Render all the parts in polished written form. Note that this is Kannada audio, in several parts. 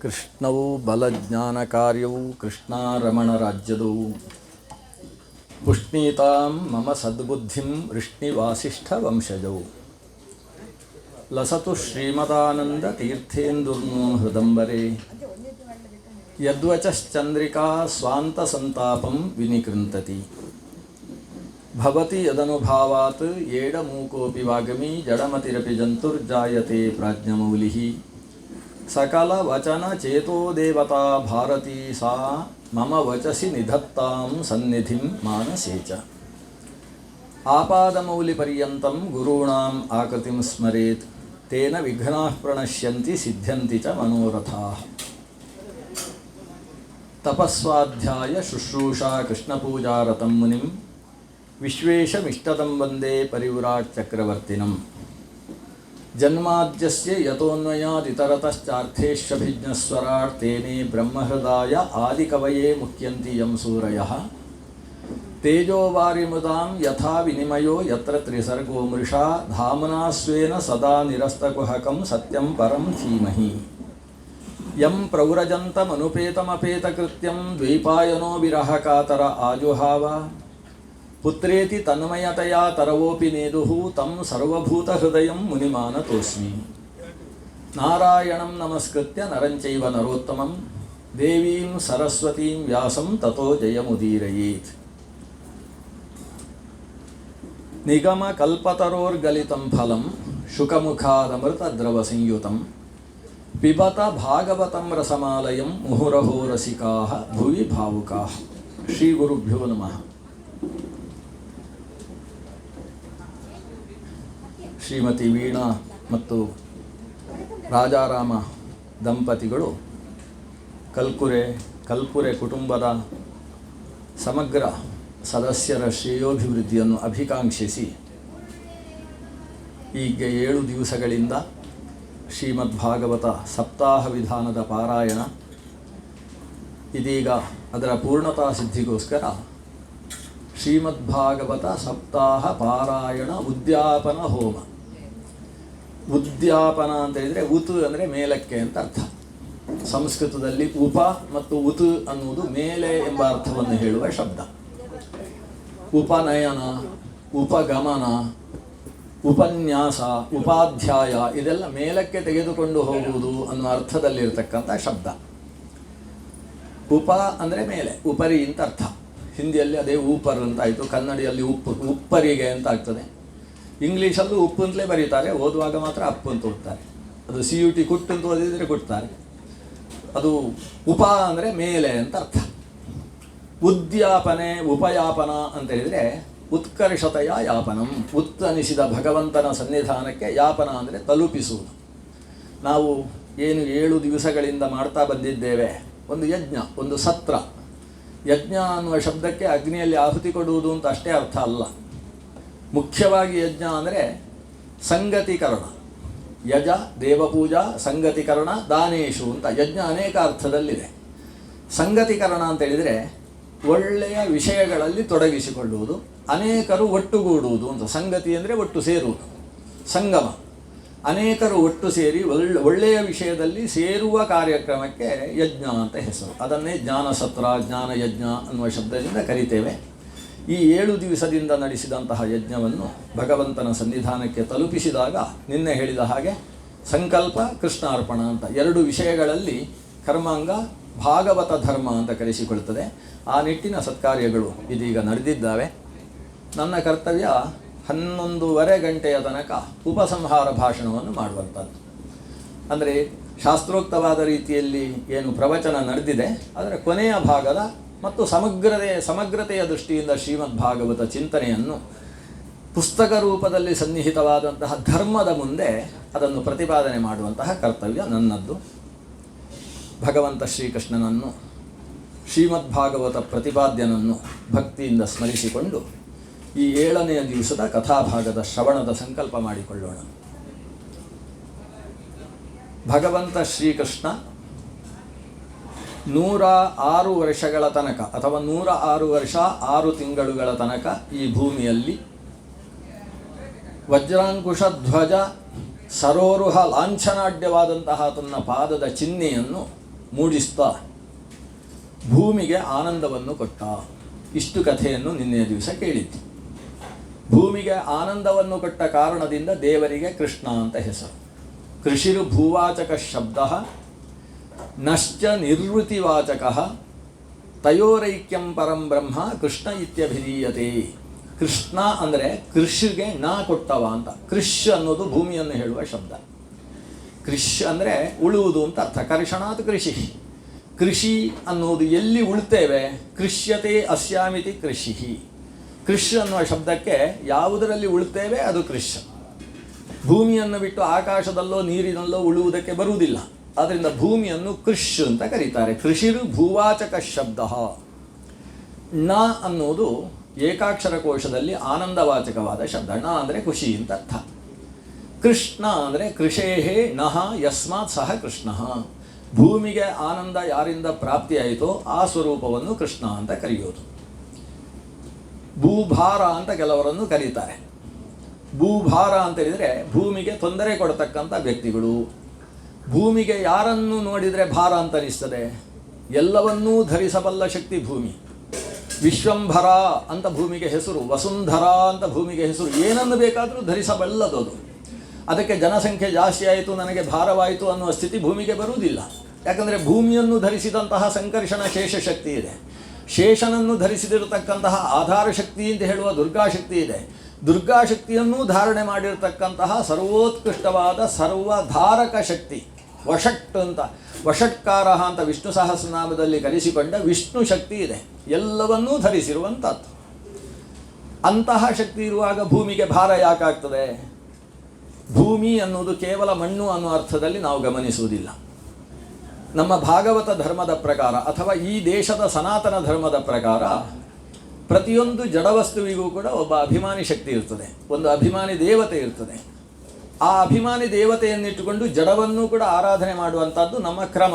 ಕೃಷ್ಣವು ಬಲಜ್ಞಾನಕಾರ್ಯವು ಕೃಷ್ಣಾರಮಣರಾಜ್ಯದವು ಪುಷ್ಣೀತಾಂ ಮಮ ಸದ್ಬುದ್ಧಿಂ ವೃಷ್ಣಿವಾಸಿಷ್ಠವಂಶಜವು ಲಸತು ಶ್ರೀಮದಾನಂದ ತೀರ್ಥೇಂದುರ್ನೋ ಹೃದಂಬರೆ ಯದ್ವಚಶ್ಚಂದ್ರಿಕಾ ಸ್ವಾಂತಸಂತಾಪಂ ವಿನಿಕೃಂತತಿ ಭವತಿ ಯದನುಭಾವಾತ್ ಏಡಮೂಕೋಪಿ ವಾಗಮಿ ಜಡಮತಿರಪಿ ಜಂತುರ್ಜಾಯತೆ ಪ್ರಾಜ್ಞಮೌಲಿಃ ಸಕಲ ವಚನ ಚೇತೋ ದೇವತಾ ಭಾರತೀ ಸಾ ಮಮ ವಚಸಿ ನಿಧತ್ತಾಂ ಸನ್ನಿಧಿಂ ಮಾನಸೇ ಚ ಆಪಾದಮೌಲಿಪರ್ಯಂತಂ ಗುರುಣಾಂ ಆಕೃತಿಂ ಸ್ಮರೇತ್ ತೇನ ವಿಘ್ನಾಃ ಪ್ರಣಶ್ಯಂತಿ ಸಿದ್ಧ್ಯಂತಿ ಚ ಮನೋರಥಾಃ ತಪಸ್ವಾಧ್ಯಾಯ ಶುಶ್ರೂಷಾ ಕೃಷ್ಣಪೂಜಾರತಂ ಮುನಿಂ ವಿಶ್ವೇಶಮಿಷ್ಟದಂ ವಂದೇ ಪರಿವ್ರಾಟ್ ಚಕ್ರವರ್ತಿನಂ ಜನ್ಮಾದ್ಯಸ್ಯ ಯತೋನ್ಮಯಾದಿತರತಶ್ಚಾರ್ಥೇಷ್ವಭಿಜ್ಞಸ್ವರಾಟ್ ತೇನೇ ಬ್ರಹ್ಮಹೃದಾಯ ಆದಿಕವಯೇ ಮುಹ್ಯಂತಿ ಯಂ ಸೂರಯಃ ತೇಜೋವಾರಿಮೃದಾಂ ಯಥಾ ವಿನಿಮಯೋ ಯತ್ರ ತ್ರಿಸರ್ಗೋ ಮೃಷಾ ಧಾಮ್ನಾ ಸ್ವೇನ ಸದಾ ನಿರಸ್ತಕುಹಕಂ ಸತ್ಯಂ ಪರಂ ಧೀಮಹಿ ಯಂ ಪ್ರವ್ರಜಂತಮನುಪೇತಮಪೇತಕೃತ್ಯಂ ದ್ವೈಪಾಯನೋ ವಿರಹಕಾತರ ಆಜುಹಾವ ಪುತ್ರೇತಿ ತನ್ಮಯತಯಾ ತರವೋಪಿ ನೇದುಃ ತಂ ಸರ್ವಭೂತಹೃದಯಂ ಮುನಿಮಾನತೋಸ್ಮಿ ನಾರಾಯಣಂ ನಮಸ್ಕೃತ್ಯ ನರಂಚೈವ ನರೋತ್ತಮಂ ದೇವೀಂ ಸರಸ್ವತೀಂ ವ್ಯಾಸಂ ತತೋ ಜಯಮುದೀರಯೇತ್ ನಿಗಮಕಲ್ಪತರೋರ್ಗಲಿತಂ ಫಲಂ ಶುಕಮುಖಾದಮೃತದ್ರವ ಸಂಯುತಂ ಪಿಬತ ಭಾಗವತಂ ರಸಮಾಲಯಂ ಮುಹುರಹೋ ರಸಿಕಾಃ ಭುವಿ ಭಾವುಕಾಃ. ಶ್ರೀ ಗುರುಭ್ಯೋ ನಮಃ. ಶ್ರೀಮತಿ ವೀಣಾ ಮತ್ತು ರಾಜಾರಾಮ ದಂಪತಿಗಳು ಕಲ್ಕುರೆ ಕುಟುಂಬದ ಸಮಗ್ರ ಸದಸ್ಯರ ಶ್ರೇಯೋಭಿವೃದ್ಧಿಯನ್ನು ಅಭಿಕಾಂಕ್ಷಿಸಿ ಈಗ 7 ದಿವಸಗಳಿಂದ ಶ್ರೀಮದ್ಭಾಗವತ ಸಪ್ತಾಹ ವಿಧಾನದ ಪಾರಾಯಣ, ಇದೀಗ ಅದರ ಪೂರ್ಣತಾ ಸಿದ್ಧಿಗೋಸ್ಕರ ಶ್ರೀಮದ್ಭಾಗವತ ಸಪ್ತಾಹ ಪಾರಾಯಣ ಉದ್ಯಾಪನ ಹೋಮ. ಉದ್ಯಾಪನ ಅಂತ ಹೇಳಿದರೆ ಉತ್ ಅಂದರೆ ಮೇಲಕ್ಕೆ ಅಂತ ಅರ್ಥ. ಸಂಸ್ಕೃತದಲ್ಲಿ ಉಪ ಮತ್ತು ಉತ್ ಅನ್ನುವುದು ಮೇಲೆ ಎಂಬ ಅರ್ಥವನ್ನು ಹೇಳುವ ಶಬ್ದ. ಉಪನಯನ, ಉಪಗಮನ, ಉಪನ್ಯಾಸ, ಉಪಾಧ್ಯಾಯ ಇದೆಲ್ಲ ಮೇಲಕ್ಕೆ ತೆಗೆದುಕೊಂಡು ಹೋಗುವುದು ಅನ್ನುವ ಅರ್ಥದಲ್ಲಿರ್ತಕ್ಕಂಥ ಶಬ್ದ. ಉಪ ಅಂದರೆ ಮೇಲೆ, ಉಪರಿ ಅಂತ ಅರ್ಥ. ಹಿಂದಿಯಲ್ಲಿ ಅದೇ ಊಪರ್ ಅಂತ ಆಯಿತು, ಕನ್ನಡಿಯಲ್ಲಿ ಉಪ್ಪರಿಗೆ ಅಂತ ಆಗ್ತದೆ. ಇಂಗ್ಲೀಷಲ್ಲೂ ಉಪ್ಪು ಅಂತಲೇ ಬರೀತಾರೆ, ಓದುವಾಗ ಮಾತ್ರ ಅಪ್ಪು ಅಂತ ಓದ್ತಾರೆ. ಅದು CUT ಕುಟ್ಟು ಅಂತ ಓದಿದರೆ ಕೊಡ್ತಾರೆ. ಅದು ಉಪ ಅಂದರೆ ಮೇಲೆ ಅಂತ ಅರ್ಥ. ಉದ್ಯಾಪನೆ, ಉಪಯಾಪನ ಅಂತ ಹೇಳಿದರೆ ಉತ್ಕರ್ಷತೆಯ ಯಾಪನಂ, ಅನಿಸಿದ ಭಗವಂತನ ಸನ್ನಿಧಾನಕ್ಕೆ ಯಾಪನ ಅಂದರೆ ತಲುಪಿಸುವುದು. ನಾವು ಏನು 7 ದಿವಸಗಳಿಂದ ಮಾಡ್ತಾ ಬಂದಿದ್ದೇವೆ, ಒಂದು ಯಜ್ಞ, ಒಂದು ಸತ್ರ. ಯಜ್ಞ ಅನ್ನುವ ಶಬ್ದಕ್ಕೆ ಅಗ್ನಿಯಲ್ಲಿ ಆಹುತಿ ಕೊಡುವುದು ಅಂತ ಅಷ್ಟೇ ಅರ್ಥ ಅಲ್ಲ. ಮುಖ್ಯವಾಗಿ ಯಜ್ಞ ಅಂದರೆ ಸಂಗತೀಕರಣ. ಯಜ ದೇವಪೂಜಾ, ಸಂಗತೀಕರಣ, ದಾನೇಶು ಅಂತ ಯಜ್ಞ ಅನೇಕ ಅರ್ಥದಲ್ಲಿದೆ. ಸಂಗತೀಕರಣ ಅಂತ ಹೇಳಿದರೆ ಒಳ್ಳೆಯ ವಿಷಯಗಳಲ್ಲಿ ತೊಡಗಿಸಿಕೊಳ್ಳುವುದು, ಅನೇಕರು ಒಟ್ಟುಗೂಡುವುದು ಅಂತ. ಸಂಗತಿ ಅಂದರೆ ಒಟ್ಟು ಸೇರುವುದು, ಸಂಗಮ. ಅನೇಕರು ಒಟ್ಟು ಸೇರಿ ಒಳ್ಳೆಯ ವಿಷಯದಲ್ಲಿ ಸೇರುವ ಕಾರ್ಯಕ್ರಮಕ್ಕೆ ಯಜ್ಞ ಅಂತ ಹೆಸರು. ಅದನ್ನೇ ಜ್ಞಾನಸತ್ರ, ಜ್ಞಾನಯಜ್ಞ ಅನ್ನುವ ಶಬ್ದದಿಂದ ಕರಿತೇವೆ. ಈ 7 ದಿವಸದಿಂದ ನಡೆಸಿದಂತಹ ಯಜ್ಞವನ್ನು ಭಗವಂತನ ಸನ್ನಿಧಾನಕ್ಕೆ ತಲುಪಿಸಿದಾಗ ನಿನ್ನೆ ಹೇಳಿದ ಹಾಗೆ ಸಂಕಲ್ಪ ಕೃಷ್ಣಾರ್ಪಣ ಅಂತ 2 ವಿಷಯಗಳಲ್ಲಿ ಕರ್ಮಾಂಗ ಭಾಗವತ ಧರ್ಮ ಅಂತ ಕರೆಸಿಕೊಳ್ಳುತ್ತದೆ. ಆ ನಿಟ್ಟಿನ ಸತ್ಕಾರ್ಯಗಳು ಇದೀಗ ನಡೆದಿದ್ದಾವೆ. ನನ್ನ ಕರ್ತವ್ಯ 11:30 ಗಂಟೆಯ ತನಕ ಉಪಸಂಹಾರ ಭಾಷಣವನ್ನು ಮಾಡುವಂಥದ್ದು. ಅಂದರೆ ಶಾಸ್ತ್ರೋಕ್ತವಾದ ರೀತಿಯಲ್ಲಿ ಏನು ಪ್ರವಚನ ನಡೆದಿದೆ ಅದರ ಕೊನೆಯ ಭಾಗದ ಮತ್ತು ಸಮಗ್ರತೆಯ ದೃಷ್ಟಿಯಿಂದ ಶ್ರೀಮದ್ಭಾಗವತ ಚಿಂತನೆಯನ್ನು ಪುಸ್ತಕ ರೂಪದಲ್ಲಿ ಸನ್ನಿಹಿತವಾದಂತಹ ಧರ್ಮದ ಮುಂದೆ ಅದನ್ನು ಪ್ರತಿಪಾದನೆ ಮಾಡುವಂತಹ ಕರ್ತವ್ಯ ನನ್ನದ್ದು. ಭಗವಂತ ಶ್ರೀಕೃಷ್ಣನನ್ನು, ಶ್ರೀಮದ್ಭಾಗವತ ಪ್ರತಿಪಾದ್ಯನನ್ನು ಭಕ್ತಿಯಿಂದ ಸ್ಮರಿಸಿಕೊಂಡು ಈ 7ನೆಯ ದಿವಸದ ಕಥಾಭಾಗದ ಶ್ರವಣದ ಸಂಕಲ್ಪ ಮಾಡಿಕೊಳ್ಳೋಣ. ಭಗವಂತ ಶ್ರೀಕೃಷ್ಣ 106 ವರ್ಷಗಳ ತನಕ ಅಥವಾ 106 ವರ್ಷ 6 ತಿಂಗಳುಗಳ ತನಕ ಈ ಭೂಮಿಯಲ್ಲಿ ವಜ್ರಾಂಕುಶ ಧ್ವಜ ಸರೋರುಹ ಲಾಂಛನಾಢ್ಯವಾದಂತಹ ತನ್ನ ಪಾದದ ಚಿಹ್ನೆಯನ್ನು ಮೂಡಿಸ್ತಾ ಭೂಮಿಗೆ ಆನಂದವನ್ನು ಕೊಟ್ಟ. ಇಷ್ಟು ಕಥೆಯನ್ನು ನಿನ್ನೆಯ ದಿವಸ ಕೇಳಿದ್ದೆ. ಭೂಮಿಗೆ ಆನಂದವನ್ನು ಕೊಟ್ಟ ಕಾರಣದಿಂದ ದೇವರಿಗೆ ಕೃಷ್ಣ ಅಂತ ಹೆಸರು. ಕೃಷಿರು ಭೂವಾಚಕ ಶಬ್ದ ನಶ್ಚ ನಿರ್ವೃತಿವಾಚಕ ತಯೋರೈಕ್ಯಂ ಪರಂ ಬ್ರಹ್ಮ ಕೃಷ್ಣ ಇತ್ಯಭಿಧೀಯತೆ. ಕೃಷ್ಣ ಅಂದರೆ ಕೃಷಿಗೆ ನಾ ಕೊಟ್ಟವ ಅಂತ. ಕೃಷ್ ಅನ್ನೋದು ಭೂಮಿಯನ್ನು ಹೇಳುವ ಶಬ್ದ. ಕೃಷ್ ಅಂದರೆ ಉಳುವುದು ಅಂತ ಅರ್ಥ. ಕರ್ಷಣಾತ್ ಕೃಷಿ. ಕೃಷಿ ಅನ್ನೋದು ಎಲ್ಲಿ ಉಳ್ತೇವೆ, ಕೃಷ್ಯತೆ ಅಸ್ಯಾಮಿತಿ ಕೃಷಿ. ಕೃಷ್ ಅನ್ನುವ ಶಬ್ದಕ್ಕೆ ಯಾವುದರಲ್ಲಿ ಉಳ್ತೇವೆ ಅದು ಕೃಷ್. ಭೂಮಿಯನ್ನು ಬಿಟ್ಟು ಆಕಾಶದಲ್ಲೋ ನೀರಿನಲ್ಲೋ ಉಳುವುದಕ್ಕೆ ಬರುವುದಿಲ್ಲ. ಆದ್ದರಿಂದ ಭೂಮಿಯನ್ನು ಕೃಷ್ ಅಂತ ಕರೀತಾರೆ. ಕೃಷಿರು ಭೂವಾಚಕ ಶಬ್ದ. ನ ಅನ್ನೋದು ಏಕಾಕ್ಷರ ಕೋಶದಲ್ಲಿ ಆನಂದವಾಚಕವಾದ ಶಬ್ದ. ನ ಅಂದರೆ ಖುಷಿ ಅಂತ ಅರ್ಥ. ಕೃಷ್ಣ ಅಂದರೆ ಕೃಷೇಹೇ ನಹ ಯಸ್ಮಾತ್ ಸಹ ಕೃಷ್ಣ. ಭೂಮಿಗೆ ಆನಂದ ಯಾರಿಂದ ಪ್ರಾಪ್ತಿಯಾಯಿತೋ ಆ ಸ್ವರೂಪವನ್ನು ಕೃಷ್ಣ ಅಂತ ಕರೆಯೋದು. ಭೂಭಾರ ಅಂತ ಕೆಲವರನ್ನು ಕರೀತಾರೆ. ಭೂಭಾರ ಅಂತ ಹೇಳಿದರೆ ಭೂಮಿಗೆ ತೊಂದರೆ ಕೊಡತಕ್ಕಂಥ ವ್ಯಕ್ತಿಗಳು. ಭೂಮಿಗೆ ಯಾರನ್ನು ನೋಡಿದರೆ ಭಾರ ಅಂತ ಅನಿಸ್ತದೆ? ಎಲ್ಲವನ್ನೂ ಧರಿಸಬಲ್ಲ ಶಕ್ತಿ ಭೂಮಿ. ವಿಶ್ವಂಭರ ಅಂತ ಭೂಮಿಗೆ ಹೆಸರು, ವಸುಂಧರ ಅಂತ ಭೂಮಿಗೆ ಹೆಸರು. ಏನನ್ನು ಬೇಕಾದರೂ ಧರಿಸಬಲ್ಲದು ಅದು. ಅದಕ್ಕೆ ಜನಸಂಖ್ಯೆ ಜಾಸ್ತಿ ಆಯಿತು, ನನಗೆ ಭಾರವಾಯಿತು ಅನ್ನುವ ಸ್ಥಿತಿ ಭೂಮಿಗೆ ಬರುವುದಿಲ್ಲ. ಯಾಕಂದರೆ ಭೂಮಿಯನ್ನು ಧರಿಸಿದಂತಹ ಸಂಕರ್ಷಣ ಶೇಷಶಕ್ತಿ ಇದೆ. ಶೇಷನನ್ನು ಧರಿಸಿದಿರತಕ್ಕಂತಹ ಆಧಾರ ಶಕ್ತಿ ಅಂತ ಹೇಳುವ ದುರ್ಗಾಶಕ್ತಿ ಇದೆ. ದುರ್ಗಾಶಕ್ತಿಯನ್ನೂ ಧಾರಣೆ ಮಾಡಿರತಕ್ಕಂತಹ ಸರ್ವೋತ್ಕೃಷ್ಟವಾದ ಸರ್ವಧಾರಕ ಶಕ್ತಿ ವಷಟ್ ಅಂತ, ವಷಟ್ಕಾರ ಅಂತ ವಿಷ್ಣು ಸಹಸ್ರನಾಮದಲ್ಲಿ ಕರೆಸಿಕೊಂಡ ವಿಷ್ಣು ಶಕ್ತಿ ಇದೆ. ಎಲ್ಲವನ್ನೂ ಧರಿಸಿರುವಂಥದ್ದು. ಅಂತಹ ಶಕ್ತಿ ಇರುವಾಗ ಭೂಮಿಗೆ ಭಾರ ಯಾಕಾಗ್ತದೆ? ಭೂಮಿ ಅನ್ನೋದು ಕೇವಲ ಮಣ್ಣು ಅನ್ನೋ ಅರ್ಥದಲ್ಲಿ ನಾವು ಗಮನಿಸುವುದಿಲ್ಲ. ನಮ್ಮ ಭಾಗವತ ಧರ್ಮದ ಪ್ರಕಾರ ಅಥವಾ ಈ ದೇಶದ ಸನಾತನ ಧರ್ಮದ ಪ್ರಕಾರ ಪ್ರತಿಯೊಂದು ಜಡವಸ್ತುವಿಗೂ ಕೂಡ ಒಬ್ಬ ಅಭಿಮಾನಿ ಶಕ್ತಿ ಇರ್ತದೆ, ಒಂದು ಅಭಿಮಾನಿ ದೇವತೆ ಇರ್ತದೆ. ಆ ಅಭಿಮಾನಿ ದೇವತೆಯನ್ನಿಟ್ಟುಕೊಂಡು ಜಡವನ್ನೂ ಕೂಡ ಆರಾಧನೆ ಮಾಡುವಂಥದ್ದು ನಮ್ಮ ಕ್ರಮ.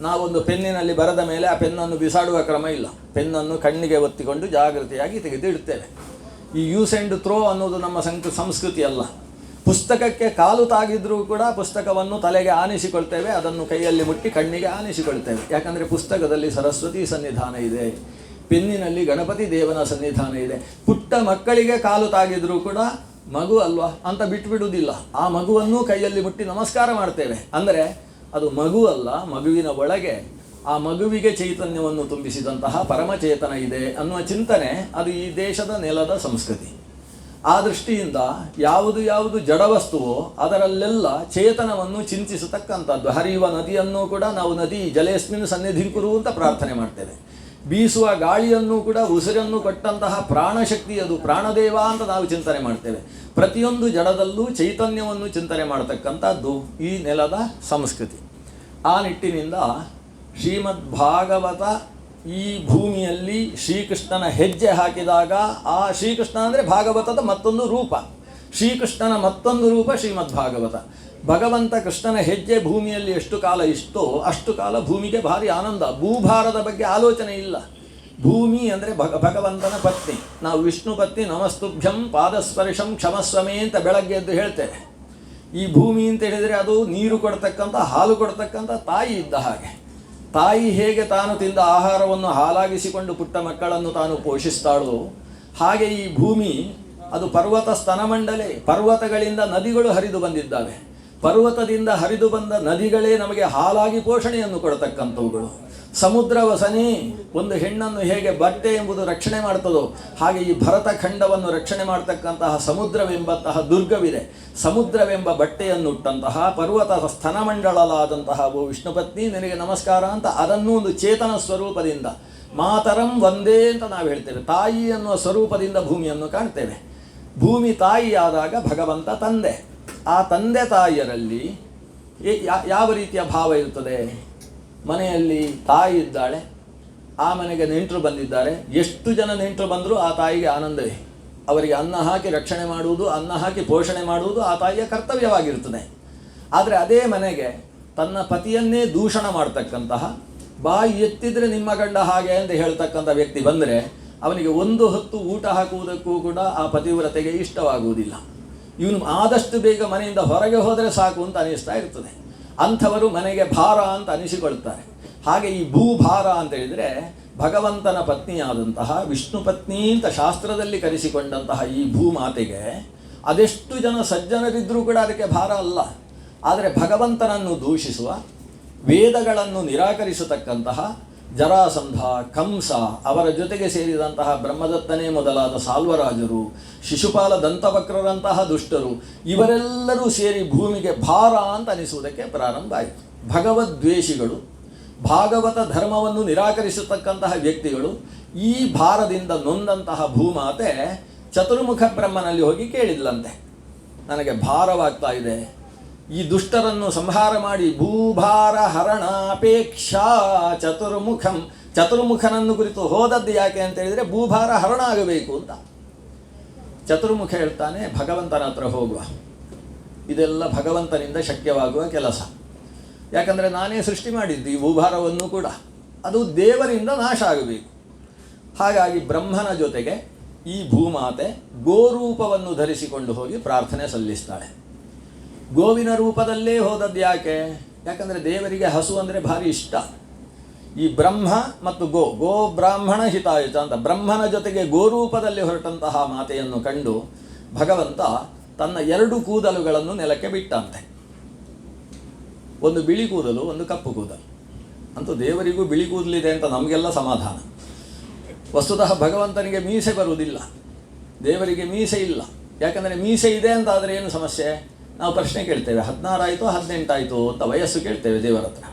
ನಾವೊಂದು ಪೆನ್ನಿನಲ್ಲಿ ಬರೆದ ಮೇಲೆ ಆ ಪೆನ್ನನ್ನು ಬಿಸಾಡುವ ಕ್ರಮ ಇಲ್ಲ. ಪೆನ್ನನ್ನು ಕಣ್ಣಿಗೆ ಒತ್ತಿಕೊಂಡು ಜಾಗೃತಿಯಾಗಿ ತೆಗೆದು ಇಡ್ತೇವೆ. ಈ ಯೂಸ್ ಆ್ಯಂಡ್ ಥ್ರೋ ಅನ್ನೋದು ನಮ್ಮ ಸಂಸ್ಕೃತಿ ಅಲ್ಲ. ಪುಸ್ತಕಕ್ಕೆ ಕಾಲು ತಾಗಿದ್ರೂ ಕೂಡ ಪುಸ್ತಕವನ್ನು ತಲೆಗೆ ಆನಿಸಿಕೊಳ್ತೇವೆ, ಅದನ್ನು ಕೈಯಲ್ಲಿ ಮುಟ್ಟಿ ಕಣ್ಣಿಗೆ ಆನಿಸಿಕೊಳ್ತೇವೆ. ಯಾಕಂದರೆ ಪುಸ್ತಕದಲ್ಲಿ ಸರಸ್ವತಿ ಸನ್ನಿಧಾನ ಇದೆ, ಪೆನ್ನಿನಲ್ಲಿ ಗಣಪತಿ ದೇವನ ಸನ್ನಿಧಾನ ಇದೆ. ಪುಟ್ಟ ಮಕ್ಕಳಿಗೆ ಕಾಲು ತಾಗಿದ್ರೂ ಕೂಡ ಮಗು ಅಲ್ವಾ ಅಂತ ಬಿಟ್ಟುಬಿಡುವುದಿಲ್ಲ. ಆ ಮಗುವನ್ನು ಕೈಯಲ್ಲಿ ಮುಟ್ಟಿ ನಮಸ್ಕಾರ ಮಾಡ್ತೇವೆ. ಅಂದರೆ ಅದು ಮಗು ಅಲ್ಲ, ಮಗುವಿನ ಒಳಗೆ ಆ ಮಗುವಿಗೆ ಚೈತನ್ಯವನ್ನು ತುಂಬಿಸಿದಂತಹ ಪರಮಚೇತನ ಇದೆ ಅನ್ನುವ ಚಿಂತನೆ ಅದು ಈ ದೇಶದ ನೆಲದ ಸಂಸ್ಕೃತಿ. ಆ ದೃಷ್ಟಿಯಿಂದ ಯಾವುದು ಜಡವಸ್ತುವೋ ಅದರಲ್ಲೆಲ್ಲ ಚೇತನವನ್ನು ಚಿಂತಿಸತಕ್ಕಂಥದ್ದು. ಹರಿಯುವ ನದಿಯನ್ನು ಕೂಡ ನಾವು ನದಿ ಜಲೇಸ್ಮಿನ್ ಸನ್ನಿಧಿಂಕುರು ಅಂತ ಪ್ರಾರ್ಥನೆ ಮಾಡ್ತೇವೆ. ಬೀಸುವ ಗಾಳಿಯನ್ನು ಕೂಡ ಉಸಿರನ್ನು ಕೊಟ್ಟಂತಹ ಪ್ರಾಣಶಕ್ತಿ ಅದು, ಪ್ರಾಣದೇವ ಅಂತ ನಾವು ಚಿಂತನೆ ಮಾಡ್ತೇವೆ. ಪ್ರತಿಯೊಂದು ಜಡದಲ್ಲೂ ಚೈತನ್ಯವನ್ನು ಚಿಂತನೆ ಮಾಡತಕ್ಕಂಥದ್ದು ಈ ನೆಲದ ಸಂಸ್ಕೃತಿ. ಆ ನಿಟ್ಟಿನಿಂದ ಶ್ರೀಮದ್ ಭಾಗವತ ಈ ಭೂಮಿಯಲ್ಲಿ ಶ್ರೀಕೃಷ್ಣನ ಹೆಜ್ಜೆ ಹಾಕಿದಾಗ, ಆ ಶ್ರೀಕೃಷ್ಣ ಅಂದರೆ ಭಾಗವತದ ಮತ್ತೊಂದು ರೂಪ, ಶ್ರೀಕೃಷ್ಣನ ಮತ್ತೊಂದು ರೂಪ ಶ್ರೀಮದ್ ಭಾಗವತ. ಭಗವಂತ ಕೃಷ್ಣನ ಹೆಜ್ಜೆ ಭೂಮಿಯಲ್ಲಿ ಎಷ್ಟು ಕಾಲ ಇಷ್ಟೋ ಅಷ್ಟು ಕಾಲ ಭೂಮಿಗೆ ಭಾರಿ ಆನಂದ. ಭೂಭಾರದ ಬಗ್ಗೆ ಆಲೋಚನೆ ಇಲ್ಲ. ಭೂಮಿ ಅಂದರೆ ಭಗವಂತನ ಪತ್ನಿ. ನಾವು ವಿಷ್ಣು ಪತ್ನಿ ನಮಸ್ತುಭ್ಯಂ ಪಾದಸ್ಪರ್ಶಂ ಕ್ಷಮಸ್ವಮೇ ಅಂತ ಬೆಳಗ್ಗೆ ಎದ್ದು ಹೇಳ್ತೇವೆ. ಈ ಭೂಮಿ ಅಂತ ಹೇಳಿದರೆ ಅದು ನೀರು ಕೊಡ್ತಕ್ಕಂಥ, ಹಾಲು ಕೊಡ್ತಕ್ಕಂಥ ತಾಯಿ ಇದ್ದ ಹಾಗೆ. ತಾಯಿ ಹೇಗೆ ತಾನು ತಿಂದ ಆಹಾರವನ್ನು ಹಾಲಾಗಿಸಿಕೊಂಡು ಪುಟ್ಟ ಮಕ್ಕಳನ್ನು ತಾನು ಪೋಷಿಸ್ತಾಳೋ ಹಾಗೆ ಈ ಭೂಮಿ ಅದು ಪರ್ವತ ಸ್ತನಮಂಡಲೇ. ಪರ್ವತಗಳಿಂದ ನದಿಗಳು ಹರಿದು ಬಂದಿದ್ದಾವೆ. ಪರ್ವತದಿಂದ ಹರಿದು ಬಂದ ನದಿಗಳೇ ನಮಗೆ ಹಾಲಾಗಿ ಪೋಷಣೆಯನ್ನು ಕೊಡತಕ್ಕಂಥವುಗಳು. ಸಮುದ್ರ ವಸನೆ, ಒಂದು ಹೆಣ್ಣನ್ನು ಹೇಗೆ ಬಟ್ಟೆ ಎಂಬುದು ರಕ್ಷಣೆ ಮಾಡ್ತದೋ ಹಾಗೆ ಈ ಭರತ ಖಂಡವನ್ನು ರಕ್ಷಣೆ ಮಾಡತಕ್ಕಂತಹ ಸಮುದ್ರವೆಂಬಂತಹ ದುರ್ಗವಿದೆ. ಸಮುದ್ರವೆಂಬ ಬಟ್ಟೆಯನ್ನುಟ್ಟಂತಹ ಪರ್ವತ ಸ್ತನಮಂಡಲಲಾದಂತಹ ಓ ವಿಷ್ಣುಪತ್ನಿ ನಿನಗೆ ನಮಸ್ಕಾರ ಅಂತ ಅದನ್ನೂ ಒಂದು ಚೇತನ ಸ್ವರೂಪದಿಂದ ಮಾತರಂ ಒಂದೇ ಅಂತ ನಾವು ಹೇಳ್ತೇವೆ. ತಾಯಿ ಅನ್ನುವ ಸ್ವರೂಪದಿಂದ ಭೂಮಿಯನ್ನು ಕಾಣ್ತೇವೆ. ಭೂಮಿ ತಾಯಿಯಾದಾಗ ಭಗವಂತ ತಂದೆ. ಆ ತಂದೆ ತಾಯಿಯರಲ್ಲಿ ಯಾವ ರೀತಿಯ ಭಾವ ಇರ್ತದೆ? ಮನೆಯಲ್ಲಿ ತಾಯಿ ಇದ್ದಾಳೆ, ಆ ಮನೆಗೆ ನೆಂಟರು ಬಂದಿದ್ದಾರೆ. ಎಷ್ಟು ಜನ ನೆಂಟರು ಬಂದರೂ ಆ ತಾಯಿಗೆ ಆನಂದವೇ. ಅವರಿಗೆ ಅನ್ನ ಹಾಕಿ ರಕ್ಷಣೆ ಮಾಡುವುದು, ಅನ್ನ ಹಾಕಿ ಪೋಷಣೆ ಮಾಡುವುದು ಆ ತಾಯಿಯ ಕರ್ತವ್ಯವಾಗಿರ್ತದೆ. ಆದರೆ ಅದೇ ಮನೆಗೆ ತನ್ನ ಪತಿಯನ್ನೇ ದೂಷಣ ಮಾಡ್ತಕ್ಕಂತಹ, ಬಾಯಿ ಎತ್ತಿದರೆ ನಿಮ್ಮ ಗಂಡ ಹಾಗೆ ಅಂತ ಹೇಳ್ತಕ್ಕಂಥ ವ್ಯಕ್ತಿ ಬಂದರೆ ಅವನಿಗೆ ಒಂದು ಹೊತ್ತು ಊಟ ಹಾಕುವುದಕ್ಕೂ ಕೂಡ ಆ ಪತಿವ್ರತೆಗೆ ಇಷ್ಟವಾಗುವುದಿಲ್ಲ. ಇವನು ಆದಷ್ಟು ಬೇಗ ಮನೆಯಿಂದ ಹೊರಗೆ ಹೋದರೆ ಸಾಕು ಅಂತ ಅನಿಸ್ತಾ ಇರ್ತದೆ. ಅಂಥವರು ಮನೆಗೆ ಭಾರ ಅಂತ ಅನಿಸಿಕೊಳ್ತಾರೆ. ಹಾಗೆ ಈ ಭೂಭಾರ ಅಂತ ಹೇಳಿದರೆ ಭಗವಂತನ ಪತ್ನಿಯಾದಂತಹ ವಿಷ್ಣು ಪತ್ನಿ ಅಂತ ಶಾಸ್ತ್ರದಲ್ಲಿ ಕರೆಸಿಕೊಂಡಂತಹ ಈ ಭೂಮಾತೆಗೆ ಅದೆಷ್ಟು ಜನ ಸಜ್ಜನರಿದ್ದರೂ ಕೂಡ ಅದಕ್ಕೆ ಭಾರ ಅಲ್ಲ. ಆದರೆ ಭಗವಂತನನ್ನು ದೂಷಿಸುವ, ವೇದಗಳನ್ನು ನಿರಾಕರಿಸತಕ್ಕಂತಹ ಜರಾಸಂಧ, ಕಂಸ, ಅವರ ಜೊತೆಗೆ ಸೇರಿದಂತಹ ಬ್ರಹ್ಮದತ್ತನೇ ಮೊದಲಾದ ಸಾಲ್ವರಾಜರು, ಶಿಶುಪಾಲ ದಂತವಕ್ರರಂತಹ ದುಷ್ಟರು, ಇವರೆಲ್ಲರೂ ಸೇರಿ ಭೂಮಿಗೆ ಭಾರ ಅಂತ ಅನಿಸುವುದಕ್ಕೆ ಪ್ರಾರಂಭ ಆಯಿತು. ಭಗವದ್ವೇಷಿಗಳು, ಭಾಗವತ ಧರ್ಮವನ್ನು ನಿರಾಕರಿಸತಕ್ಕಂತಹ ವ್ಯಕ್ತಿಗಳು ಈ ಭಾರದಿಂದ ನೊಂದಂತಹ ಭೂಮಾತೆ ಚತುರ್ಮುಖ ಬ್ರಹ್ಮನಲ್ಲಿ ಹೋಗಿ ಕೇಳಿದ್ಲಂತೆ, ನನಗೆ ಭಾರವಾಗ್ತಾ ಇದೆ, ಈ ದುಷ್ಟರನ್ನು ಸಂಹಾರ ಮಾಡಿ ಭೂಭಾರ ಹರಣಾಪೇಕ್ಷಾ ಚತುರ್ಮುಖನನ್ನು ಕುರಿತು ಹೋದದ್ದು ಯಾಕೆ ಅಂತ ಹೇಳಿದರೆ ಭೂಭಾರ ಹರಣ ಆಗಬೇಕು ಅಂತ. ಚತುರ್ಮುಖ ಹೇಳ್ತಾನೆ, ಭಗವಂತನ ಹತ್ರ ಹೋಗುವ, ಇದೆಲ್ಲ ಭಗವಂತನಿಂದ ಶಕ್ಯವಾಗುವ ಕೆಲಸ. ಯಾಕಂದರೆ ನಾನೇ ಸೃಷ್ಟಿ ಮಾಡಿದ್ದು ಈ ಭೂಭಾರವನ್ನು ಕೂಡ, ಅದು ದೇವರಿಂದ ನಾಶ ಆಗಬೇಕು. ಹಾಗಾಗಿ ಬ್ರಹ್ಮನ ಜೊತೆಗೆ ಈ ಭೂಮಾತೆ ಗೋರೂಪವನ್ನು ಧರಿಸಿಕೊಂಡು ಹೋಗಿ ಪ್ರಾರ್ಥನೆ ಸಲ್ಲಿಸ್ತಾಳೆ. ಗೋವಿನ ರೂಪದಲ್ಲೇ ಹೋದದ್ದು ಯಾಕೆ? ಯಾಕಂದರೆ ದೇವರಿಗೆ ಹಸು ಅಂದರೆ ಭಾರಿ ಇಷ್ಟ. ಈ ಬ್ರಹ್ಮ ಮತ್ತು ಗೋ ಬ್ರಾಹ್ಮಣ ಹಿತಾಯುತ ಅಂತ ಬ್ರಹ್ಮನ ಜೊತೆಗೆ ಗೋರೂಪದಲ್ಲಿ ಹೊರಟಂತಹ ಮಾತೆಯನ್ನು ಕಂಡು ಭಗವಂತ ತನ್ನ 2 ಕೂದಲುಗಳನ್ನು ನೆಲಕ್ಕೆ ಬಿಟ್ಟಂತೆ. ಒಂದು ಬಿಳಿ ಕೂದಲು, ಒಂದು ಕಪ್ಪು ಕೂದಲು. ಅಂತೂ ದೇವರಿಗೂ ಬಿಳಿ ಕೂದಲಿದೆ ಅಂತ ನಮಗೆಲ್ಲ ಸಮಾಧಾನ. ವಸ್ತುತಃ ಭಗವಂತನಿಗೆ ಮೀಸೆ ಬರುವುದಿಲ್ಲ, ದೇವರಿಗೆ ಮೀಸೆ ಇಲ್ಲ. ಯಾಕಂದರೆ ಮೀಸೆ ಇದೆ ಅಂತ ಆದರೆ ಏನು ಸಮಸ್ಯೆ? ನಾವು ಪ್ರಶ್ನೆ ಕೇಳ್ತೇವೆ, 16 ಆಯಿತು 18 ಆಯಿತು ಅಂತ ವಯಸ್ಸು ಕೇಳ್ತೇವೆ ದೇವರ ಹತ್ರ.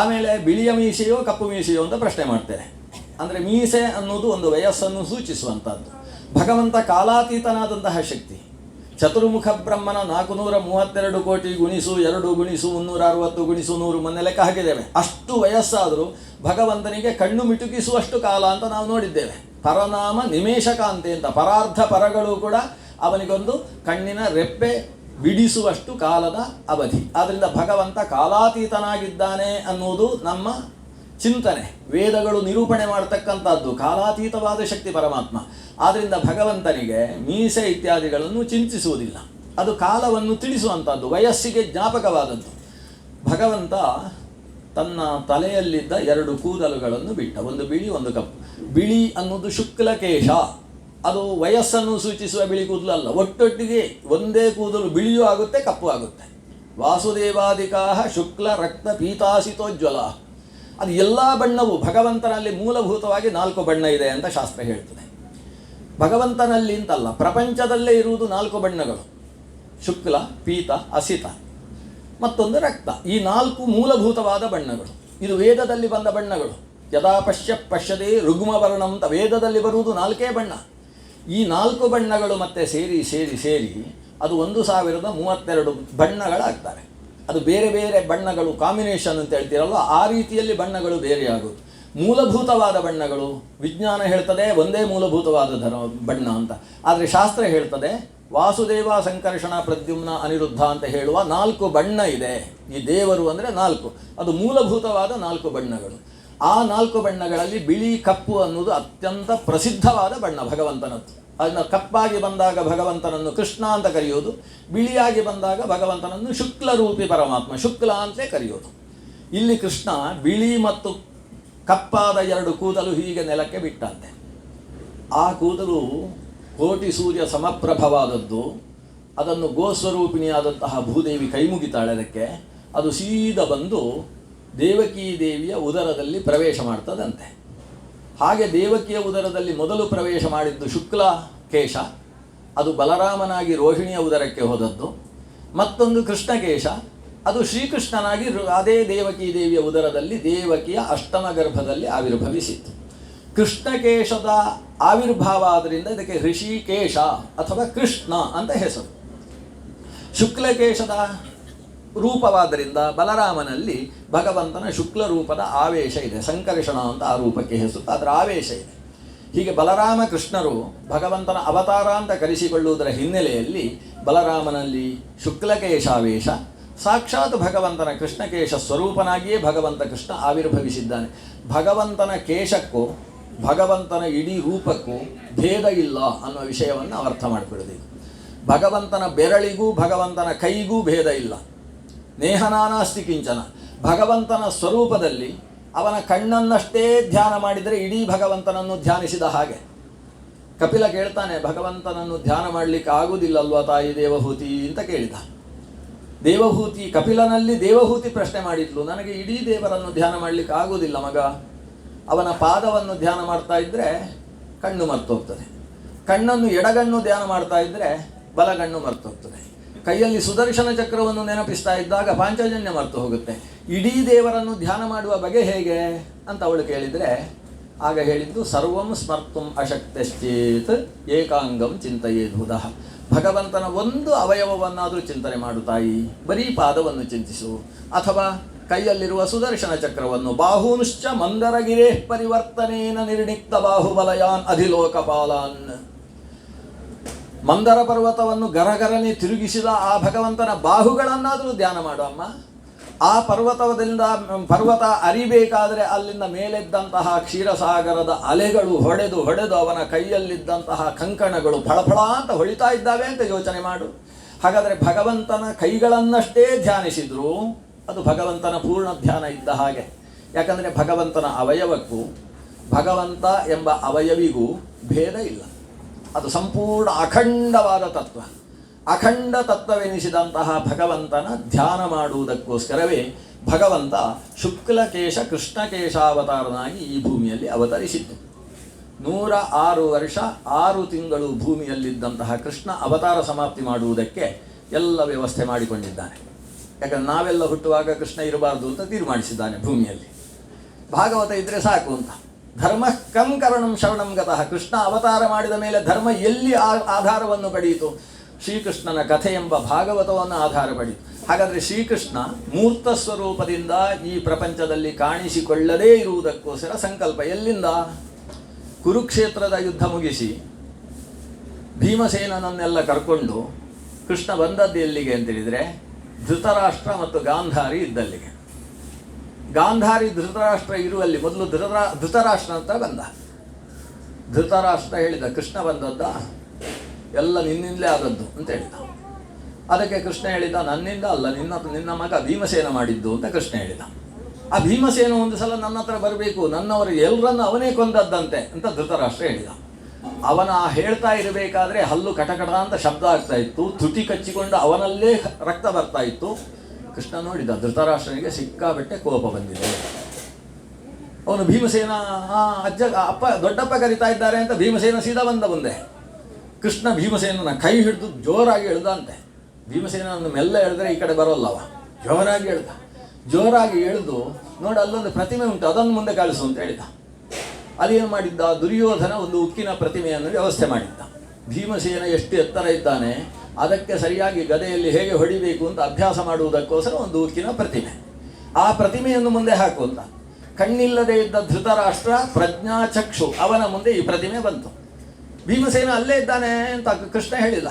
ಆಮೇಲೆ ಬಿಳಿಯ ಮೀಸೆಯೋ ಕಪ್ಪು ಮೀಸೆಯೋ ಅಂತ ಪ್ರಶ್ನೆ ಮಾಡ್ತೇವೆ. ಅಂದರೆ ಮೀಸೆ ಅನ್ನೋದು ಒಂದು ವಯಸ್ಸನ್ನು ಸೂಚಿಸುವಂಥದ್ದು. ಭಗವಂತ ಕಾಲಾತೀತನಾದಂತಹ ಶಕ್ತಿ. ಚತುರ್ಮುಖ ಬ್ರಹ್ಮನ 432 ಕೋಟಿ ಗುಣಿಸು 2 ಗುಣಿಸು 360 ಗುಣಿಸು 100 ಮೊನ್ನೆ ಲೆಕ್ಕ ಹಾಕಿದ್ದೇವೆ. ಅಷ್ಟು ವಯಸ್ಸಾದರೂ ಭಗವಂತನಿಗೆ ಕಣ್ಣು ಮಿಟುಕಿಸುವಷ್ಟು ಕಾಲ ಅಂತ ನಾವು ನೋಡಿದ್ದೇವೆ. ಪರನಾಮ ನಿಮೇಶಕಾಂತೆ ಅಂತ ಪರಾರ್ಧ ಪರಗಳು ಕೂಡ ಅವನಿಗೊಂದು ಕಣ್ಣಿನ ರೆಪ್ಪೆ ಬಿಡಿಸುವಷ್ಟು ಕಾಲದ ಅವಧಿ. ಆದ್ದರಿಂದ ಭಗವಂತ ಕಾಲಾತೀತನಾಗಿದ್ದಾನೆ ಅನ್ನುವುದು ನಮ್ಮ ಚಿಂತನೆ. ವೇದಗಳು ನಿರೂಪಣೆ ಮಾಡತಕ್ಕಂಥದ್ದು ಕಾಲಾತೀತವಾದ ಶಕ್ತಿ ಪರಮಾತ್ಮ. ಆದ್ದರಿಂದ ಭಗವಂತನಿಗೆ ಮೀಸೆ ಇತ್ಯಾದಿಗಳನ್ನು ಚಿಂತಿಸುವುದಿಲ್ಲ, ಅದು ಕಾಲವನ್ನು ತಿಳಿಸುವಂಥದ್ದು, ವಯಸ್ಸಿಗೆ ಜ್ಞಾಪಕವಾದದ್ದು. ಭಗವಂತ ತನ್ನ ತಲೆಯಲ್ಲಿದ್ದ 2 ಕೂದಲುಗಳನ್ನು ಬಿಟ್ಟ, ಒಂದು ಬಿಳಿ ಒಂದು ಕಪ್ಪು. ಬಿಳಿ ಅನ್ನೋದು ಶುಕ್ಲಕೇಶ, ಅದು ವಯಸ್ಸನ್ನು ಸೂಚಿಸುವ ಬಿಳಿ ಕೂದಲು ಅಲ್ಲ. ಒಟ್ಟೊಟ್ಟಿಗೆ ಒಂದೇ ಕೂದಲು ಬಿಳಿಯೂ ಆಗುತ್ತೆ ಕಪ್ಪು ಆಗುತ್ತೆ. ವಾಸುದೇವಾದಿಕಾಹ ಶುಕ್ಲ ರಕ್ತ ಪೀತಾಸಿತೋಜ್ವಲ. ಅದು ಎಲ್ಲ ಬಣ್ಣವು ಭಗವಂತನಲ್ಲಿ ಮೂಲಭೂತವಾಗಿ 4 ಬಣ್ಣ ಇದೆ ಅಂತ ಶಾಸ್ತ್ರ ಹೇಳ್ತದೆ. ಭಗವಂತನಲ್ಲಿ ಅಂತಲ್ಲ, ಪ್ರಪಂಚದಲ್ಲೇ ಇರುವುದು 4 ಬಣ್ಣಗಳು: ಶುಕ್ಲ, ಪೀತ, ಅಸಿತ, ಮತ್ತೊಂದು ರಕ್ತ. ಈ 4 ಮೂಲಭೂತವಾದ ಬಣ್ಣಗಳು. ಇದು ವೇದದಲ್ಲಿ ಬಂದ ಬಣ್ಣಗಳು. ಯದಾ ಪಶ್ಯದೇ ರುಗ್ಮವರ್ಣಂ ಅಂತ ವೇದದಲ್ಲಿ ಬರುವುದು 4 ಬಣ್ಣ. ಈ 4 ಬಣ್ಣಗಳು ಮತ್ತೆ ಸೇರಿ ಸೇರಿ ಸೇರಿ ಅದು 1032 ಬಣ್ಣಗಳಾಗ್ತವೆ. ಅದು ಬೇರೆ ಬೇರೆ ಬಣ್ಣಗಳು ಕಾಂಬಿನೇಷನ್ ಅಂತ ಹೇಳ್ತೀರಲ್ವ, ಆ ರೀತಿಯಲ್ಲಿ ಬಣ್ಣಗಳು ಬೇರೆಯಾಗುವುದು. ಮೂಲಭೂತವಾದ ಬಣ್ಣಗಳು ವಿಜ್ಞಾನ ಹೇಳ್ತದೆ ಒಂದೇ ಮೂಲಭೂತವಾದ ಬಣ್ಣ ಅಂತ. ಆದರೆ ಶಾಸ್ತ್ರ ಹೇಳ್ತದೆ ವಾಸುದೇವ ಸಂಕರ್ಷಣ ಪ್ರದ್ಯುಮ್ನ ಅನಿರುದ್ಧ ಅಂತ ಹೇಳುವ 4 ಬಣ್ಣ ಇದೆ. ಈ ದೇವರು ಅಂದರೆ 4, ಅದು ಮೂಲಭೂತವಾದ 4 ಬಣ್ಣಗಳು. ಆ 4 ಬಣ್ಣಗಳಲ್ಲಿ ಬಿಳಿ ಕಪ್ಪು ಅನ್ನೋದು ಅತ್ಯಂತ ಪ್ರಸಿದ್ಧವಾದ ಬಣ್ಣ ಭಗವಂತನದ್ದು. ಅದನ್ನು ಕಪ್ಪಾಗಿ ಬಂದಾಗ ಭಗವಂತನನ್ನು ಕೃಷ್ಣ ಅಂತ ಕರೆಯೋದು, ಬಿಳಿಯಾಗಿ ಬಂದಾಗ ಭಗವಂತನನ್ನು ಶುಕ್ಲರೂಪಿ ಪರಮಾತ್ಮ, ಶುಕ್ಲ ಅಂತಲೇ ಕರೆಯೋದು. ಇಲ್ಲಿ ಕೃಷ್ಣ ಬಿಳಿ ಮತ್ತು ಕಪ್ಪಾದ 2 ಕೂದಲು ಹೀಗೆ ನೆಲಕ್ಕೆ ಬಿಟ್ಟಂತೆ. ಆ ಕೂದಲು ಕೋಟಿ ಸೂರ್ಯ ಸಮಪ್ರಭವಾದದ್ದು. ಅದನ್ನು ಗೋಸ್ವರೂಪಿಣಿಯಾದಂತಹ ಭೂದೇವಿ ಕೈ ಮುಗಿತಾಳೆ ಅದಕ್ಕೆ. ಅದು ಸೀದ ಬಂದು ದೇವಕೀ ದೇವಿಯ ಉದರದಲ್ಲಿ ಪ್ರವೇಶ ಮಾಡ್ತದಂತೆ. ಹಾಗೆ ದೇವಕಿಯ ಉದರದಲ್ಲಿ ಮೊದಲು ಪ್ರವೇಶ ಮಾಡಿದ್ದು ಶುಕ್ಲ ಕೇಶ, ಅದು ಬಲರಾಮನಾಗಿ ರೋಹಿಣಿಯ ಉದರಕ್ಕೆ ಹೋದದ್ದು. ಮತ್ತೊಂದು ಕೃಷ್ಣಕೇಶ, ಅದು ಶ್ರೀಕೃಷ್ಣನಾಗಿ ಅದೇ ದೇವಕೀ ದೇವಿಯ ಉದರದಲ್ಲಿ ದೇವಕಿಯ ಅಷ್ಟಮ ಗರ್ಭದಲ್ಲಿ ಆವಿರ್ಭವಿಸಿತ್ತು. ಕೃಷ್ಣಕೇಶದ ಆವಿರ್ಭಾವ ಆದ್ದರಿಂದ ಇದಕ್ಕೆ ಋಷಿಕೇಶ ಅಥವಾ ಕೃಷ್ಣ ಅಂತ ಹೆಸರು. ಶುಕ್ಲಕೇಶದ ರೂಪವಾದ್ದರಿಂದ ಬಲರಾಮನಲ್ಲಿ ಭಗವಂತನ ಶುಕ್ಲ ರೂಪದ ಆವೇಶ ಇದೆ. ಸಂಕರ್ಷಣ ಅಂತ ಆ ರೂಪಕ್ಕೆ ಹೆಸರು, ಅದರ ಆವೇಶ ಇದೆ. ಹೀಗೆ ಬಲರಾಮ ಕೃಷ್ಣರು ಭಗವಂತನ ಅವತಾರ ಅಂತ ಕರೆಸಿಕೊಳ್ಳುವುದರ ಹಿನ್ನೆಲೆಯಲ್ಲಿ ಬಲರಾಮನಲ್ಲಿ ಶುಕ್ಲಕೇಶಾವೇಶ, ಸಾಕ್ಷಾತ್ ಭಗವಂತನ ಕೃಷ್ಣಕೇಶ ಸ್ವರೂಪನಾಗಿಯೇ ಭಗವಂತ ಕೃಷ್ಣ ಆವಿರ್ಭವಿಸಿದ್ದಾನೆ. ಭಗವಂತನ ಕೇಶಕ್ಕೂ ಭಗವಂತನ ಇಡೀ ರೂಪಕ್ಕೂ ಭೇದ ಇಲ್ಲ ಅನ್ನುವ ವಿಷಯವನ್ನು ಅರ್ಥ ಮಾಡಿಕೊಳ್ಳಬೇಕು. ಭಗವಂತನ ಬೆರಳಿಗೂ ಭಗವಂತನ ಕೈಗೂ ಭೇದ ಇಲ್ಲ. ನೇಹನಾನಾಸ್ತಿ ಕಿಂಚನ. ಭಗವಂತನ ಸ್ವರೂಪದಲ್ಲಿ ಅವನ ಕಣ್ಣನ್ನಷ್ಟೇ ಧ್ಯಾನ ಮಾಡಿದರೆ ಇಡೀ ಭಗವಂತನನ್ನು ಧ್ಯಾನಿಸಿದ ಹಾಗೆ. ಕಪಿಲ ಕೇಳ್ತಾನೆ, ಭಗವಂತನನ್ನು ಧ್ಯಾನ ಮಾಡಲಿಕ್ಕೆ ಆಗುವುದಿಲ್ಲಲ್ವಾ ತಾಯಿ ದೇವಹೂತಿ ಅಂತ ಕೇಳಿದ. ದೇವಹೂತಿ ಕಪಿಲನಲ್ಲಿ ದೇವಹೂತಿ ಪ್ರಶ್ನೆ ಮಾಡಿದ್ಲು, ನನಗೆ ಇಡೀ ದೇವರನ್ನು ಧ್ಯಾನ ಮಾಡಲಿಕ್ಕೆ ಆಗುವುದಿಲ್ಲ ಮಗ. ಅವನ ಪಾದವನ್ನು ಧ್ಯಾನ ಮಾಡ್ತಾ ಇದ್ದರೆ ಕಣ್ಣು ಮರ್ತೋಗ್ತದೆ, ಕಣ್ಣನ್ನು ಎಡಗಣ್ಣು ಧ್ಯಾನ ಮಾಡ್ತಾ ಇದ್ದರೆ ಬಲಗಣ್ಣು ಮರ್ತೋಗ್ತದೆ, ಕೈಯಲ್ಲಿ ಸುದರ್ಶನ ಚಕ್ರವನ್ನು ನೆನಪಿಸ್ತಾ ಇದ್ದಾಗ ಪಾಂಚಜನ್ಯ ಮರ್ತು ಹೋಗುತ್ತೆ. ಇಡೀ ದೇವರನ್ನು ಧ್ಯಾನ ಮಾಡುವ ಬಗೆ ಹೇಗೆ ಅಂತ ಅವಳು ಕೇಳಿದರೆ ಆಗ ಹೇಳಿದ್ದು, ಸರ್ವಂ ಸ್ಮರ್ತುಂ ಅಶಕ್ತಶ್ಚೇತ್ ಏಕಾಂಗಂ ಚಿಂತೆಯೇದ್ಬುಧಃ. ಭಗವಂತನ ಒಂದು ಅವಯವವನ್ನಾದರೂ ಚಿಂತನೆ ಮಾಡು ತಾಯಿ, ಬರೀ ಪಾದವನ್ನು ಚಿಂತಿಸು, ಅಥವಾ ಕೈಯಲ್ಲಿರುವ ಸುದರ್ಶನ ಚಕ್ರವನ್ನು. ಬಾಹೂನುಶ್ಚ ಮಂದರಗಿರೇ ಪರಿವರ್ತನೇನ ನಿರ್ಣಿಕ್ತ ಬಾಹುಬಲಯಾನ್ ಅಧಿಲೋಕಪಾಲಾನ್. ಮಂದರ ಪರ್ವತವನ್ನು ಗರಗರನೆ ತಿರುಗಿಸಿದ ಆ ಭಗವಂತನ ಬಾಹುಗಳನ್ನಾದರೂ ಧ್ಯಾನ ಮಾಡು ಅಮ್ಮ. ಆ ಪರ್ವತ ಅರಿಬೇಕಾದರೆ ಅಲ್ಲಿಂದ ಮೇಲೆದ್ದಂತಹ ಕ್ಷೀರಸಾಗರದ ಅಲೆಗಳು ಹೊಡೆದು ಅವನ ಕೈಯಲ್ಲಿದ್ದಂತಹ ಕಂಕಣಗಳು ಫಳಫಳ ಅಂತ ಹೊಳಿತಾ ಇದ್ದಾವೆ ಅಂತ ಯೋಚನೆ ಮಾಡು. ಹಾಗಾದರೆ ಭಗವಂತನ ಕೈಗಳನ್ನಷ್ಟೇ ಧ್ಯಾನಿಸಿದ್ರು ಅದು ಭಗವಂತನ ಪೂರ್ಣ ಧ್ಯಾನ ಇದ್ದ ಹಾಗೆ. ಯಾಕಂದರೆ ಭಗವಂತನ ಅವಯವಕ್ಕೂ ಭಗವಂತ ಎಂಬ ಅವಯವಿಗೂ ಭೇದ ಇಲ್ಲ, ಅದು ಸಂಪೂರ್ಣ ಅಖಂಡವಾದ ತತ್ವ. ಅಖಂಡ ತತ್ವವೆನಿಸಿದಂತಹ ಭಗವಂತನ ಧ್ಯಾನ ಮಾಡುವುದಕ್ಕೋಸ್ಕರವೇ ಭಗವಂತ ಶುಕ್ಲಕೇಶ ಕೃಷ್ಣಕೇಶಾವತಾರನಾಗಿ ಈ ಭೂಮಿಯಲ್ಲಿ ಅವತರಿಸಿದ್ದು. 106 ವರ್ಷ 6 ತಿಂಗಳು ಭೂಮಿಯಲ್ಲಿದ್ದಂತಹ ಕೃಷ್ಣ ಅವತಾರ ಸಮಾಪ್ತಿ ಮಾಡುವುದಕ್ಕೆ ಎಲ್ಲ ವ್ಯವಸ್ಥೆ ಮಾಡಿಕೊಂಡಿದ್ದಾನೆ. ಯಾಕಂದರೆ ನಾವೆಲ್ಲ ಹುಟ್ಟುವಾಗ ಕೃಷ್ಣ ಇರಬಾರ್ದು ಅಂತ ತೀರ್ಮಾನಿಸಿದ್ದಾನೆ ಭೂಮಿಯಲ್ಲಿ. ಭಾಗವತ ಇದ್ದರೆ ಸಾಕು ಅಂತ. ಧರ್ಮ ಕಂಕರಣಂ ಶರಣಂ ಗತಃ. ಕೃಷ್ಣ ಅವತಾರ ಮಾಡಿದ ಮೇಲೆ ಧರ್ಮ ಎಲ್ಲಿ ಆಧಾರವನ್ನು ಪಡೆಯಿತು? ಶ್ರೀಕೃಷ್ಣನ ಕಥೆ ಎಂಬ ಭಾಗವತವನ್ನು ಆಧಾರ ಪಡೆಯಿತು. ಹಾಗಾದರೆ ಶ್ರೀಕೃಷ್ಣ ಮೂರ್ತ ಸ್ವರೂಪದಿಂದ ಈ ಪ್ರಪಂಚದಲ್ಲಿ ಕಾಣಿಸಿಕೊಳ್ಳದೇ ಇರುವುದಕ್ಕೋಸ್ಕರ ಸಂಕಲ್ಪ ಎಲ್ಲಿಂದ? ಕುರುಕ್ಷೇತ್ರದ ಯುದ್ಧ ಮುಗಿಸಿ ಭೀಮಸೇನನನ್ನೆಲ್ಲ ಕರ್ಕೊಂಡು ಕೃಷ್ಣ ಬಂದದ್ದು ಎಲ್ಲಿಗೆ ಅಂತೇಳಿದರೆ ಧೃತರಾಷ್ಟ್ರ ಮತ್ತು ಗಾಂಧಾರಿ ಇದ್ದಲ್ಲಿಗೆ. ಗಾಂಧಾರಿ ಧೃತರಾಷ್ಟ್ರ ಇರುವಲ್ಲಿ ಮೊದಲು ಧೃತರಾಷ್ಟ್ರ ಅಂತ ಬಂದ. ಧೃತರಾಷ್ಟ್ರ ಹೇಳಿದ, ಕೃಷ್ಣ ಬಂದದ್ದ ಎಲ್ಲ ನಿನ್ನಿಂದಲೇ ಆದದ್ದು ಅಂತ ಹೇಳಿದ. ಅದಕ್ಕೆ ಕೃಷ್ಣ ಹೇಳಿದ, ನನ್ನಿಂದ ಅಲ್ಲ, ನಿನ್ನ ಮಗ ಭೀಮಸೇನ ಮಾಡಿದ್ದು ಅಂತ ಕೃಷ್ಣ ಹೇಳಿದ. ಆ ಭೀಮಸೇನ ಒಂದು ಸಲ ನನ್ನ ಹತ್ರ ಬರಬೇಕು, ನನ್ನವರು ಎಲ್ಲರನ್ನು ಅವನೇ ಕೊಂದದ್ದಂತೆ ಅಂತ ಧೃತರಾಷ್ಟ್ರ ಹೇಳಿದ. ಅವನ ಹೇಳ್ತಾ ಇರಬೇಕಾದ್ರೆ ಹಲ್ಲು ಕಟಕಟ ಅಂತ ಶಬ್ದ ಆಗ್ತಾ ಇತ್ತು, ತುಟಿ ಕಚ್ಚಿಕೊಂಡು ಅವನಲ್ಲೇ ರಕ್ತ ಬರ್ತಾ ಇತ್ತು. ಕೃಷ್ಣ ನೋಡಿದ, ಧೃತರಾಷ್ಟ್ರನಿಗೆ ಸಿಕ್ಕಾಬಟ್ಟೆ ಕೋಪ ಬಂದಿದೆ. ಅವನು ಭೀಮಸೇನ ಅಪ್ಪ ದೊಡ್ಡಪ್ಪ ಕರಿತಾ ಇದ್ದಾರೆ ಅಂತ ಭೀಮಸೇನ ಸೀದಾ ಬಂದ ಮುಂದೆ. ಕೃಷ್ಣ ಭೀಮಸೇನನ ಕೈ ಹಿಡಿದು ಜೋರಾಗಿ ಎಳ್ದಂತೆ. ಭೀಮಸೇನನ್ನು ಮೆಲ್ಲ ಎಳೆದ್ರೆ ಈ ಕಡೆ ಬರೋಲ್ಲವ, ಜೋರಾಗಿ ಎಳ್ದ. ಜೋರಾಗಿ ಎಳೆದು ನೋಡಿ ಅಲ್ಲೊಂದು ಪ್ರತಿಮೆ ಉಂಟು, ಅದನ್ನು ಮುಂದೆ ಕಳಿಸು ಅಂತ ಹೇಳಿದ. ಅದೇನು ಮಾಡಿದ್ದ? ದುರ್ಯೋಧನ ಒಂದು ಉಕ್ಕಿನ ಪ್ರತಿಮೆಯನ್ನು ವ್ಯವಸ್ಥೆ ಮಾಡಿದ್ದ. ಭೀಮಸೇನ ಎಷ್ಟು ಎತ್ತರ ಇದ್ದಾನೆ ಅದಕ್ಕೆ ಸರಿಯಾಗಿ ಗದೆಯಲ್ಲಿ ಹೇಗೆ ಹೊಡಿಬೇಕು ಅಂತ ಅಭ್ಯಾಸ ಮಾಡುವುದಕ್ಕೋಸ್ಕರ ಒಂದು ಉಕ್ಕಿನ ಪ್ರತಿಮೆ. ಆ ಪ್ರತಿಮೆಯನ್ನು ಮುಂದೆ ಹಾಕುವಂತ. ಕಣ್ಣಿಲ್ಲದೆ ಇದ್ದ ಧೃತರಾಷ್ಟ್ರ ಪ್ರಜ್ಞಾಚಕ್ಷು, ಅವನ ಮುಂದೆ ಈ ಪ್ರತಿಮೆ ಬಂತು. ಭೀಮಸೇನ ಅಲ್ಲೇ ಇದ್ದಾನೆ ಅಂತ ಕೃಷ್ಣ ಹೇಳಿದ.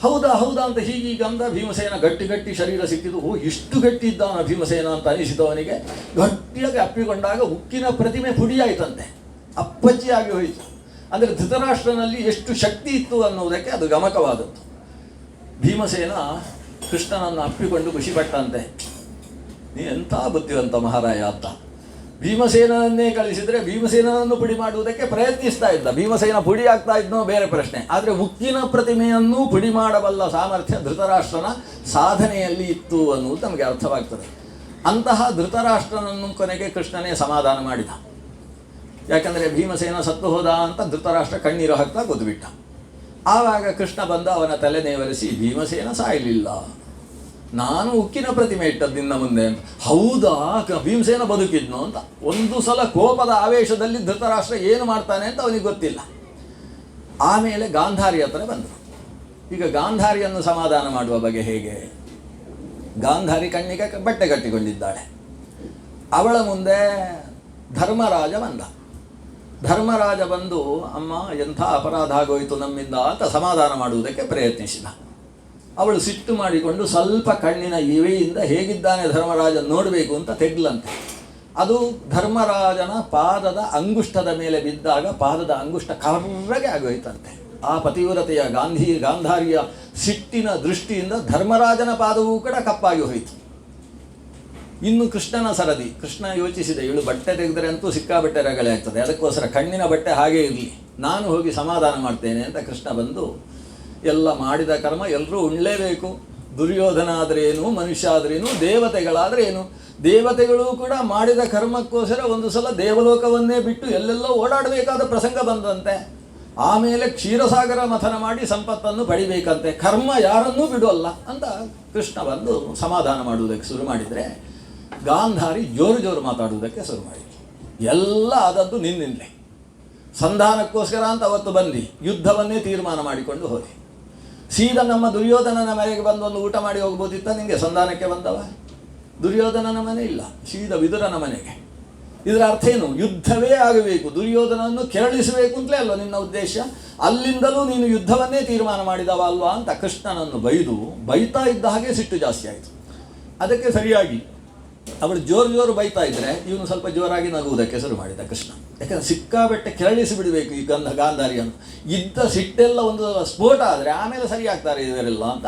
ಹೌದಾ ಅಂತ ಹೀಗೀಗ ಅಂದ. ಭೀಮಸೇನ ಗಟ್ಟಿ ಶರೀರ ಸಿಕ್ಕಿದ್ದು. ಇಷ್ಟು ಗಟ್ಟಿ ಇದ್ದಾನ ಭೀಮಸೇನ ಅಂತ ಅನಿಸಿದವನಿಗೆ. ಗಟ್ಟಿಯಾಗಿ ಅಪ್ಪಿಕೊಂಡಾಗ ಉಕ್ಕಿನ ಪ್ರತಿಮೆ ಪುಡಿಯಾಯಿತಂತೆ, ಅಪ್ಪಚ್ಚಿಯಾಗಿ ಹೋಯಿತು. ಅಂದರೆ ಧೃತರಾಷ್ಟ್ರನಲ್ಲಿ ಎಷ್ಟು ಶಕ್ತಿ ಇತ್ತು ಅನ್ನುವುದಕ್ಕೆ ಅದು ಗಮಕವಾದದ್ದು. ಭೀಮಸೇನ ಕೃಷ್ಣನನ್ನು ಅಪ್ಪಿಕೊಂಡು ಖುಷಿಪಟ್ಟಂತೆ, ನೀ ಎಂಥ ಬುದ್ಧಿವಂತ ಮಹಾರಾಯ ಅಂತ. ಭೀಮಸೇನನ್ನೇ ಕಳಿಸಿದರೆ ಭೀಮಸೇನನನ್ನು ಪುಡಿ ಮಾಡುವುದಕ್ಕೆ ಪ್ರಯತ್ನಿಸ್ತಾ ಇದ್ದ. ಭೀಮಸೇನ ಪುಡಿ ಆಗ್ತಾ ಇದ್ನೋ ಬೇರೆ ಪ್ರಶ್ನೆ, ಆದರೆ ಉಕ್ಕಿನ ಪ್ರತಿಮೆಯನ್ನೂ ಪುಡಿ ಮಾಡಬಲ್ಲ ಸಾಮರ್ಥ್ಯ ಧೃತರಾಷ್ಟ್ರನ ಸಾಧನೆಯಲ್ಲಿ ಇತ್ತು ಅನ್ನುವುದು ನಮಗೆ ಅರ್ಥವಾಗ್ತದೆ. ಅಂತಹ ಧೃತರಾಷ್ಟ್ರನನ್ನು ಕೊನೆಗೆ ಕೃಷ್ಣನೇ ಸಮಾಧಾನ ಮಾಡಿದ. ಯಾಕಂದರೆ ಭೀಮಸೇನ ಸತ್ತು ಹೋದ ಅಂತ ಧೃತರಾಷ್ಟ್ರ ಕಣ್ಣೀರು ಹಾಕ್ತಾ ಕೂತ್ಬಿಟ್ಟ. ಆವಾಗ ಕೃಷ್ಣ ಬಂದ ಅವನ ತಲೆ ನೇವರಿಸಿ, ಭೀಮಸೇನ ಸಾಯಲಿಲ್ಲ, ನಾನು ಉಕ್ಕಿನ ಪ್ರತಿಮೆ ಇಟ್ಟದ್ದು ನಿನ್ನ ಮುಂದೆ ಅಂತ. ಹೌದಾ, ಭೀಮಸೇನ ಬದುಕಿದ್ನು ಅಂತ. ಒಂದು ಸಲ ಕೋಪದ ಆವೇಶದಲ್ಲಿ ಧೃತರಾಷ್ಟ್ರ ಏನು ಮಾಡ್ತಾನೆ ಅಂತ ಅವನಿಗೆ ಗೊತ್ತಿಲ್ಲ. ಆಮೇಲೆ ಗಾಂಧಾರಿ ಹತ್ರ ಬಂದರು. ಈಗ ಗಾಂಧಾರಿಯನ್ನು ಸಮಾಧಾನ ಮಾಡುವ ಬಗೆ ಹೇಗೆ? ಗಾಂಧಾರಿ ಕಣ್ಣಿಗೆ ಬಟ್ಟೆ ಕಟ್ಟಿಕೊಂಡಿದ್ದಾಳೆ. ಅವಳ ಮುಂದೆ ಧರ್ಮರಾಜ ಬಂದ. ಧರ್ಮರಾಜ ಬಂದು, ಅಮ್ಮ ಎಂಥ ಅಪರಾಧ ಆಗೋಯಿತು ನಮ್ಮಿಂದ ಅಂತ ಸಮಾಧಾನ ಮಾಡುವುದಕ್ಕೆ ಪ್ರಯತ್ನಿಸಿದ. ಅವಳು ಸಿಟ್ಟು ಮಾಡಿಕೊಂಡು ಸ್ವಲ್ಪ ಕಣ್ಣಿನ ಇವೆಯಿಂದ ಹೇಗಿದ್ದಾನೆ ಧರ್ಮರಾಜ ನೋಡಬೇಕು ಅಂತ ತೆಗ್ಲಂತೆ. ಅದು ಧರ್ಮರಾಜನ ಪಾದದ ಅಂಗುಷ್ಟದ ಮೇಲೆ ಬಿದ್ದಾಗ ಪಾದದ ಅಂಗುಷ್ಟ ಕರ್ರಗೆ ಆಗೋಯ್ತಂತೆ. ಆ ಪತಿವ್ರತೆಯ ಗಾಂಧಾರಿಯ ಸಿಟ್ಟಿನ ದೃಷ್ಟಿಯಿಂದ ಧರ್ಮರಾಜನ ಪಾದವೂ ಕೂಡ ಕಪ್ಪಾಗಿ ಹೋಯಿತು. ಇನ್ನು ಕೃಷ್ಣನ ಸರದಿ. ಕೃಷ್ಣ ಯೋಚಿಸಿದೆ, ಇವಳು ಬಟ್ಟೆ ತೆಗೆದರೆ ಅಂತೂ ಸಿಕ್ಕಾಬಟ್ಟೆ ರಗಳೆ ಆಗ್ತದೆ, ಅದಕ್ಕೋಸ್ಕರ ಕಣ್ಣಿನ ಬಟ್ಟೆ ಹಾಗೇ ಇರಲಿ, ನಾನು ಹೋಗಿ ಸಮಾಧಾನ ಮಾಡ್ತೇನೆ ಅಂತ ಕೃಷ್ಣ ಬಂದು ಎಲ್ಲ ಮಾಡಿದ ಕರ್ಮ ಎಲ್ಲರೂ ಉಣ್ಲೇಬೇಕು. ದುರ್ಯೋಧನ ಆದ್ರೇನು, ಮನುಷ್ಯ ಆದ್ರೇನು, ದೇವತೆಗಳಾದ್ರೇನು. ದೇವತೆಗಳು ಕೂಡ ಮಾಡಿದ ಕರ್ಮಕ್ಕೋಸ್ಕರ ಒಂದು ಸಲ ದೇವಲೋಕವನ್ನೇ ಬಿಟ್ಟು ಎಲ್ಲೆಲ್ಲೋ ಓಡಾಡಬೇಕಾದ ಪ್ರಸಂಗ ಬಂದಂತೆ. ಆಮೇಲೆ ಕ್ಷೀರಸಾಗರ ಮಥನ ಮಾಡಿ ಸಂಪತ್ತನ್ನು ಪಡಿಬೇಕಂತೆ. ಕರ್ಮ ಯಾರನ್ನೂ ಬಿಡೋಲ್ಲ ಅಂತ ಕೃಷ್ಣ ಬಂದು ಸಮಾಧಾನ ಮಾಡುವುದಕ್ಕೆ ಶುರು ಮಾಡಿದರೆ ಗಾಂಧಾರಿ ಜೋರು ಜೋರು ಮಾತಾಡುವುದಕ್ಕೆ ಶುರು ಮಾಡಿದ್ರು. ಎಲ್ಲ ಆದದ್ದು ನಿನ್ನಿಂದಲೇ, ಸಂಧಾನಕ್ಕೋಸ್ಕರ ಅಂತ ಅವತ್ತು ಬಂದು ಯುದ್ಧವನ್ನೇ ತೀರ್ಮಾನ ಮಾಡಿಕೊಂಡು ಹೋದೆ. ಸೀದಾ ನಮ್ಮ ದುರ್ಯೋಧನನ ಮನೆಗೆ ಬಂದು ಒಂದು ಊಟ ಮಾಡಿ ಹೋಗ್ಬೋದಿತ್ತ ನಿಮಗೆ? ಸಂಧಾನಕ್ಕೆ ಬಂದವ ದುರ್ಯೋಧನನ ಮನೆ ಇಲ್ಲ, ಸೀದಾ ವಿದುರನ ಮನೆಗೆ. ಇದರ ಅರ್ಥ ಏನು? ಯುದ್ಧವೇ ಆಗಬೇಕು, ದುರ್ಯೋಧನನ್ನು ಕೆರಳಿಸಬೇಕು ಅಂತಲೇ ಅಲ್ವ ನಿನ್ನ ಉದ್ದೇಶ? ಅಲ್ಲಿಂದಲೂ ನೀನು ಯುದ್ಧವನ್ನೇ ತೀರ್ಮಾನ ಮಾಡಿದವ ಅಲ್ವಾ ಅಂತ ಕೃಷ್ಣನನ್ನು ಬೈತಾ ಇದ್ದ ಹಾಗೆ ಸಿಟ್ಟು ಜಾಸ್ತಿ ಆಯಿತು. ಅದಕ್ಕೆ ಸರಿಯಾಗಿ ಅವಳು ಜೋರು ಬೈತಾ ಇದ್ದರೆ ಇವನು ಸ್ವಲ್ಪ ಜೋರಾಗಿ ನಗುವುದಕ್ಕೆ ಶುರು ಮಾಡಿದ ಕೃಷ್ಣ. ಯಾಕಂದರೆ ಸಿಕ್ಕಾಬಟ್ಟೆ ಕೆರಳಿಸಿ ಬಿಡಬೇಕು ಈ ಗಾಂಧಾರಿಯನ್ನು. ಇದ್ದ ಸಿಟ್ಟೆಲ್ಲ ಒಂದು ಸ್ಫೋಟ ಆದರೆ ಆಮೇಲೆ ಸರಿಯಾಗ್ತಾರೆ ಇವರೆಲ್ಲ ಅಂತ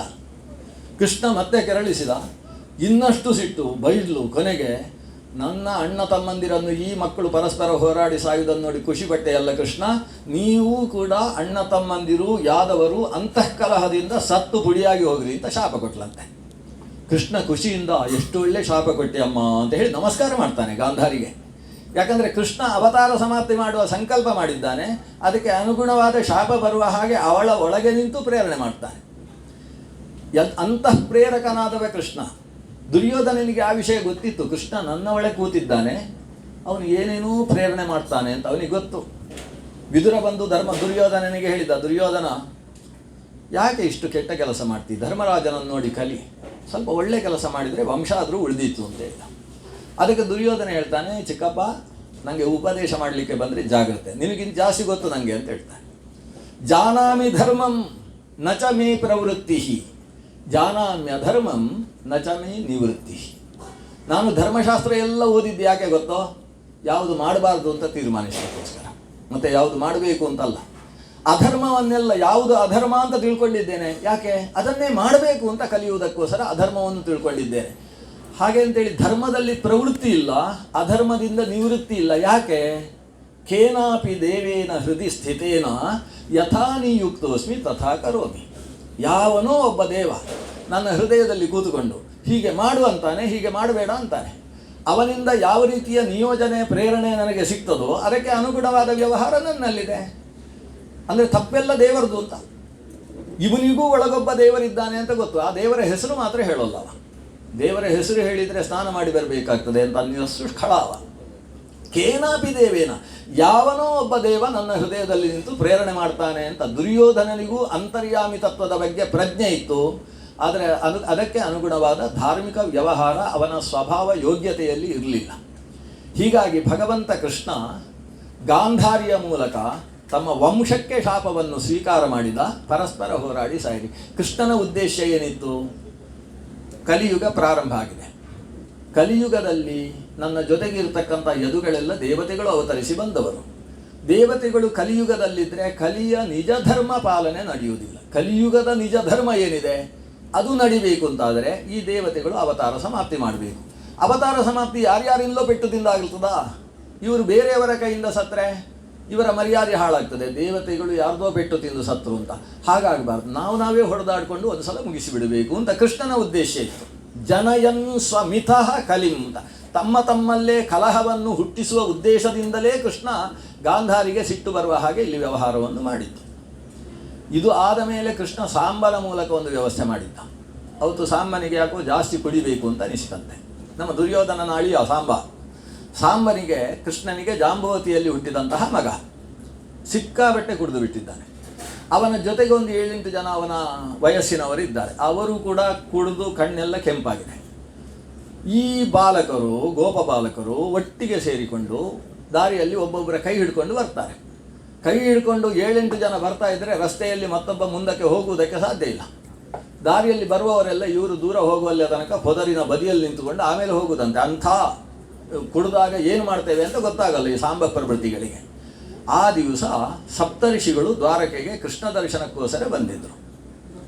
ಕೃಷ್ಣ ಮತ್ತೆ ಕೆರಳಿಸಿದ. ಇನ್ನಷ್ಟು ಸಿಟ್ಟು ಬೈದ್ಲು. ಕೊನೆಗೆ ನನ್ನ ಅಣ್ಣ ತಮ್ಮಂದಿರನ್ನು ಈ ಮಕ್ಕಳು ಪರಸ್ಪರ ಹೋರಾಡಿ ಸಾಯುವುದನ್ನು ನೋಡಿ ಖುಷಿಪಟ್ಟೆ ಅಲ್ಲ ಕೃಷ್ಣ, ನೀವು ಕೂಡ ಅಣ್ಣ ತಮ್ಮಂದಿರು ಯಾದವರು ಅಂತಃಕಲಹದಿಂದ ಸತ್ತು ಪುಡಿಯಾಗಿ ಹೋಗ್ರಿ ಅಂತ ಶಾಪ ಕೊಟ್ಲಂತೆ. ಕೃಷ್ಣ ಖುಷಿಯಿಂದ ಎಷ್ಟು ಒಳ್ಳೆ ಶಾಪ ಕೊಟ್ಟೆ ಅಮ್ಮ ಅಂತ ಹೇಳಿ ನಮಸ್ಕಾರ ಮಾಡ್ತಾನೆ ಗಾಂಧಾರಿಗೆ. ಯಾಕಂದರೆ ಕೃಷ್ಣ ಅವತಾರ ಸಮಾಪ್ತಿ ಮಾಡುವ ಸಂಕಲ್ಪ ಮಾಡಿದ್ದಾನೆ, ಅದಕ್ಕೆ ಅನುಗುಣವಾದ ಶಾಪ ಬರುವ ಹಾಗೆ ಅವಳ ಒಳಗೆ ನಿಂತು ಪ್ರೇರಣೆ ಮಾಡ್ತಾನೆ. ಅಂತಃ ಪ್ರೇರಕನಾದವ ಕೃಷ್ಣ. ದುರ್ಯೋಧನನಿಗೆ ಆ ವಿಷಯ ಗೊತ್ತಿತ್ತು, ಕೃಷ್ಣ ನನ್ನ ಒಳಗೆ ಕೂತಿದ್ದಾನೆ, ಅವನು ಏನೇನೂ ಪ್ರೇರಣೆ ಮಾಡ್ತಾನೆ ಅಂತ ಅವನಿಗೆ ಗೊತ್ತು. ವಿದುರ ಬಂದು ದುರ್ಯೋಧನನಿಗೆ ಹೇಳಿದ, ದುರ್ಯೋಧನ ಯಾಕೆ ಇಷ್ಟು ಕೆಟ್ಟ ಕೆಲಸ ಮಾಡ್ತಿ? ಧರ್ಮರಾಜನನ್ನು ನೋಡಿ ಕಲಿ, ಸ್ವಲ್ಪ ಒಳ್ಳೆ ಕೆಲಸ ಮಾಡಿದರೆ ವಂಶ ಆದರೂ ಉಳಿದಿತ್ತು ಅಂತ ಹೇಳಿದ. ಅದಕ್ಕೆ ದುರ್ಯೋಧನ ಹೇಳ್ತಾನೆ, ಚಿಕ್ಕಪ್ಪ ನನಗೆ ಉಪದೇಶ ಮಾಡಲಿಕ್ಕೆ ಬಂದರೆ ಜಾಗ್ರತೆ, ನಿನಗಿಂತ ಜಾಸ್ತಿ ಗೊತ್ತು ನನಗೆ ಅಂತ ಹೇಳ್ತಾನೆ. ಜಾನಾಮಿ ಧರ್ಮಂ ನಚ ಮೇ ಪ್ರವೃತ್ತಿ, ಜಾನಾಮ್ಯ ಧರ್ಮಂ ನಚ ಮೇ ನಿವೃತ್ತಿ. ನಾನು ಧರ್ಮಶಾಸ್ತ್ರ ಎಲ್ಲ ಓದಿದ್ದು ಯಾಕೆ ಗೊತ್ತೋ? ಯಾವುದು ಮಾಡಬಾರ್ದು ಅಂತ ತೀರ್ಮಾನಿಸೋಕ್ಕೋಸ್ಕರ, ಮತ್ತು ಯಾವುದು ಮಾಡಬೇಕು ಅಂತಲ್ಲ. ಅಧರ್ಮವನ್ನೆಲ್ಲ ಯಾವುದು ಅಧರ್ಮ ಅಂತ ತಿಳ್ಕೊಂಡಿದ್ದೇನೆ, ಯಾಕೆ? ಅದನ್ನೇ ಮಾಡಬೇಕು ಅಂತ ಕಲಿಯುವುದಕ್ಕೋಸ್ಕರ ಅಧರ್ಮವನ್ನು ತಿಳ್ಕೊಂಡಿದ್ದೇನೆ. ಹಾಗೆ ಅಂತೇಳಿ ಧರ್ಮದಲ್ಲಿ ಪ್ರವೃತ್ತಿ ಇಲ್ಲ, ಅಧರ್ಮದಿಂದ ನಿವೃತ್ತಿ ಇಲ್ಲ. ಯಾಕೆ? ಕೇನಾಪಿ ದೇವೇನ ಹೃದಯ ಸ್ಥಿತೇನ ಯಥಾ ನಿಯುಕ್ತೋಸ್ಮಿ ತಥಾ ಕರೋಮಿ. ಯಾವನೋ ಒಬ್ಬ ದೇವ ನನ್ನ ಹೃದಯದಲ್ಲಿ ಕೂತುಕೊಂಡು ಹೀಗೆ ಮಾಡು ಅಂತಾನೆ, ಹೀಗೆ ಮಾಡಬೇಡ ಅಂತಾನೆ. ಅವನಿಂದ ಯಾವ ರೀತಿಯ ನಿಯೋಜನೆ ಪ್ರೇರಣೆ ನನಗೆ ಸಿಗ್ತದೋ ಅದಕ್ಕೆ ಅನುಗುಣವಾದ ವ್ಯವಹಾರ ನನ್ನಲ್ಲಿದೆ. ಅಂದರೆ ತಪ್ಪೆಲ್ಲ ದೇವರದು ಅಂತ. ಇವನಿಗೂ ಒಳಗೊಬ್ಬ ದೇವರಿದ್ದಾನೆ ಅಂತ ಗೊತ್ತು, ಆ ದೇವರ ಹೆಸರು ಮಾತ್ರ ಹೇಳೋಲ್ಲವ. ದೇವರ ಹೆಸರು ಹೇಳಿದರೆ ಸ್ನಾನ ಮಾಡಿ ಬರಬೇಕಾಗ್ತದೆ ಅಂತ ಅನ್ನಿಸು ಖಳಾವ. ಕೇನಾಪಿ ದೇವೇನ, ಯಾವನೋ ಒಬ್ಬ ದೇವ ನನ್ನ ಹೃದಯದಲ್ಲಿ ನಿಂತು ಪ್ರೇರಣೆ ಮಾಡ್ತಾನೆ ಅಂತ. ದುರ್ಯೋಧನನಿಗೂ ಅಂತರ್ಯಾಮಿ ತತ್ವದ ಬಗ್ಗೆ ಪ್ರಜ್ಞೆ ಇತ್ತು, ಆದರೆ ಅದಕ್ಕೆ ಅನುಗುಣವಾದ ಧಾರ್ಮಿಕ ವ್ಯವಹಾರ ಅವನ ಸ್ವಭಾವ ಯೋಗ್ಯತೆಯಲ್ಲಿ ಇರಲಿಲ್ಲ. ಹೀಗಾಗಿ ಭಗವಂತ ಕೃಷ್ಣ ಗಾಂಧಾರಿಯ ಮೂಲಕ ತಮ್ಮ ವಂಶಕ್ಕೆ ಶಾಪವನ್ನು ಸ್ವೀಕಾರ ಮಾಡಿದ. ಪರಸ್ಪರ ಹೋರಾಡಿ ಸಾಯಿರಿ. ಕೃಷ್ಣನ ಉದ್ದೇಶ ಏನಿತ್ತು? ಕಲಿಯುಗ ಪ್ರಾರಂಭ ಆಗಿದೆ, ಕಲಿಯುಗದಲ್ಲಿ ನನ್ನ ಜೊತೆಗಿರ್ತಕ್ಕಂಥ ಯದುಗಳೆಲ್ಲ ದೇವತೆಗಳು ಅವತರಿಸಿ ಬಂದವರು. ದೇವತೆಗಳು ಕಲಿಯುಗದಲ್ಲಿದ್ದರೆ ಕಲಿಯ ನಿಜ ಧರ್ಮ ಪಾಲನೆ ನಡೆಯುವುದಿಲ್ಲ. ಕಲಿಯುಗದ ನಿಜ ಧರ್ಮ ಏನಿದೆ ಅದು ನಡಿಬೇಕು ಅಂತಾದರೆ ಈ ದೇವತೆಗಳು ಅವತಾರ ಸಮಾಪ್ತಿ ಮಾಡಬೇಕು. ಅವತಾರ ಸಮಾಪ್ತಿ ಯಾರ್ಯಾರಿಂದಲೋ ಪೆಟ್ಟು ತಿಂದಾಗ್ತದಾ? ಇವರು ಬೇರೆಯವರ ಕೈಯಿಂದ ಸತ್ತರೆ ಇವರ ಮರ್ಯಾದೆ ಹಾಳಾಗ್ತದೆ. ದೇವತೆಗಳು ಯಾರ್ದೋ ಪೆಟ್ಟು ತಿಂದು ಸತ್ರು ಅಂತ ಹಾಗಾಗಬಾರ್ದು, ನಾವೇ ಹೊಡೆದಾಡಿಕೊಂಡು ಒಂದು ಸಲ ಮುಗಿಸಿಬಿಡಬೇಕು ಅಂತ ಕೃಷ್ಣನ ಉದ್ದೇಶ ಇತ್ತು. ಜನಯನ್ ಸ್ವಮಿತಃ ಕಲಿಂ ಅಂತ ತಮ್ಮಲ್ಲೇ ಕಲಹವನ್ನು ಹುಟ್ಟಿಸುವ ಉದ್ದೇಶದಿಂದಲೇ ಕೃಷ್ಣ ಗಾಂಧಾರಿಗೆ ಸಿಟ್ಟು ಬರುವ ಹಾಗೆ ಇಲ್ಲಿ ವ್ಯವಹಾರವನ್ನು ಮಾಡಿದ್ದು. ಇದು ಆದ ಮೇಲೆ ಕೃಷ್ಣ ಸಾಂಬನ ಮೂಲಕ ಒಂದು ವ್ಯವಸ್ಥೆ ಮಾಡಿದ್ದ. ಅವತ್ತು ಸಾಂಬನಿಗೆ ಯಾಕೋ ಜಾಸ್ತಿ ಕುಡಿಬೇಕು ಅಂತ ಅನಿಸಿತಂತೆ. ನಮ್ಮ ದುರ್ಯೋಧನನ ಅಳಿಯ ಸಾಂಬನಿಗೆ ಕೃಷ್ಣನಿಗೆ ಜಾಂಬವತಿಯಲ್ಲಿ ಹುಟ್ಟಿದಂತಹ ಮಗ ಸಿಕ್ಕಾಬಟ್ಟೆ ಕುಡಿದು ಬಿಟ್ಟಿದ್ದಾನೆ. ಅವನ ಜೊತೆಗೆ ಒಂದು 7-8 ಜನ ಅವನ ವಯಸ್ಸಿನವರು ಇದ್ದಾರೆ. ಅವರು ಕೂಡ ಕುಡಿದು ಕಣ್ಣೆಲ್ಲ ಕೆಂಪಾಗಿದೆ. ಈ ಬಾಲಕರು, ಗೋಪ ಬಾಲಕರು ಒಟ್ಟಿಗೆ ಸೇರಿಕೊಂಡು ದಾರಿಯಲ್ಲಿ ಒಬ್ಬೊಬ್ಬರ ಕೈ ಹಿಡ್ಕೊಂಡು ಬರ್ತಾರೆ. ಕೈ ಹಿಡ್ಕೊಂಡು 7-8 ಜನ ಬರ್ತಾ ಇದ್ದರೆ ರಸ್ತೆಯಲ್ಲಿ ಮತ್ತೊಬ್ಬ ಮುಂದಕ್ಕೆ ಹೋಗುವುದಕ್ಕೆ ಸಾಧ್ಯ ಇಲ್ಲ. ದಾರಿಯಲ್ಲಿ ಬರುವವರೆಲ್ಲ ಇವರು ದೂರ ಹೋಗುವಲ್ಲಿ ತನಕ ಪೊದರಿನ ಬದಿಯಲ್ಲಿ ನಿಂತುಕೊಂಡು ಆಮೇಲೆ ಹೋಗುವುದಂತೆ. ಅಂಥ ಕುಡಿದಾಗ ಏನು ಮಾಡ್ತೇವೆ ಅಂತ ಗೊತ್ತಾಗಲ್ಲ ಈ ಸಾಂಬ ಪ್ರಭೃತಿಗಳಿಗೆ. ಆ ದಿವಸ ಸಪ್ತರ್ಷಿಗಳು ದ್ವಾರಕೆಗೆ ಕೃಷ್ಣ ದರ್ಶನಕ್ಕೋಸ್ಕರ ಬಂದಿದ್ದರು.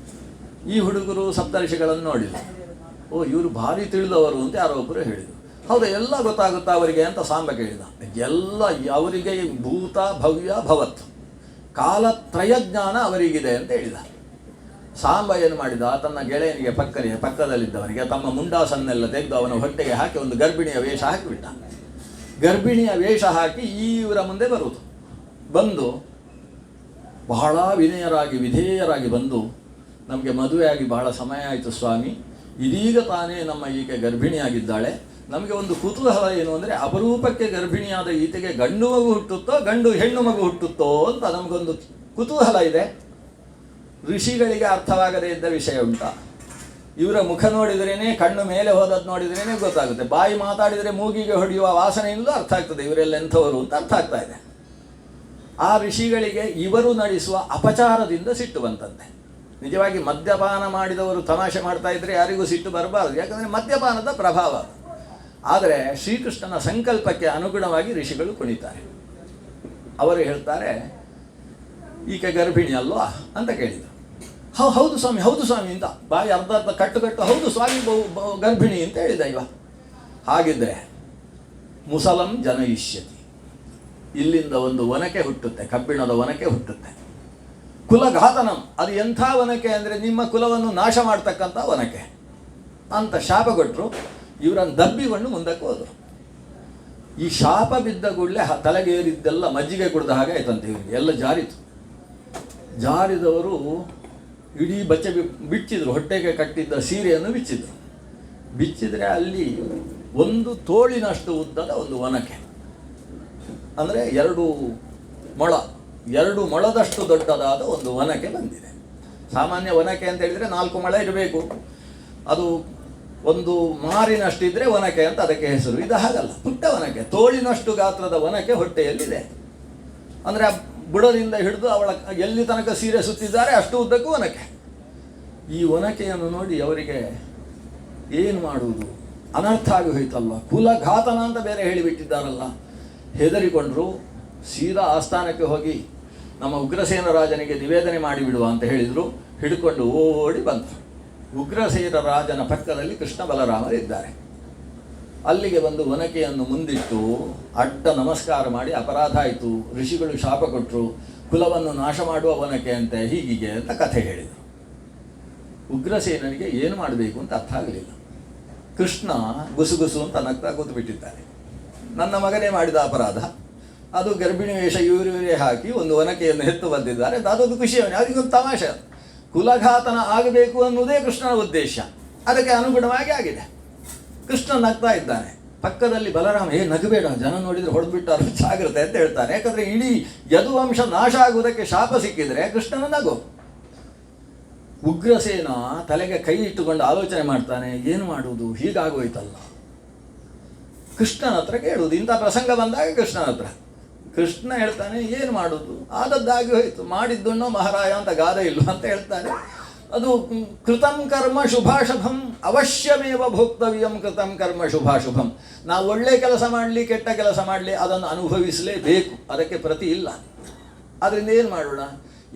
ಈ ಹುಡುಗರು ಸಪ್ತರ್ಷಿಗಳನ್ನು ನೋಡಿದರು. ಓ, ಇವರು ಭಾರಿ ತಿಳಿದವರು ಅಂತ ಯಾರೋ ಒಬ್ಬರು ಹೇಳಿದರು. ಹೌದಾ, ಎಲ್ಲ ಗೊತ್ತಾಗುತ್ತಾ ಅವರಿಗೆ ಅಂತ ಸಾಂಬ ಕೇಳಿದ. ಎಲ್ಲ ಅವರಿಗೆ ಭೂತ ಭವ್ಯ ಭವತ್ ಕಾಲತ್ರಯ ಜ್ಞಾನ ಅವರಿಗಿದೆ ಅಂತ ಹೇಳಿದ. ಸಾಂಬ ಏನು ಮಾಡಿದ, ತನ್ನ ಗೆಳೆಯನಿಗೆ ಪಕ್ಕದಲ್ಲಿದ್ದವನಿಗೆ ತಮ್ಮ ಮುಂಡಾಸನ್ನೆಲ್ಲ ತೆಗೆದು ಅವನ ಹೊಟ್ಟೆಗೆ ಹಾಕಿ ಒಂದು ಗರ್ಭಿಣಿಯ ವೇಷ ಹಾಕಿಬಿಟ್ಟ. ಗರ್ಭಿಣಿಯ ವೇಷ ಹಾಕಿ ಇವರ ಮುಂದೆ ಬರುವುದು. ಬಂದು ಬಹಳ ವಿನಯರಾಗಿ ವಿಧೇಯರಾಗಿ ಬಂದು, ನಮಗೆ ಮದುವೆಯಾಗಿ ಬಹಳ ಸಮಯ ಆಯಿತು ಸ್ವಾಮಿ, ಇದೀಗ ತಾನೇ ನಮ್ಮ ಈಕೆ ಗರ್ಭಿಣಿಯಾಗಿದ್ದಾಳೆ. ನಮಗೆ ಒಂದು ಕುತೂಹಲ ಏನು ಅಂದರೆ, ಅಪರೂಪಕ್ಕೆ ಗರ್ಭಿಣಿಯಾದ ಈತೆಗೆ ಗಂಡು ಮಗು ಹುಟ್ಟುತ್ತೋ ಹೆಣ್ಣು ಮಗು ಹುಟ್ಟುತ್ತೋ ಅಂತ ನಮಗೊಂದು ಕುತೂಹಲ ಇದೆ. ಋಷಿಗಳಿಗೆ ಅರ್ಥವಾಗದೇ ಇದ್ದ ವಿಷಯ ಉಂಟಾ? ಇವರ ಮುಖ ನೋಡಿದ್ರೇ, ಕಣ್ಣು ಮೇಲೆ ಹೋದದ್ದು ನೋಡಿದ್ರೇ ಗೊತ್ತಾಗುತ್ತೆ. ಬಾಯಿ ಮಾತಾಡಿದರೆ ಮೂಗಿಗೆ ಹೊಡೆಯುವ ವಾಸನೆಯಿಂದಲೂ ಅರ್ಥ ಆಗ್ತದೆ ಇವರೆಲ್ಲ ಎಂಥವರು ಅಂತ ಅರ್ಥ ಆಗ್ತಾ ಇದೆ. ಆ ಋಷಿಗಳಿಗೆ ಇವರು ನಡೆಸುವ ಅಪಚಾರದಿಂದ ಸಿಟ್ಟು ಬಂತಂತೆ. ನಿಜವಾಗಿ ಮದ್ಯಪಾನ ಮಾಡಿದವರು ತಮಾಷೆ ಮಾಡ್ತಾ ಇದ್ದರೆ ಯಾರಿಗೂ ಸಿಟ್ಟು ಬರಬಾರದು, ಯಾಕಂದರೆ ಮದ್ಯಪಾನದ ಪ್ರಭಾವ. ಆದರೆ ಶ್ರೀಕೃಷ್ಣನ ಸಂಕಲ್ಪಕ್ಕೆ ಅನುಗುಣವಾಗಿ ಋಷಿಗಳು ಕುಣಿತಾರೆ. ಅವರು ಹೇಳ್ತಾರೆ, ಈಕೆ ಗರ್ಭಿಣಿ ಅಲ್ವಾ ಅಂತ ಕೇಳಿದರು. ಹೌದು ಸ್ವಾಮಿ, ಹೌದು ಸ್ವಾಮಿ ಅಂತ ಬಾಯಿ ಅರ್ಧ ಕಟ್ಟು ಹೌದು ಸ್ವಾಮಿ ಗರ್ಭಿಣಿ ಅಂತ ಹೇಳಿದ ಇವ. ಹಾಗಿದ್ರೆ ಮುಸಲಂ ಜನಯಿಷ್ಯತಿ, ಇಲ್ಲಿಂದ ಒಂದು ಒನಕೆ ಹುಟ್ಟುತ್ತೆ, ಕಬ್ಬಿಣದ ಒನಕೆ ಹುಟ್ಟುತ್ತೆ. ಕುಲಘಾತನಂ, ಅದು ಎಂಥ ಒನಕೆ ಅಂದರೆ ನಿಮ್ಮ ಕುಲವನ್ನು ನಾಶ ಮಾಡ್ತಕ್ಕಂಥ ಒನಕೆ ಅಂತ ಶಾಪ ಕೊಟ್ಟರು. ಇವರನ್ನು ದಬ್ಬಿಕೊಂಡು ಮುಂದಕ್ಕೆ ಹೋದರು. ಈ ಶಾಪ ಬಿದ್ದ ಕೂಡಲೇ ತಲೆಗೇರಿದ್ದೆಲ್ಲ ಮಜ್ಜಿಗೆ ಕುಡಿದ ಹಾಗೆ ಆಯ್ತಂತೆ ಇವರಿಗೆ. ಎಲ್ಲ ಜಾರಿತು. ಜಾರಿದವರು ಇಡೀ ಬಚ್ಚೆ ಬಿಚ್ಚಿದ್ರು, ಹೊಟ್ಟೆಗೆ ಕಟ್ಟಿದ್ದ ಸೀರೆಯನ್ನು ಬಿಚ್ಚಿದ್ರು. ಬಿಚ್ಚಿದರೆ ಅಲ್ಲಿ ಒಂದು ತೋಳಿನಷ್ಟು ಉದ್ದದ ಒಂದು ಒನಕೆ, ಅಂದರೆ 2 ಮೊಳದಷ್ಟು ದೊಡ್ಡದಾದ ಒಂದು ಒನಕೆ ಬಂದಿದೆ. ಸಾಮಾನ್ಯ ಒನಕೆ ಅಂತ ಹೇಳಿದರೆ 4 ಮೊಳ ಇರಬೇಕು. ಅದು ಒಂದು ಮಾರಿನಷ್ಟಿದ್ರೆ ಒನಕೆ ಅಂತ ಅದಕ್ಕೆ ಹೆಸರು. ಇದು ಹಾಗಲ್ಲ, ಪುಟ್ಟ ಒನಕೆ, ತೋಳಿನಷ್ಟು ಗಾತ್ರದ ಒನಕೆ ಹೊಟ್ಟೆಯಲ್ಲಿದೆ. ಅಂದರೆ ಆ ಬುಡದಿಂದ ಹಿಡಿದು ಅವಳ ಎಲ್ಲಿ ತನಕ ಸೀರೆ ಸುತ್ತಿದ್ದಾರೆ ಅಷ್ಟು ಉದ್ದಕ್ಕೂ ಒನಕೆ. ಈ ಒನಕೆಯನ್ನು ನೋಡಿ ಅವರಿಗೆ ಏನು ಮಾಡುವುದು, ಅನರ್ಥ ಆಗಿ ಹೋಯ್ತಲ್ವ, ಕುಲಘಾತನ ಅಂತ ಬೇರೆ ಹೇಳಿಬಿಟ್ಟಿದ್ದಾರಲ್ಲ. ಹೆದರಿಕೊಂಡ್ರು. ಸೀದಾ ಆಸ್ಥಾನಕ್ಕೆ ಹೋಗಿ ನಮ್ಮ ಉಗ್ರಸೇನ ರಾಜನಿಗೆ ನಿವೇದನೆ ಮಾಡಿಬಿಡುವ ಅಂತ ಹೇಳಿದರು. ಹಿಡ್ಕೊಂಡು ಓಡಿ ಬಂದರು. ಉಗ್ರಸೇನ ರಾಜನ ಪಕ್ಕದಲ್ಲಿ ಕೃಷ್ಣ ಬಲರಾಮರಿದ್ದಾರೆ. ಅಲ್ಲಿಗೆ ಬಂದು ಒನಕೆಯನ್ನು ಮುಂದಿಟ್ಟು ಅಡ್ಡ ನಮಸ್ಕಾರ ಮಾಡಿ, ಅಪರಾಧ ಆಯಿತು, ಋಷಿಗಳು ಶಾಪ ಕೊಟ್ಟರು, ಕುಲವನ್ನು ನಾಶ ಮಾಡುವ ಒನಕೆ ಅಂತೆ, ಹೀಗೆ ಅಂತ ಕಥೆ ಹೇಳಿದರು. ಉಗ್ರಸೇನನಿಗೆ ಏನು ಮಾಡಬೇಕು ಅಂತ ಅರ್ಥ ಆಗಲಿಲ್ಲ. ಕೃಷ್ಣ ಗುಸುಗುಸು ಅಂತ ನಗ್ತಾ ಕೂತ್ಬಿಟ್ಟಿದ್ದಾರೆ. ನನ್ನ ಮಗನೇ ಮಾಡಿದ ಅಪರಾಧ, ಅದು ಗರ್ಭಿಣಿ ವೇಷ ಇವರೇ ಹಾಕಿ ಒಂದು ಒನಕೆಯನ್ನು ಹೆತ್ತು ಬಂದಿದ್ದಾರೆ. ಅದೊಂದು ಖುಷಿ, ಅವರಿಗೊಂದು ತಮಾಷೆ. ಕುಲಘಾತನ ಆಗಬೇಕು ಅನ್ನುವುದೇ ಕೃಷ್ಣನ ಉದ್ದೇಶ, ಅದಕ್ಕೆ ಅನುಗುಣವಾಗಿ ಆಗಿದೆ. ಕೃಷ್ಣ ನಗ್ತಾ ಇದ್ದಾನೆ. ಪಕ್ಕದಲ್ಲಿ ಬಲರಾಮ, ನಗಬೇಡ, ಜನ ನೋಡಿದರೆ ಹೊಡೆದ್ಬಿಟ್ಟಾರು, ಜಾಗ್ರತೆ ಅಂತ ಹೇಳ್ತಾನೆ. ಯಾಕಂದರೆ ಇಡೀ ಯದುವಂಶ ನಾಶ ಆಗುವುದಕ್ಕೆ ಶಾಪ ಸಿಕ್ಕಿದರೆ ಕೃಷ್ಣನ ನಗು. ಉಗ್ರಸೇನ ತಲೆಗೆ ಕೈ ಇಟ್ಟುಕೊಂಡು ಆಲೋಚನೆ ಮಾಡ್ತಾನೆ, ಏನು ಮಾಡುವುದು, ಹೀಗಾಗೋಯ್ತಲ್ಲ. ಕೃಷ್ಣನ ಹತ್ರ ಕೇಳುವುದು, ಇಂಥ ಪ್ರಸಂಗ ಬಂದಾಗ ಕೃಷ್ಣನ ಹತ್ರ. ಕೃಷ್ಣ ಹೇಳ್ತಾನೆ, ಏನು ಮಾಡೋದು, ಆದದ್ದಾಗಿ ಹೋಯಿತು, ಮಾಡಿದ್ದುಣ್ಣೋ ಮಹಾರಾಯ ಅಂತ ಗಾದೆ ಇಲ್ವ ಅಂತ ಹೇಳ್ತಾನೆ. ಅದು ಕೃತಂ ಕರ್ಮ ಶುಭಾಶುಭಂ ಅವಶ್ಯಮೇವ ಭೋಕ್ತವ್ಯಂ. ಕೃತಂ ಕರ್ಮ ಶುಭಾಶುಭಂ, ನಾವು ಒಳ್ಳೆ ಕೆಲಸ ಮಾಡಲಿ ಕೆಟ್ಟ ಕೆಲಸ ಮಾಡಲಿ ಅದನ್ನು ಅನುಭವಿಸಲೇಬೇಕು, ಅದಕ್ಕೆ ಪ್ರತಿ ಇಲ್ಲ. ಅದರಿಂದ ಏನು ಮಾಡೋಣ,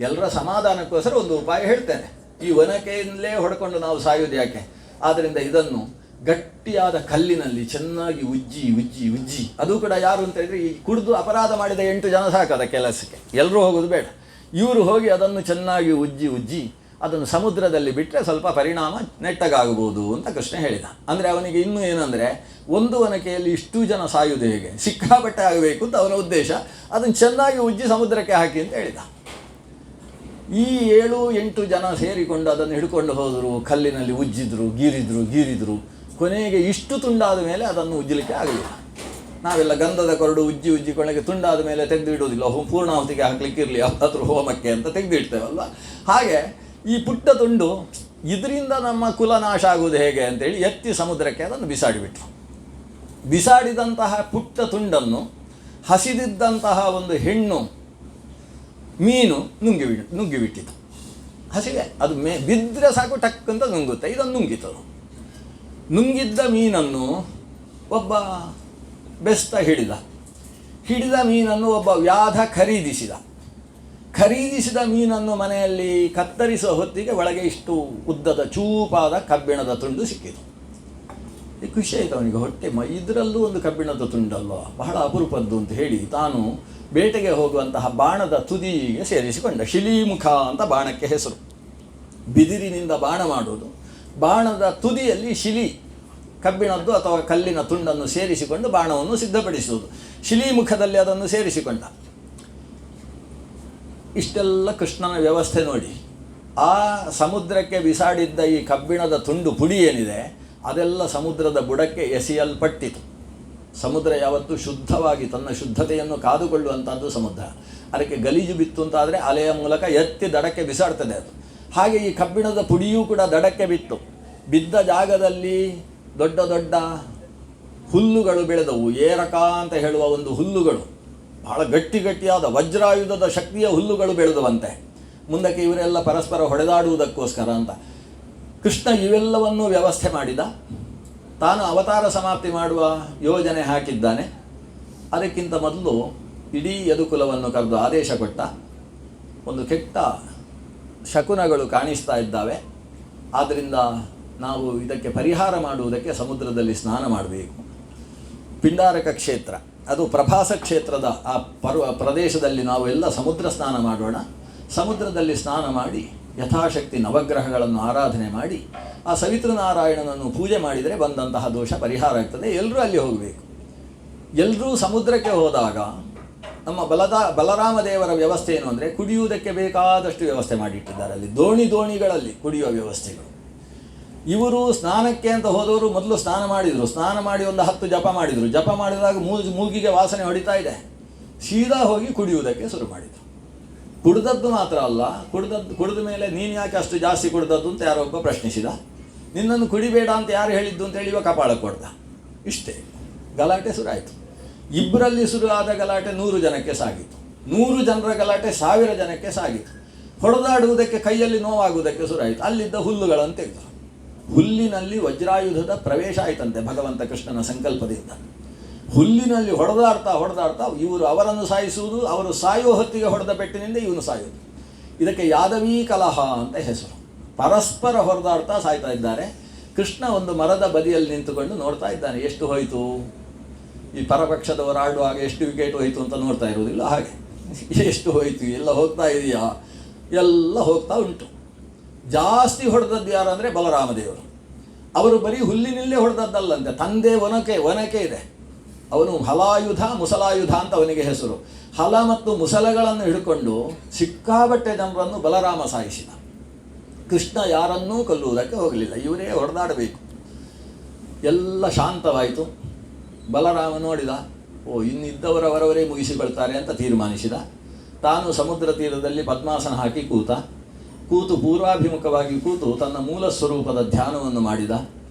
ಎಲ್ಲರ ಸಮಾಧಾನಕ್ಕೋಸ್ಕರ ಒಂದು ಉಪಾಯ ಹೇಳ್ತೇನೆ. ಈ ಒನಕೆಯಿಂದಲೇ ಹೊಡ್ಕೊಂಡು ನಾವು ಸಾಯೋದು ಯಾಕೆ? ಆದ್ದರಿಂದ ಇದನ್ನು ಗಟ್ಟಿಯಾದ ಕಲ್ಲಿನಲ್ಲಿ ಚೆನ್ನಾಗಿ ಉಜ್ಜಿ ಉಜ್ಜಿ ಉಜ್ಜಿ, ಅದು ಕೂಡ ಯಾರು ಅಂತ ಹೇಳಿದರೆ, ಈ ಕುಡಿದು ಅಪರಾಧ ಮಾಡಿದ 8 ಜನ ಸಾಕದ ಕೆಲಸಕ್ಕೆ, ಎಲ್ಲರೂ ಹೋಗೋದು ಬೇಡ. ಇವರು ಹೋಗಿ ಅದನ್ನು ಚೆನ್ನಾಗಿ ಉಜ್ಜಿ ಉಜ್ಜಿ ಅದನ್ನು ಸಮುದ್ರದಲ್ಲಿ ಬಿಟ್ಟರೆ ಸ್ವಲ್ಪ ಪರಿಣಾಮ ನೆಟ್ಟಗಾಗಬಹುದು ಅಂತ ಕೃಷ್ಣ ಹೇಳಿದ. ಅಂದರೆ ಅವನಿಗೆ ಇನ್ನೂ ಏನಂದರೆ, ಒಂದು ಒನಕೆಯಲ್ಲಿ ಇಷ್ಟು ಜನ ಸಾಯುವುದು ಹೇಗೆ, ಸಿಕ್ಕಾಪಟ್ಟೆ ಆಗಬೇಕು ಅಂತ ಅವನ ಉದ್ದೇಶ. ಅದನ್ನು ಚೆನ್ನಾಗಿ ಉಜ್ಜಿ ಸಮುದ್ರಕ್ಕೆ ಹಾಕಿ ಅಂತ ಹೇಳಿದ. ಈ 7-8 ಜನ ಸೇರಿಕೊಂಡು ಅದನ್ನು ಹಿಡ್ಕೊಂಡು ಹೋದರು, ಕಲ್ಲಿನಲ್ಲಿ ಉಜ್ಜಿದ್ರು, ಗೀರಿದ್ರು. ಕೊನೆಗೆ ಇಷ್ಟು ತುಂಡಾದ ಮೇಲೆ ಅದನ್ನು ಉಜ್ಜಲಿಕ್ಕೆ ಆಗಲಿಲ್ಲ. ನಾವೆಲ್ಲ ಗಂಧದ ಕೊರಡು ಉಜ್ಜಿ ಕೊನೆಗೆ ತುಂಡಾದ ಮೇಲೆ ತೆಗೆದು ಇಡೋದಿಲ್ಲ, ಪೂರ್ಣಾಹುತಿಗೆ ಹಾಕ್ಲಿಕ್ಕಿರಲಿ ಯಾವುದಾದ್ರೂ ಹೋಮಕ್ಕೆ ಅಂತ ತೆಗೆದು ಇಡ್ತೇವಲ್ವ. ಹಾಗೆ ಈ ಪುಟ್ಟ ತುಂಡು, ಇದರಿಂದ ನಮ್ಮ ಕುಲ ನಾಶ ಆಗುವುದು ಹೇಗೆ ಅಂತೇಳಿ ಎತ್ತಿ ಸಮುದ್ರಕ್ಕೆ ಅದನ್ನು ಬಿಸಾಡಿಬಿಟ್ರು. ಬಿಸಾಡಿದಂತಹ ಪುಟ್ಟ ತುಂಡನ್ನು ಹಸಿದಿದ್ದಂತಹ ಒಂದು ಹೆಣ್ಣು ಮೀನು ನುಂಗಿಬಿಟ್ಟಿತು. ಹಸಿವೆ ಅದು ಬಿದ್ದರೆ ಸಾಕು ಟಕ್ ಅಂತ ನುಂಗುತ್ತೆ. ಇದನ್ನು ನುಂಗಿತದು. ನುಂಗಿದ್ದ ಮೀನನ್ನು ಒಬ್ಬ ಬೆಸ್ತ ಹಿಡಿದ ಮೀನನ್ನು ಒಬ್ಬ ವ್ಯಾಧ ಖರೀದಿಸಿದ ಮೀನನ್ನು ಮನೆಯಲ್ಲಿ ಕತ್ತರಿಸುವ ಹೊತ್ತಿಗೆ ಒಳಗೆ ಇಷ್ಟು ಉದ್ದದ ಚೂಪಾದ ಕಬ್ಬಿಣದ ತುಂಡು ಸಿಕ್ಕಿತು. ಖುಷಿ ಆಯಿತು ಅವನಿಗೆ. ಹೊಟ್ಟೆ ಇದರಲ್ಲೂ ಒಂದು ಕಬ್ಬಿಣದ ತುಂಡಲ್ವ, ಬಹಳ ಅಪರೂಪದ್ದು ಅಂತ ಹೇಳಿ ತಾನು ಬೇಟೆಗೆ ಹೋಗುವಂತಹ ಬಾಣದ ತುದಿಗೆ ಸೇರಿಸಿಕೊಂಡ. ಶಿಲೀಮುಖ ಅಂತ ಬಾಣಕ್ಕೆ ಹೆಸರು. ಬಿದಿರಿನಿಂದ ಬಾಣ ಮಾಡುವುದು, ಬಾಣದ ತುದಿಯಲ್ಲಿ ಶಿಲಿ ಕಬ್ಬಿಣದ್ದು ಅಥವಾ ಕಲ್ಲಿನ ತುಂಡನ್ನು ಸೇರಿಸಿಕೊಂಡು ಬಾಣವನ್ನು ಸಿದ್ಧಪಡಿಸುವುದು. ಶಿಲೀಮುಖದಲ್ಲಿ ಅದನ್ನು ಸೇರಿಸಿಕೊಂಡ. ಇಷ್ಟೆಲ್ಲ ಕೃಷ್ಣನ ವ್ಯವಸ್ಥೆ ನೋಡಿ. ಆ ಸಮುದ್ರಕ್ಕೆ ಬಿಸಾಡಿದ್ದ ಈ ಕಬ್ಬಿಣದ ತುಂಡು ಪುಡಿ ಏನಿದೆ ಅದೆಲ್ಲ ಸಮುದ್ರದ ಬುಡಕ್ಕೆ ಎಸೆಯಲ್ಪಟ್ಟಿತು. ಸಮುದ್ರ ಯಾವತ್ತೂ ಶುದ್ಧವಾಗಿ ತನ್ನ ಶುದ್ಧತೆಯನ್ನು ಕಾದುಕೊಳ್ಳುವಂಥದ್ದು ಸಮುದ್ರ. ಅದಕ್ಕೆ ಗಲೀಜು ಬಿತ್ತು ಅಂತಾದರೆ ಅಲೆಯ ಮೂಲಕ ಎತ್ತಿ ದಡಕ್ಕೆ ಬಿಸಾಡ್ತದೆ ಅದು. ಹಾಗೆ ಈ ಕಬ್ಬಿಣದ ಪುಡಿಯೂ ಕೂಡ ದಡಕ್ಕೆ ಬಿತ್ತು. ಬಿದ್ದ ಜಾಗದಲ್ಲಿ ದೊಡ್ಡ ದೊಡ್ಡ ಹುಲ್ಲುಗಳು ಬೆಳೆದವು. ಏರಕ ಅಂತ ಹೇಳುವ ಒಂದು ಹುಲ್ಲುಗಳು, ಬಹಳ ಗಟ್ಟಿಯಾದ ವಜ್ರಾಯುಧದ ಶಕ್ತಿಯ ಹುಲ್ಲುಗಳು ಬೆಳೆದುವಂತೆ. ಮುಂದಕ್ಕೆ ಇವರೆಲ್ಲ ಪರಸ್ಪರ ಹೊಡೆದಾಡುವುದಕ್ಕೋಸ್ಕರ ಅಂತ ಕೃಷ್ಣ ಇವೆಲ್ಲವನ್ನೂ ವ್ಯವಸ್ಥೆ ಮಾಡಿದ. ತಾನು ಅವತಾರ ಸಮಾಪ್ತಿ ಮಾಡುವ ಯೋಜನೆ ಹಾಕಿದ್ದಾನೆ. ಅದಕ್ಕಿಂತ ಮೊದಲು ಇಡೀ ಯದುಕುಲವನ್ನು ಕರೆದು ಆದೇಶ ಕೊಟ್ಟ. ಒಂದು ಕೆಟ್ಟ ಶಕುನಗಳು ಕಾಣಿಸ್ತಾ ಇದ್ದಾವೆ, ಆದ್ದರಿಂದ ನಾವು ಇದಕ್ಕೆ ಪರಿಹಾರ ಮಾಡುವುದಕ್ಕೆ ಸಮುದ್ರದಲ್ಲಿ ಸ್ನಾನ ಮಾಡಬೇಕು. ಪಿಂಡಾರಕ ಕ್ಷೇತ್ರ, ಅದು ಪ್ರಭಾಸ ಕ್ಷೇತ್ರದ ಆ ಪ್ರದೇಶದಲ್ಲಿ ನಾವು ಎಲ್ಲ ಸಮುದ್ರ ಸ್ನಾನ ಮಾಡೋಣ. ಸಮುದ್ರದಲ್ಲಿ ಸ್ನಾನ ಮಾಡಿ ಯಥಾಶಕ್ತಿ ನವಗ್ರಹಗಳನ್ನು ಆರಾಧನೆ ಮಾಡಿ ಆ ಸವಿತೃನಾರಾಯಣನನ್ನು ಪೂಜೆ ಮಾಡಿದರೆ ಬಂದಂತಹ ದೋಷ ಪರಿಹಾರ ಆಗ್ತದೆ. ಎಲ್ಲರೂ ಅಲ್ಲಿ ಹೋಗಬೇಕು. ಎಲ್ಲರೂ ಸಮುದ್ರಕ್ಕೆ ಹೋದಾಗ ನಮ್ಮ ಬಲರಾಮ ದೇವರ ವ್ಯವಸ್ಥೆ ಏನು ಅಂದರೆ ಕುಡಿಯುವುದಕ್ಕೆ ಬೇಕಾದಷ್ಟು ವ್ಯವಸ್ಥೆ ಮಾಡಿಟ್ಟಿದ್ದಾರೆ. ಅಲ್ಲಿ ದೋಣಿಗಳಲ್ಲಿ ಕುಡಿಯುವ ವ್ಯವಸ್ಥೆಗಳು. ಇವರು ಸ್ನಾನಕ್ಕೆ ಅಂತ ಹೋದವರು ಮೊದಲು ಸ್ನಾನ ಮಾಡಿದರು. ಸ್ನಾನ ಮಾಡಿ ಒಂದು 10 ಜಪ ಮಾಡಿದರು. ಜಪ ಮಾಡಿದಾಗ ಮೂಗಿಗೆ ವಾಸನೆ ಹೊಡಿತಾ ಇದೆ. ಸೀದಾ ಹೋಗಿ ಕುಡಿಯುವುದಕ್ಕೆ ಶುರು ಮಾಡಿದರು. ಕುಡಿದದ್ದು ಮಾತ್ರ ಅಲ್ಲ, ಕುಡಿದ ಮೇಲೆ ನೀನು ಯಾಕೆ ಅಷ್ಟು ಜಾಸ್ತಿ ಕುಡಿದದ್ದು ಅಂತ ಯಾರೊಬ್ಬ ಪ್ರಶ್ನಿಸಿದ. ನಿನ್ನನ್ನು ಕುಡಿಬೇಡ ಅಂತ ಯಾರು ಹೇಳಿದ್ದು ಅಂತೇಳಿ ಇವ ಕಪಾಳಕ್ಕೆ ಕೊಡ್ದ. ಇಷ್ಟೇ ಗಲಾಟೆ ಶುರು ಆಯಿತು. ಇಬ್ಬರಲ್ಲಿ ಶುರು ಆದ ಗಲಾಟೆ 100 ಜನಕ್ಕೆ ಸಾಗಿತು. 100 ಜನರ ಗಲಾಟೆ 1000 ಜನಕ್ಕೆ ಸಾಗಿತು. ಹೊಡೆದಾಡುವುದಕ್ಕೆ ಕೈಯಲ್ಲಿ ನೋವಾಗುವುದಕ್ಕೆ ಶುರು ಆಯಿತು. ಅಲ್ಲಿದ್ದ ಹುಲ್ಲುಗಳನ್ನು ತೆಗೆದರು. ಹುಲ್ಲಿನಲ್ಲಿ ವಜ್ರಾಯುಧದ ಪ್ರವೇಶ ಆಯಿತಂತೆ ಭಗವಂತ ಕೃಷ್ಣನ ಸಂಕಲ್ಪದಿಂದ. ಹುಲ್ಲಿನಲ್ಲಿ ಹೊಡೆದಾಡ್ತಾ ಇವರು ಅವರನ್ನು ಸಾಯಿಸುವುದು, ಅವರು ಸಾಯುವ ಹೊತ್ತಿಗೆ ಹೊಡೆದ ಪೆಟ್ಟಿನಿಂದ ಇವನು ಸಾಯುವುದು. ಇದಕ್ಕೆ ಯಾದವೀ ಕಲಹ ಅಂತ ಹೆಸರು. ಪರಸ್ಪರ ಹೊಡೆದಾಡ್ತಾ ಸಾಯ್ತಾ ಇದ್ದಾರೆ. ಕೃಷ್ಣ ಒಂದು ಮರದ ಬದಿಯಲ್ಲಿ ನಿಂತುಕೊಂಡು ನೋಡ್ತಾ ಇದ್ದಾನೆ. ಎಷ್ಟು ಹೋಯಿತು, ಈ ಪರಪಕ್ಷದವರು ಆಡುವಾಗ ಎಷ್ಟು ವಿಕೆಟ್ ಹೋಯಿತು ಅಂತ ನೋಡ್ತಾ ಇರೋದಿಲ್ಲ ಹಾಗೆ. ಎಷ್ಟು ಹೋಯಿತು, ಎಲ್ಲ ಹೋಗ್ತಾ ಇದೆಯಾ, ಎಲ್ಲ ಹೋಗ್ತಾ ಉಂಟು. ಜಾಸ್ತಿ ಹೊಡೆದದ್ದು ಯಾರಂದರೆ ಬಲರಾಮದೇವರು. ಅವರು ಬರೀ ಹುಲ್ಲಿನಲ್ಲೇ ಹೊಡೆದದ್ದಲ್ಲಂತೆ, ತಂದೆ ಒನಕೆ ಇದೆ. ಅವನು ಹಲಾಯುಧ ಮುಸಲಾಯುಧ ಅಂತ ಅವನಿಗೆ ಹೆಸರು. ಹಲ ಮತ್ತು ಮುಸಲಗಳನ್ನು ಹಿಡ್ಕೊಂಡು ಸಿಕ್ಕಾಬಟ್ಟೆ ಜನರನ್ನು ಬಲರಾಮ ಸಾಯಿಸಿದ. ಕೃಷ್ಣ ಯಾರನ್ನೂ ಕೊಲ್ಲುವುದಕ್ಕೆ ಹೋಗಲಿಲ್ಲ, ಇವರೇ ಹೊಡೆದಾಡಬೇಕು. ಎಲ್ಲ ಶಾಂತವಾಯಿತು. ಬಲರಾಮ ನೋಡಿದ, ಇನ್ನಿದ್ದವರವರವರೇ ಮುಗಿಸಿಕೊಳ್ತಾರೆ ಅಂತ ತೀರ್ಮಾನಿಸಿದ. ತಾನು ಸಮುದ್ರ ತೀರದಲ್ಲಿ ಪದ್ಮಾಸನ ಹಾಕಿ ಕೂತು ಪೂರ್ವಾಭಿಮುಖವಾಗಿ ಕೂತು ತನ್ನ ಮೂಲ ಸ್ವರೂಪದ ಧ್ಯಾನವನ್ನು ಮಾಡಿದ.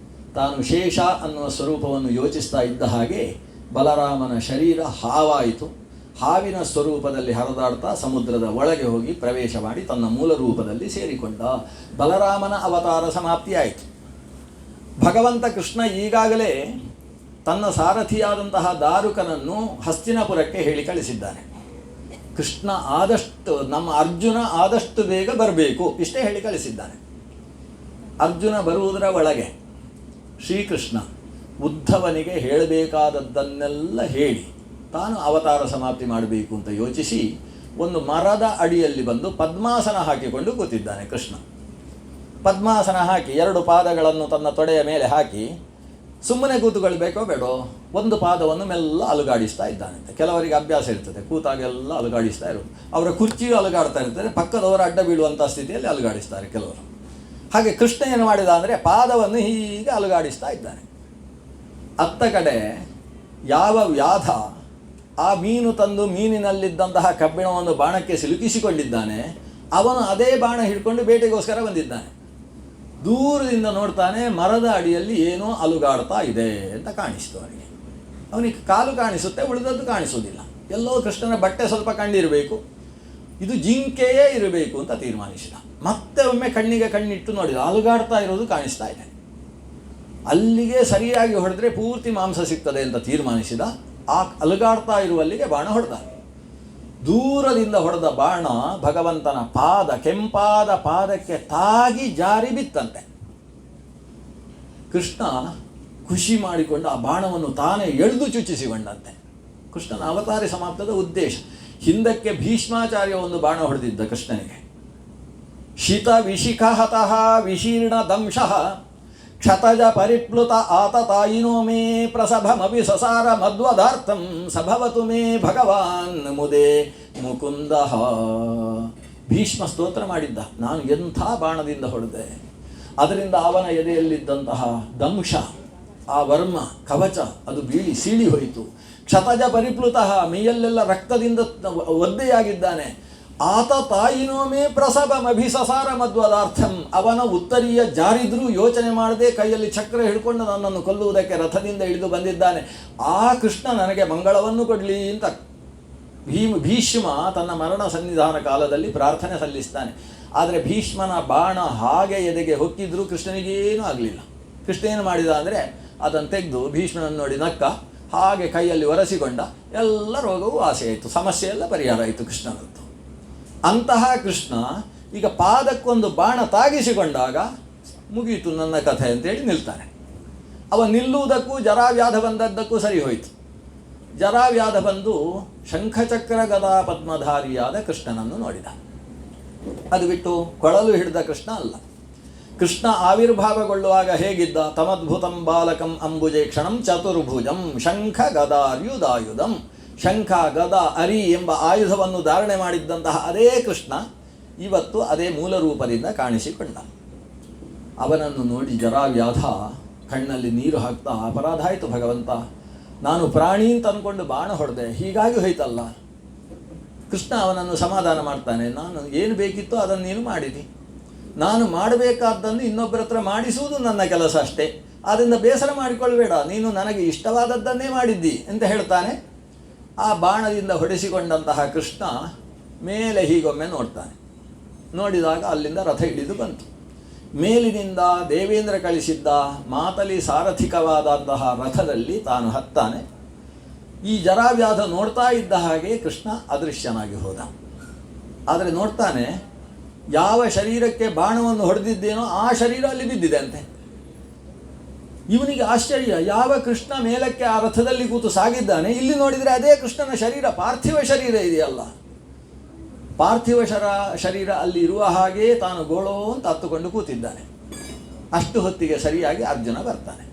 ತಾನು ಶೇಷ ಅನ್ನುವ ಸ್ವರೂಪವನ್ನು ಯೋಚಿಸ್ತಾ ಇದ್ದ ಹಾಗೆ ಬಲರಾಮನ ಶರೀರ ಹಾವಾಯಿತು. ಹಾವಿನ ಸ್ವರೂಪದಲ್ಲಿ ಹರಿದಾಡ್ತಾ ಸಮುದ್ರದ ಒಳಗೆ ಹೋಗಿ ಪ್ರವೇಶ ಮಾಡಿ ತನ್ನ ಮೂಲ ರೂಪದಲ್ಲಿ ಸೇರಿಕೊಂಡ. ಬಲರಾಮನ ಅವತಾರ ಸಮಾಪ್ತಿಯಾಯಿತು. ಭಗವಂತ ಕೃಷ್ಣ ಈಗಾಗಲೇ ತನ್ನ ಸಾರಥಿಯಾದಂತಹ ದಾರುಕನನ್ನು ಹಸ್ತಿನಾಪುರಕ್ಕೆ ಹೇಳಿ ಕಳಿಸಿದ್ದಾನೆ. ಕೃಷ್ಣ ನಮ್ಮ ಅರ್ಜುನ ಆದಷ್ಟು ಬೇಗ ಬರಬೇಕು, ಇಷ್ಟೇ ಹೇಳಿ ಕಳಿಸಿದ್ದಾನೆ. ಅರ್ಜುನ ಬರುವುದರ ಒಳಗೆ ಶ್ರೀಕೃಷ್ಣ ಉದ್ಧವನಿಗೆ ಹೇಳಬೇಕಾದದ್ದನ್ನೆಲ್ಲ ಹೇಳಿ ತಾನು ಅವತಾರ ಸಮಾಪ್ತಿ ಮಾಡಬೇಕು ಅಂತ ಯೋಚಿಸಿ ಒಂದು ಮರದ ಅಡಿಯಲ್ಲಿ ಬಂದು ಪದ್ಮಾಸನ ಹಾಕಿಕೊಂಡು ಕೂತಿದ್ದಾನೆ ಕೃಷ್ಣ. ಪದ್ಮಾಸನ ಹಾಕಿ 2 ಪಾದಗಳನ್ನು ತನ್ನ ತೊಡೆಯ ಮೇಲೆ ಹಾಕಿ ಸುಮ್ಮನೆ ಕೂತುಕೊಳ್ಬೇಕೋ ಬೇಡೋ ಒಂದು ಪಾದವನ್ನು ಮೆಲ್ಲ ಅಲುಗಾಡಿಸ್ತಾ ಇದ್ದಾನಂತೆ. ಕೆಲವರಿಗೆ ಅಭ್ಯಾಸ ಇರ್ತದೆ, ಕೂತಾಗೆಲ್ಲ ಅಲುಗಾಡಿಸ್ತಾ ಇರೋದು. ಅವರ ಕುರ್ಚಿಯೂ ಅಲುಗಾಡ್ತಾ ಇರ್ತದೆ, ಪಕ್ಕದವರು ಅಡ್ಡ ಬೀಳುವಂಥ ಸ್ಥಿತಿಯಲ್ಲಿ ಅಲುಗಾಡಿಸ್ತಾರೆ ಕೆಲವರು. ಹಾಗೆ ಕೃಷ್ಣ ಏನು ಮಾಡಿದ ಅಂದರೆ ಪಾದವನ್ನು ಹೀಗೆ ಅಲುಗಾಡಿಸ್ತಾ ಇದ್ದಾನೆ. ಅತ್ತ ಕಡೆ ಯಾವ ವ್ಯಾಧ ಆ ಮೀನು ತಂದು ಮೀನಿನಲ್ಲಿದ್ದಂತಹ ಕಬ್ಬಿಣವನ್ನು ಬಾಣಕ್ಕೆ ಸಿಲುಕಿಸಿಕೊಂಡಿದ್ದಾನೆ, ಅವನು ಅದೇ ಬಾಣ ಹಿಡ್ಕೊಂಡು ಬೇಟೆಗೋಸ್ಕರ ಬಂದಿದ್ದಾನೆ. ದೂರದಿಂದ ನೋಡ್ತಾನೆ, ಮರದ ಅಡಿಯಲ್ಲಿ ಏನೋ ಅಲುಗಾಡ್ತಾ ಇದೆ ಅಂತ ಕಾಣಿಸ್ತು ಅವನಿಗೆ ಕಾಲು ಕಾಣಿಸುತ್ತೆ, ಉಳಿದದ್ದು ಕಾಣಿಸೋದಿಲ್ಲ. ಎಲ್ಲೋ ಕೃಷ್ಣನ ಬಟ್ಟೆ ಸ್ವಲ್ಪ ಕಂಡಿರಬೇಕು, ಇದು ಜಿಂಕೆಯೇ ಇರಬೇಕು ಅಂತ ತೀರ್ಮಾನಿಸಿದ. ಮತ್ತೆ ಒಮ್ಮೆ ಕಣ್ಣಿಗೆ ಕಣ್ಣಿಟ್ಟು ನೋಡಿದ, ಅಲುಗಾಡ್ತಾ ಇರೋದು ಕಾಣಿಸ್ತಾ ಇದೆ. ಅಲ್ಲಿಗೆ ಸರಿಯಾಗಿ ಹೊಡೆದ್ರೆ ಪೂರ್ತಿ ಮಾಂಸ ಸಿಗ್ತದೆ ಅಂತ ತೀರ್ಮಾನಿಸಿದ. ಆ ಅಲುಗಾಡ್ತಾ ಇರುವಲ್ಲಿಗೆ ಬಾಣ ಹೊಡೆದ. ದೂರದಿಂದ ಹೊಡೆದ ಬಾಣ ಭಗವಂತನ ಕೆಂಪಾದ ಪಾದಕ್ಕೆ ತಾಗಿ ಜಾರಿ ಬಿತ್ತಂತೆ. ಕೃಷ್ಣ ಖುಷಿ ಮಾಡಿಕೊಂಡು ಆ ಬಾಣವನ್ನು ತಾನೇ ಎಳೆದು ಚುಚ್ಚಿಸಿಕೊಂಡಂತೆ. ಕೃಷ್ಣನ ಅವತಾರಿ ಸಮಾಪ್ತದ ಉದ್ದೇಶ. ಹಿಂದಕ್ಕೆ ಭೀಷ್ಮಾಚಾರ್ಯ ಒಂದು ಬಾಣ ಹೊಡೆದಿದ್ದ ಕೃಷ್ಣನಿಗೆ. ಶಿತ ವಿಶಿಖಹತಃ ವಿಶೀರ್ಣ ದಂಶಃ ಕ್ಷತಜ ಪರಿಪ್ಲುತ ಆತತಾಯಿನೋ ಮೇ ಪ್ರಸಭಮಪಿ ಸಸಾರ ಮದ್ವದಾರ್ಥಂ ಸಭವತು ಮೇ ಭಗವಾನ್ ಮುದೆ ಮುಕುಂದ. ಭೀಷ್ಮ ಸ್ತೋತ್ರ ಮಾಡಿದ್ದ, ನಾನು ಎಂಥ ಬಾಣದಿಂದ ಹೊಡೆದೆ, ಅದರಿಂದ ಅವನ ಎದೆಯಲ್ಲಿದ್ದಂತಹ ದಂಶ, ಆ ವರ್ಮ ಕವಚ ಅದು ಬೀಳಿ ಸೀಳಿ ಹೋಯಿತು. ಕ್ಷತಜ ಪರಿಪ್ಲುತಃ, ಮೈಯಲ್ಲೆಲ್ಲ ರಕ್ತದಿಂದ ಒದ್ದೆಯಾಗಿದ್ದಾನೆ. ಆತ ತಾಯಿನೋಮೇ ಪ್ರಸಭಮಭಿಸಸಾರ ಮದ್ವದಾರ್ಥಂ, ಅವನ ಉತ್ತರೀಯ ಜಾರಿದ್ರೂ ಯೋಚನೆ ಮಾಡದೆ ಕೈಯಲ್ಲಿ ಚಕ್ರ ಹಿಡ್ಕೊಂಡು ನನ್ನನ್ನು ಕೊಲ್ಲುವುದಕ್ಕೆ ರಥದಿಂದ ಇಳಿದು ಬಂದಿದ್ದಾನೆ. ಆ ಕೃಷ್ಣ ನನಗೆ ಮಂಗಳವನ್ನು ಕೊಡಲಿ ಅಂತ ಭೀಷ್ಮ ತನ್ನ ಮರಣ ಸನ್ನಿಧಾನ ಕಾಲದಲ್ಲಿ ಪ್ರಾರ್ಥನೆ ಸಲ್ಲಿಸ್ತಾನೆ. ಆದರೆ ಭೀಷ್ಮನ ಬಾಣ ಹಾಗೆ ಎದೆಗೆ ಹೊಕ್ಕಿದ್ರೂ ಕೃಷ್ಣನಿಗೇನೂ ಆಗಲಿಲ್ಲ. ಕೃಷ್ಣ ಏನು ಮಾಡಿದ ಅಂದರೆ ಅದನ್ನು ತೆಗೆದು ಭೀಷ್ಮನನ್ನು ನೋಡಿ ನಕ್ಕ, ಹಾಗೆ ಕೈಯಲ್ಲಿ ಒರೆಸಿಕೊಂಡ, ಎಲ್ಲ ರೋಗವೂ ವಾಸಿಯಾಯಿತು, ಸಮಸ್ಯೆ ಎಲ್ಲ ಪರಿಹಾರ ಆಯಿತು ಕೃಷ್ಣನದ್ದು. ಅಂತಹ ಕೃಷ್ಣ ಈಗ ಪಾದಕ್ಕೊಂದು ಬಾಣ ತಾಗಿಸಿಕೊಂಡಾಗ ಮುಗಿಯಿತು ನನ್ನ ಕಥೆ ಅಂತೇಳಿ ನಿಲ್ತಾನೆ. ಅವ ನಿಲ್ಲುವುದಕ್ಕೂ ಜರಾವ್ಯಾಧ ಬಂದದ್ದಕ್ಕೂ ಸರಿ ಹೋಯಿತು. ಜರಾವ್ಯಾಧ ಬಂದು ಶಂಖಚಕ್ರ ಗದಾ ಪದ್ಮಧಾರಿಯಾದ ಕೃಷ್ಣನನ್ನು ನೋಡಿದ. ಅದು ಬಿಟ್ಟು ಕೊಳಲು ಹಿಡಿದ ಕೃಷ್ಣ ಅಲ್ಲ. ಕೃಷ್ಣ ಆವಿರ್ಭಾವಗೊಳ್ಳುವಾಗ ಹೇಗಿದ್ದ? ತಮದ್ಭುತಂ ಬಾಲಕಂ ಅಂಬುಜೆ ಕ್ಷಣಂ ಚತುರ್ಭುಜಂ ಶಂಖ ಗದಾರ್ಯುದಾಯುಧಂ. ಶಂಖ ಗದ ಅರಿ ಎಂಬ ಆಯುಧವನ್ನು ಧಾರಣೆ ಮಾಡಿದ್ದಂತಹ ಅದೇ ಕೃಷ್ಣ ಇವತ್ತು ಅದೇ ಮೂಲ ರೂಪದಿಂದ ಕಾಣಿಸಿಕೊಂಡ. ಅವನನ್ನು ನೋಡಿ ಜರಾವ್ಯಾಧ ಕಣ್ಣಲ್ಲಿ ನೀರು ಹಾಕ್ತಾ, ಅಪರಾಧ ಆಯಿತು ಭಗವಂತ, ನಾನು ಪ್ರಾಣಿ ಅಂತ ಅಂದ್ಕೊಂಡು ಬಾಣ ಹೊಡೆದೆ, ಹೀಗಾಗಿ ಹೋಯ್ತಲ್ಲ. ಕೃಷ್ಣ ಅವನನ್ನು ಸಮಾಧಾನ ಮಾಡ್ತಾನೆ, ನಾನು ಏನು ಬೇಕಿತ್ತೋ ಅದನ್ನು ನೀನು ಮಾಡಿದಿ, ನಾನು ಮಾಡಬೇಕಾದ್ದನ್ನು ಇನ್ನೊಬ್ಬರ ಹತ್ರ ಮಾಡಿಸುವುದು ನನ್ನ ಕೆಲಸ ಅಷ್ಟೇ, ಆದ್ದರಿಂದ ಬೇಸರ ಮಾಡಿಕೊಳ್ಬೇಡ, ನೀನು ನನಗೆ ಇಷ್ಟವಾದದ್ದನ್ನೇ ಮಾಡಿದ್ದಿ ಅಂತ ಹೇಳ್ತಾನೆ. ಆ ಬಾಣದಿಂದ ಹೊಡೆಸಿಕೊಂಡಂತಹ ಕೃಷ್ಣ ಮೇಲೆ ಹೀಗೊಮ್ಮೆ ನೋಡ್ತಾನೆ. ನೋಡಿದಾಗ ಅಲ್ಲಿಂದ ರಥ ಹಿಡಿದು ಬಂತು. ಮೇಲಿನಿಂದ ದೇವೇಂದ್ರ ಕಳಿಸಿದ್ದ ಮಾತಲಿ ಸಾರಥಿಕವಾದಂತಹ ರಥದಲ್ಲಿ ತಾನು ಹತ್ತಾನೆ. ಈ ಜರಾವ್ಯಾಧ ನೋಡ್ತಾ ಇದ್ದ ಹಾಗೆ ಕೃಷ್ಣ ಅದೃಶ್ಯನಾಗಿ ಹೋದ. ಆದರೆ ನೋಡ್ತಾನೆ, ಯಾವ ಶರೀರಕ್ಕೆ ಬಾಣವನ್ನು ಹೊಡೆದಿದ್ದೇನೋ ಆ ಶರೀರ ಅಲ್ಲಿ ಬಿದ್ದಿದೆ ಅಂತೆ. ಇವನಿಗೆ ಆಶ್ಚರ್ಯ, ಯಾವ ಕೃಷ್ಣ ಮೇಲಕ್ಕೆ ಆ ರಥದಲ್ಲಿ ಕೂತು ಸಾಗಿದ್ದಾನೆ, ಇಲ್ಲಿ ನೋಡಿದರೆ ಅದೇ ಕೃಷ್ಣನ ಶರೀರ, ಪಾರ್ಥಿವ ಶರೀರ ಇದೆಯಲ್ಲ. ಪಾರ್ಥಿವ ಶರೀರ ಅಲ್ಲಿ ಇರುವ ಹಾಗೆ ತಾನು ಗೋಳೋ ಅಂತ ಹತ್ತುಕೊಂಡು ಕೂತಿದ್ದಾನೆ. ಅಷ್ಟು ಹೊತ್ತಿಗೆ ಸರಿಯಾಗಿ ಅರ್ಜುನ ಬರ್ತಾನೆ.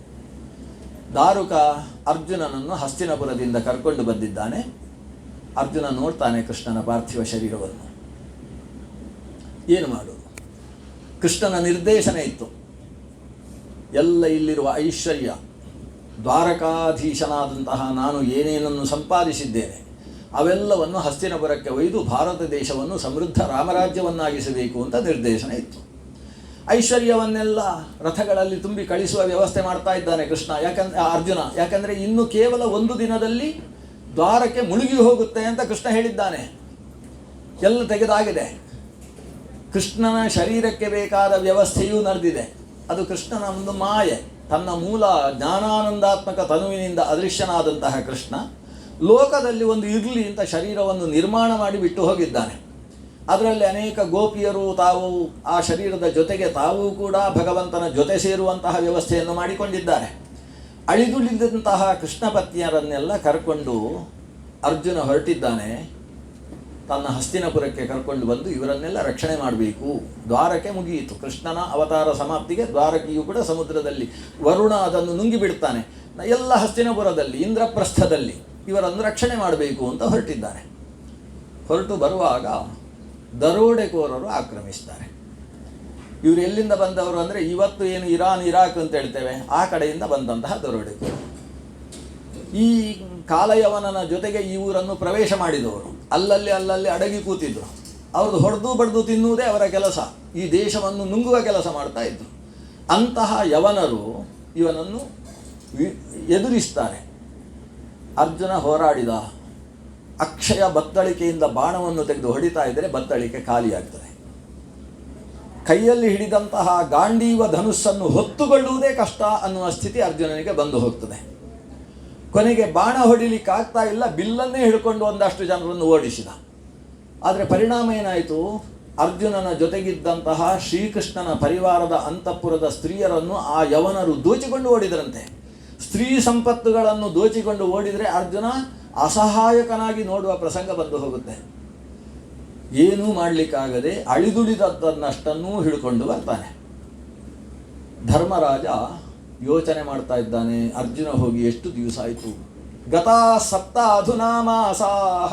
ದಾರುಕ ಅರ್ಜುನನನ್ನು ಹಸ್ತಿನಪುರದಿಂದ ಕರ್ಕೊಂಡು ಬಂದಿದ್ದಾನೆ. ಅರ್ಜುನ ನೋಡ್ತಾನೆ ಕೃಷ್ಣನ ಪಾರ್ಥಿವ ಶರೀರವನ್ನು. ಏನು ಮಾಡೋದು? ಕೃಷ್ಣನ ನಿರ್ದೇಶನ ಇತ್ತು. ಎಲ್ಲ ಇಲ್ಲಿರುವ ಐಶ್ವರ್ಯ, ದ್ವಾರಕಾಧೀಶನಾದಂತಹ ನಾನು ಏನೇನನ್ನು ಸಂಪಾದಿಸಿದ್ದೇನೆ ಅವೆಲ್ಲವನ್ನು ಹಸ್ತಿನಪುರಕ್ಕೆ ಒಯ್ದು ಭಾರತ ದೇಶವನ್ನು ಸಮೃದ್ಧ ರಾಮರಾಜ್ಯವನ್ನಾಗಿಸಬೇಕು ಅಂತ ನಿರ್ದೇಶನ ಇತ್ತು. ಐಶ್ವರ್ಯವನ್ನೆಲ್ಲ ರಥಗಳಲ್ಲಿ ತುಂಬಿ ಕಳಿಸುವ ವ್ಯವಸ್ಥೆ ಮಾಡ್ತಾ ಇದ್ದಾನೆ ಕೃಷ್ಣ, ಅರ್ಜುನ. ಯಾಕಂದರೆ ಇನ್ನು ಕೇವಲ ಒಂದು ದಿನದಲ್ಲಿ ದ್ವಾರಕ್ಕೆ ಮುಳುಗಿ ಹೋಗುತ್ತೆ ಅಂತ ಕೃಷ್ಣ ಹೇಳಿದ್ದಾನೆ. ಎಲ್ಲ ತೆಗೆದಾಗಿದೆ. ಕೃಷ್ಣನ ಶರೀರಕ್ಕೆ ಬೇಕಾದ ವ್ಯವಸ್ಥೆಯೂ ನಡೆದಿದೆ. ಅದು ಕೃಷ್ಣನ ಒಂದು ಮಾಯೆ. ತನ್ನ ಮೂಲ ಜ್ಞಾನಾನಂದಾತ್ಮಕ ತನುವಿನಿಂದ ಅದೃಶ್ಯನಾದಂತಹ ಕೃಷ್ಣ ಲೋಕದಲ್ಲಿ ಒಂದು ಇರಲಿ ಅಂತ ಶರೀರವನ್ನು ನಿರ್ಮಾಣ ಮಾಡಿ ಬಿಟ್ಟು ಹೋಗಿದ್ದಾನೆ. ಅದರಲ್ಲಿ ಅನೇಕ ಗೋಪಿಯರು ತಾವು ಆ ಶರೀರದ ಜೊತೆಗೆ ತಾವೂ ಕೂಡ ಭಗವಂತನ ಜೊತೆ ಸೇರುವಂತಹ ವ್ಯವಸ್ಥೆಯನ್ನು ಮಾಡಿಕೊಂಡಿದ್ದಾರೆ. ಅಳಿದುಳಿದಂತಹ ಕೃಷ್ಣ ಪತ್ನಿಯರನ್ನೆಲ್ಲ ಕರ್ಕೊಂಡು ಅರ್ಜುನ ಹೊರಟಿದ್ದಾನೆ. ತನ್ನ ಹಸ್ತಿನಪುರಕ್ಕೆ ಕರ್ಕೊಂಡು ಬಂದು ಇವರನ್ನೆಲ್ಲ ರಕ್ಷಣೆ ಮಾಡಬೇಕು. ದ್ವಾರಕೆ ಮುಗಿಯಿತು. ಕೃಷ್ಣನ ಅವತಾರ ಸಮಾಪ್ತಿಗೆ ದ್ವಾರಕೆಯೂ ಕೂಡ ಸಮುದ್ರದಲ್ಲಿ. ವರುಣ ಅದನ್ನು ನುಂಗಿಬಿಡ್ತಾನೆ. ಎಲ್ಲ ಹಸ್ತಿನಪುರದಲ್ಲಿ ಇಂದ್ರಪ್ರಸ್ಥದಲ್ಲಿ ಇವರನ್ನು ರಕ್ಷಣೆ ಮಾಡಬೇಕು ಅಂತ ಹೊರಟಿದ್ದಾರೆ. ಹೊರಟು ಬರುವಾಗ ದರೋಡೆಕೋರರು ಆಕ್ರಮಿಸ್ತಾರೆ. ಇವರು ಎಲ್ಲಿಂದ ಬಂದವರು ಅಂದರೆ ಇವತ್ತು ಏನು ಇರಾನ್ ಇರಾಕ್ ಅಂತ ಹೇಳ್ತೇವೆ ಆ ಕಡೆಯಿಂದ ಬಂದಂತಹ ದರೋಡೆಕೋರರು. ಈ ಕಾಲಯವನನ ಜೊತೆಗೆ ಈ ಊರನ್ನು ಪ್ರವೇಶ ಮಾಡಿದವರು ಅಲ್ಲಲ್ಲಿ ಅಡಗಿ ಕೂತಿದ್ರು. ಅವ್ರದ್ದು ಹೊಡೆದು ಬಡ್ದು ತಿನ್ನುವುದೇ ಅವರ ಕೆಲಸ. ಈ ದೇಶವನ್ನು ನುಂಗುವ ಕೆಲಸ ಮಾಡ್ತಾ ಇದ್ರು. ಅಂತಹ ಯವನರು ಇವನನ್ನು ಎದುರಿಸ್ತಾರೆ. ಅರ್ಜುನ ಹೋರಾಡಿದ. ಅಕ್ಷಯ ಬತ್ತಳಿಕೆಯಿಂದ ಬಾಣವನ್ನು ತೆಗೆದು ಹೊಡಿತಾ ಇದ್ದರೆ ಬತ್ತಳಿಕೆ ಖಾಲಿಯಾಗ್ತದೆ. ಕೈಯಲ್ಲಿ ಹಿಡಿದಂತಹ ಗಾಂಡೀವ ಧನುಸ್ಸನ್ನು ಹೊತ್ತುಕೊಳ್ಳುವುದೇ ಕಷ್ಟ ಅನ್ನುವ ಸ್ಥಿತಿ ಅರ್ಜುನನಿಗೆ ಬಂದು ಹೋಗ್ತದೆ. ಕೊನೆಗೆ ಬಾಣ ಹೊಡಿಲಿಕ್ಕಾಗ್ತಾ ಇಲ್ಲ, ಬಿಲ್ಲನ್ನೇ ಹಿಡ್ಕೊಂಡು ಒಂದಷ್ಟು ಜನರನ್ನು ಓಡಿಸಿದ. ಆದರೆ ಪರಿಣಾಮ ಏನಾಯಿತು? ಅರ್ಜುನನ ಜೊತೆಗಿದ್ದಂತಹ ಶ್ರೀಕೃಷ್ಣನ ಪರಿವಾರದ ಅಂತಃಪುರದ ಸ್ತ್ರೀಯರನ್ನು ಆ ಯವನರು ದೋಚಿಕೊಂಡು ಓಡಿದರಂತೆ. ಸ್ತ್ರೀ ಸಂಪತ್ತುಗಳನ್ನು ದೋಚಿಕೊಂಡು ಓಡಿದರೆ ಅರ್ಜುನ ಅಸಹಾಯಕನಾಗಿ ನೋಡುವ ಪ್ರಸಂಗ ಬಂದು ಹೋಗುತ್ತೆ. ಏನೂ ಮಾಡಲಿಕ್ಕಾಗದೆ ಅಳಿದುಳಿದದ್ದನ್ನಷ್ಟನ್ನೂ ಹಿಡ್ಕೊಂಡು ಬರ್ತಾನೆ. ಧರ್ಮರಾಜ ಯೋಚನೆ ಮಾಡ್ತಾ ಇದ್ದಾನೆ, ಅರ್ಜುನ ಹೋಗಿ ಎಷ್ಟು ದಿವಸ ಆಯಿತು? ಗತಾ ಸಪ್ತ ಅಧುನಾ ಮಾಸಾಃ,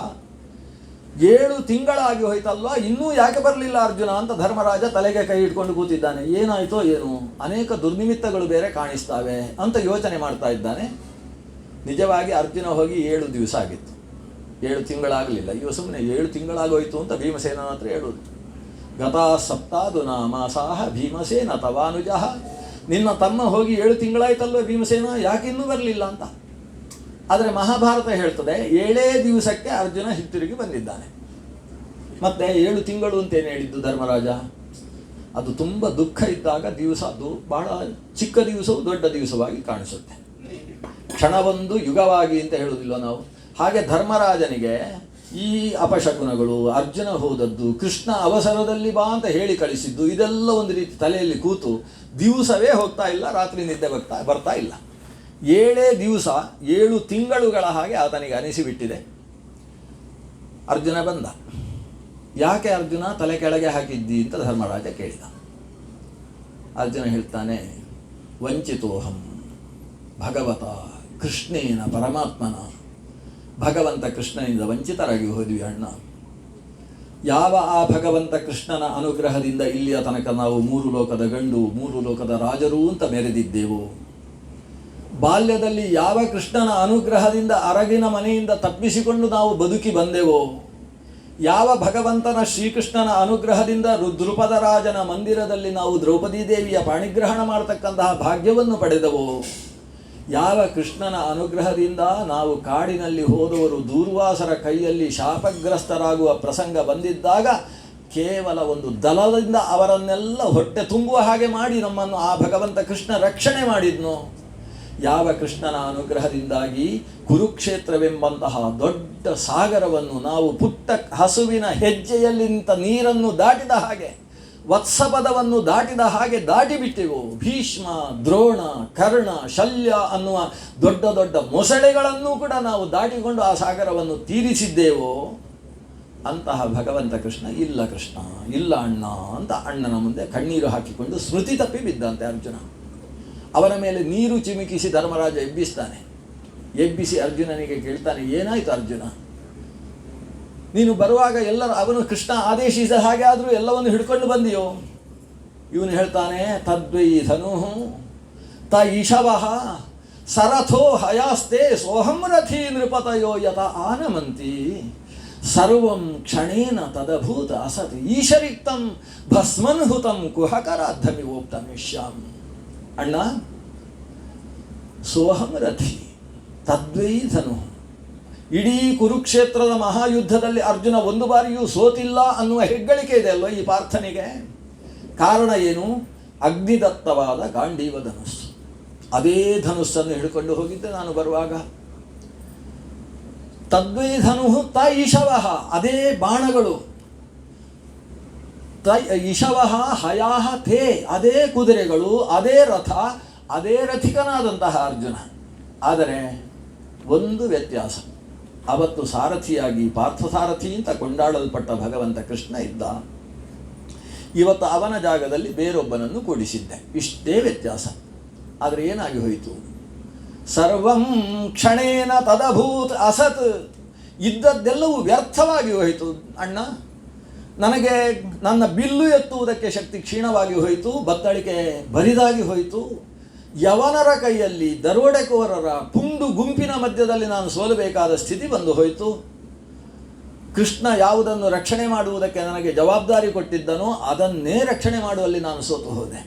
7 ತಿಂಗಳಾಗಿ ಹೋಯ್ತಲ್ವಾ, ಇನ್ನೂ ಯಾಕೆ ಬರಲಿಲ್ಲ ಅರ್ಜುನ ಅಂತ ಧರ್ಮರಾಜ ತಲೆಗೆ ಕೈ ಇಟ್ಕೊಂಡು ಕೂತಿದ್ದಾನೆ. ಏನಾಯಿತೋ ಏನು, ಅನೇಕ ದುರ್ನಿಮಿತ್ತಗಳು ಬೇರೆ ಕಾಣಿಸ್ತಾವೆ ಅಂತ ಯೋಚನೆ ಮಾಡ್ತಾ ಇದ್ದಾನೆ. ನಿಜವಾಗಿ ಅರ್ಜುನ ಹೋಗಿ 7 ದಿವಸ ಆಗಿತ್ತು, 7 ತಿಂಗಳಾಗಲಿಲ್ಲ. ಇವ ಸುಮ್ಮನೆ 7 ತಿಂಗಳಾಗೋಯ್ತು ಅಂತ ಭೀಮಸೇನ ಹತ್ರ ಹೇಳೋದು. ಗತಾ ಸಪ್ತಾಧುನಾ ಮಾಸಾಃ ಭೀಮಸೇನ ತವಾನುಜಃ, ನಿನ್ನ ತಮ್ಮ ಹೋಗಿ 7 ತಿಂಗಳಾಯ್ತಲ್ವ ಭೀಮಸೇನ, ಯಾಕಿನ್ನೂ ಬರಲಿಲ್ಲ ಅಂತ. ಆದರೆ ಮಹಾಭಾರತ ಹೇಳ್ತದೆ 7 ದಿವಸಕ್ಕೆ ಅರ್ಜುನ ಹಿಂತಿರುಗಿ ಬಂದಿದ್ದಾನೆ. ಮತ್ತೆ 7 ತಿಂಗಳು ಅಂತೇನು ಹೇಳಿದ್ದು ಧರ್ಮರಾಜ? ಅದು ತುಂಬ ದುಃಖ ಇದ್ದಾಗ ದಿವಸ ಅದು ಬಹಳ ಚಿಕ್ಕ ದಿವಸವು ದೊಡ್ಡ ದಿವಸವಾಗಿ ಕಾಣಿಸುತ್ತೆ. ಕ್ಷಣವೊಂದು ಯುಗವಾಗಿ ಅಂತ ಹೇಳುವುದಿಲ್ಲ ನಾವು. ಹಾಗೆ ಧರ್ಮರಾಜನಿಗೆ ಈ ಅಪಶಕುನಗಳು, ಅರ್ಜುನ ಹೋದದ್ದು, ಕೃಷ್ಣ ಅವಸರದಲ್ಲಿ ಬಾ ಅಂತ ಹೇಳಿ ಕಳಿಸಿದ್ದು, ಇದೆಲ್ಲ ಒಂದು ರೀತಿ ತಲೆಯಲ್ಲಿ ಕೂತು ದಿವಸವೇ ಹೋಗ್ತಾ ಇಲ್ಲ, ರಾತ್ರಿ ನಿದ್ದೆ ಬರ್ತಾ ಇಲ್ಲ. 7 ದಿವಸ 7 ತಿಂಗಳುಗಳ ಹಾಗೆ ಆತನಿಗೆ ಅನಿಸಿಬಿಟ್ಟಿದೆ. ಅರ್ಜುನ ಬಂದ. ಯಾಕೆ ಅರ್ಜುನ ತಲೆ ಕೆಳಗೆ ಹಾಕಿದ್ದಿ ಅಂತ ಧರ್ಮರಾಜ ಕೇಳಿದ. ಅರ್ಜುನ ಹೇಳ್ತಾನೆ, ವಂಚಿತೋಹಂ ಭಗವತ ಕೃಷ್ಣೇನ ಪರಮಾತ್ಮನ, ಭಗವಂತ ಕೃಷ್ಣನಿಂದ ವಂಚಿತರಾಗಿ ಹೋದ್ವಿ ಅಣ್ಣ. ಯಾವ ಆ ಭಗವಂತ ಕೃಷ್ಣನ ಅನುಗ್ರಹದಿಂದ ಇಲ್ಲಿಯ ತನಕ ನಾವು 3 ಲೋಕದ ಗಂಡು 3 ಲೋಕದ ರಾಜರು ಅಂತ ಮೆರೆದಿದ್ದೆವು. ಬಾಲ್ಯದಲ್ಲಿ ಯಾವ ಕೃಷ್ಣನ ಅನುಗ್ರಹದಿಂದ ಅರಗಿನ ಮನೆಯಿಂದ ತಪ್ಪಿಸಿಕೊಂಡು ನಾವು ಬದುಕಿ ಬಂದೆವೋ, ಯಾವ ಭಗವಂತನ ಶ್ರೀಕೃಷ್ಣನ ಅನುಗ್ರಹದಿಂದ ರುದ್ರಪದ ರಾಜನ ಮಂದಿರದಲ್ಲಿ ನಾವು ದ್ರೌಪದಿ ದೇವಿಯ ಪಾಣಿಗ್ರಹಣ ಮಾಡತಕ್ಕಂತಹ ಭಾಗ್ಯವನ್ನು ಪಡೆದವೋ, ಯಾವ ಕೃಷ್ಣನ ಅನುಗ್ರಹದಿಂದ ನಾವು ಕಾಡಿನಲ್ಲಿ ಹೋದವರು ದೂರ್ವಾಸರ ಕೈಯಲ್ಲಿ ಶಾಪಗ್ರಸ್ತರಾಗುವ ಪ್ರಸಂಗ ಬಂದಿದ್ದಾಗ ಕೇವಲ ಒಂದು ದಲದಿಂದ ಅವರನ್ನೆಲ್ಲ ಹೊಟ್ಟೆ ತುಂಬುವ ಹಾಗೆ ಮಾಡಿ ನಮ್ಮನ್ನು ಆ ಭಗವಂತ ಕೃಷ್ಣ ರಕ್ಷಣೆ ಮಾಡಿದ್ನೋ, ಯಾವ ಕೃಷ್ಣನ ಅನುಗ್ರಹದಿಂದಾಗಿ ಕುರುಕ್ಷೇತ್ರವೆಂಬಂತಹ ದೊಡ್ಡ ಸಾಗರವನ್ನು ನಾವು ಪುಟ್ಟ ಹಸುವಿನ ಹೆಜ್ಜೆಯಲ್ಲಿ ನಿಂತ ನೀರನ್ನು ದಾಟಿದ ಹಾಗೆ, ವತ್ಸಪದವನ್ನು ದಾಟಿದ ಹಾಗೆ ದಾಟಿಬಿಟ್ಟೆವು. ಭೀಷ್ಮ, ದ್ರೋಣ, ಕರ್ಣ, ಶಲ್ಯ ಅನ್ನುವ ದೊಡ್ಡ ದೊಡ್ಡ ಮೊಸಳೆಗಳನ್ನು ಕೂಡ ನಾವು ದಾಟಿಕೊಂಡು ಆ ಸಾಗರವನ್ನು ತೀರಿಸಿದ್ದೇವೋ, ಅಂತಹ ಭಗವಂತ ಕೃಷ್ಣ ಇಲ್ಲ, ಕೃಷ್ಣ ಇಲ್ಲ ಅಣ್ಣ ಅಂತ ಅಣ್ಣನ ಮುಂದೆ ಕಣ್ಣೀರು ಹಾಕಿಕೊಂಡು ಸ್ಮೃತಿ ತಪ್ಪಿ ಬಿದ್ದಂತೆ ಅರ್ಜುನ. ಅವನ ಮೇಲೆ ನೀರು ಚಿಮುಕಿಸಿ ಧರ್ಮರಾಜ ಎಬ್ಬಿಸ್ತಾನೆ. ಎಬ್ಬಿಸಿ ಅರ್ಜುನನಿಗೆ ಕೇಳ್ತಾನೆ, ಏನಾಯಿತು ಅರ್ಜುನ, ನೀನು ಬರುವಾಗ ಎಲ್ಲರೂ ಅವನು ಕೃಷ್ಣ ಆದೇಶಿಸಿದ ಹಾಗೆ ಆದರೂ ಎಲ್ಲವನ್ನು ಹಿಡ್ಕೊಂಡು ಬಂದಿಯೋ? ಇವನು ಹೇಳ್ತಾನೆ, ತದ್ವೈ ಧನು ತ ಈಶವಃ ಸರಥೋ ಹಯಾಸ್ತೆ ಸೋಹಂ ರಥೀ ನೃಪತಯೋ ಯತ ಆನಮಂತಿ ಸರ್ವಂ ಕ್ಷಣೇನ ತದಭೂತ ಅಸತ್ ಈಶರಿಕ್ತಂ ಭಸ್ಮನ್ಹುತಂ ಕುಹಕರಾಧಮಿವೋಕ್ತಮಿಷ್ಯಾಂ. ಅಣ್ಣ, ಸೋಹಂ ರಥಿ ತದ್ವೈ ಧನು, ಇಡೀ ಕುರುಕ್ಷೇತ್ರದ ಮಹಾಯುದ್ಧದಲ್ಲಿ ಅರ್ಜುನ ಒಂದು ಬಾರಿಯೂ ಸೋತಿಲ್ಲ ಅನ್ನುವ ಹೆಗ್ಗಳಿಕೆ ಇದೆ ಅಲ್ವ ಈ ಪಾರ್ಥನಿಗೆ. ಕಾರಣ ಏನು? ಅಗ್ನಿದತ್ತವಾದ ಗಾಂಡೀವ ಧನುಸ್ಸು. ಅದೇ ಧನುಸ್ಸನ್ನು ಹಿಡ್ಕೊಂಡು ಹೋಗಿದ್ದೆ ನಾನು ಬರುವಾಗ. ತದ್ವೈ ಧನು ತ ಈಶವಃ, ಅದೇ ಬಾಣಗಳು. ತ ಈಶವಃ ಹಯಾಹ ಥೇ, ಅದೇ ಕುದುರೆಗಳು, ಅದೇ ರಥ, ಅದೇ ರಥಿಕನಾದಂತಹ ಅರ್ಜುನ. ಆದರೆ ಒಂದು ವ್ಯತ್ಯಾಸ, ಅವತ್ತು ಸಾರಥಿಯಾಗಿ ಪಾರ್ಥಸಾರಥಿ ಅಂತ ಕೊಂಡಾಡಲ್ಪಟ್ಟ ಭಗವಂತ ಕೃಷ್ಣ ಇದ್ದ, ಇವತ್ತು ಅವನ ಜಾಗದಲ್ಲಿ ಬೇರೊಬ್ಬನನ್ನು ಕೂಡಿಸಿದ್ದೆ. ಇಷ್ಟೇ ವ್ಯತ್ಯಾಸ. ಆದರೆ ಏನಾಗಿ ಹೋಯಿತು? ಸರ್ವಂ ಕ್ಷಣೇನ ತದಭೂತ್ ಅಸತ್, ಇದ್ದದ್ದೆಲ್ಲವೂ ವ್ಯರ್ಥವಾಗಿ ಹೋಯಿತು ಅಣ್ಣ. ನನಗೆ ನನ್ನ ಬಿಲ್ಲು ಎತ್ತುವುದಕ್ಕೆ ಶಕ್ತಿ ಕ್ಷೀಣವಾಗಿ ಹೋಯಿತು, ಬತ್ತಳಿಕೆ ಬರಿದಾಗಿ ಹೋಯಿತು. ಯವನರ ಕೈಯಲ್ಲಿ, ದರೋಡೆಕೋರರ ಪುಂಡು ಗುಂಪಿನ ಮಧ್ಯದಲ್ಲಿ ನಾನು ಸೋಲಬೇಕಾದ ಸ್ಥಿತಿ ಬಂದು ಹೋಯಿತು. ಕೃಷ್ಣ ಯಾವುದನ್ನು ರಕ್ಷಣೆ ಮಾಡುವುದಕ್ಕೆ ನನಗೆ ಜವಾಬ್ದಾರಿ ಕೊಟ್ಟಿದ್ದನೋ ಅದನ್ನೇ ರಕ್ಷಣೆ ಮಾಡುವಲ್ಲಿ ನಾನು ಸೋತು ಹೋದೆ.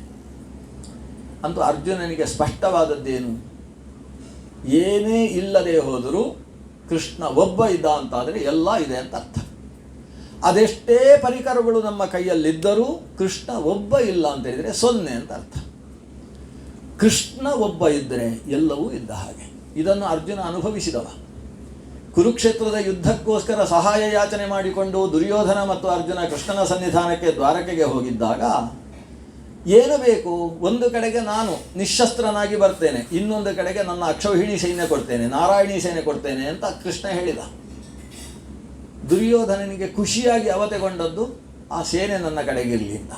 ಅಂತೂ ಅರ್ಜುನನಿಗೆ ಸ್ಪಷ್ಟವಾದದ್ದೇನು? ಏನೇ ಇಲ್ಲದೆ ಹೋದರೂ ಕೃಷ್ಣ ಒಬ್ಬ ಇದ್ದ ಅಂತಾದರೆ ಎಲ್ಲ ಇದೆ ಅಂತ ಅರ್ಥ. ಅದೆಷ್ಟೇ ಪರಿಕರಗಳು ನಮ್ಮ ಕೈಯಲ್ಲಿದ್ದರೂ ಕೃಷ್ಣ ಒಬ್ಬ ಇಲ್ಲ ಅಂತ ಹೇಳಿದರೆ 0 ಅಂತ ಅರ್ಥ. ಕೃಷ್ಣ ಒಬ್ಬ ಇದ್ದರೆ ಎಲ್ಲವೂ ಇದ್ದ ಹಾಗೆ. ಇದನ್ನು ಅರ್ಜುನ ಅನುಭವಿಸಿದವ. ಕುರುಕ್ಷೇತ್ರದ ಯುದ್ಧಕ್ಕೋಸ್ಕರ ಸಹಾಯ ಯಾಚನೆ ಮಾಡಿಕೊಂಡು ದುರ್ಯೋಧನ ಮತ್ತು ಅರ್ಜುನ ಕೃಷ್ಣನ ಸನ್ನಿಧಾನಕ್ಕೆ ದ್ವಾರಕೆಗೆ ಹೋಗಿದ್ದಾಗ ಏನು ಬೇಕು? ಒಂದು ಕಡೆಗೆ ನಾನು ನಿಶಸ್ತ್ರನಾಗಿ ಬರ್ತೇನೆ, ಇನ್ನೊಂದು ಕಡೆಗೆ ನನ್ನ ಅಕ್ಷೌಹಿಣಿ ಸೈನ್ಯ ಕೊಡ್ತೇನೆ, ನಾರಾಯಣಿ ಸೈನ್ಯ ಕೊಡ್ತೇನೆ ಅಂತ ಕೃಷ್ಣ ಹೇಳಿದ. ದುರ್ಯೋಧನನಿಗೆ ಖುಷಿಯಾಗಿ ಅವತೆಗೊಂಡದ್ದು ಆ ಸೇನೆ ನನ್ನ ಕಡೆಗಿರಲಿ ಅಂತ.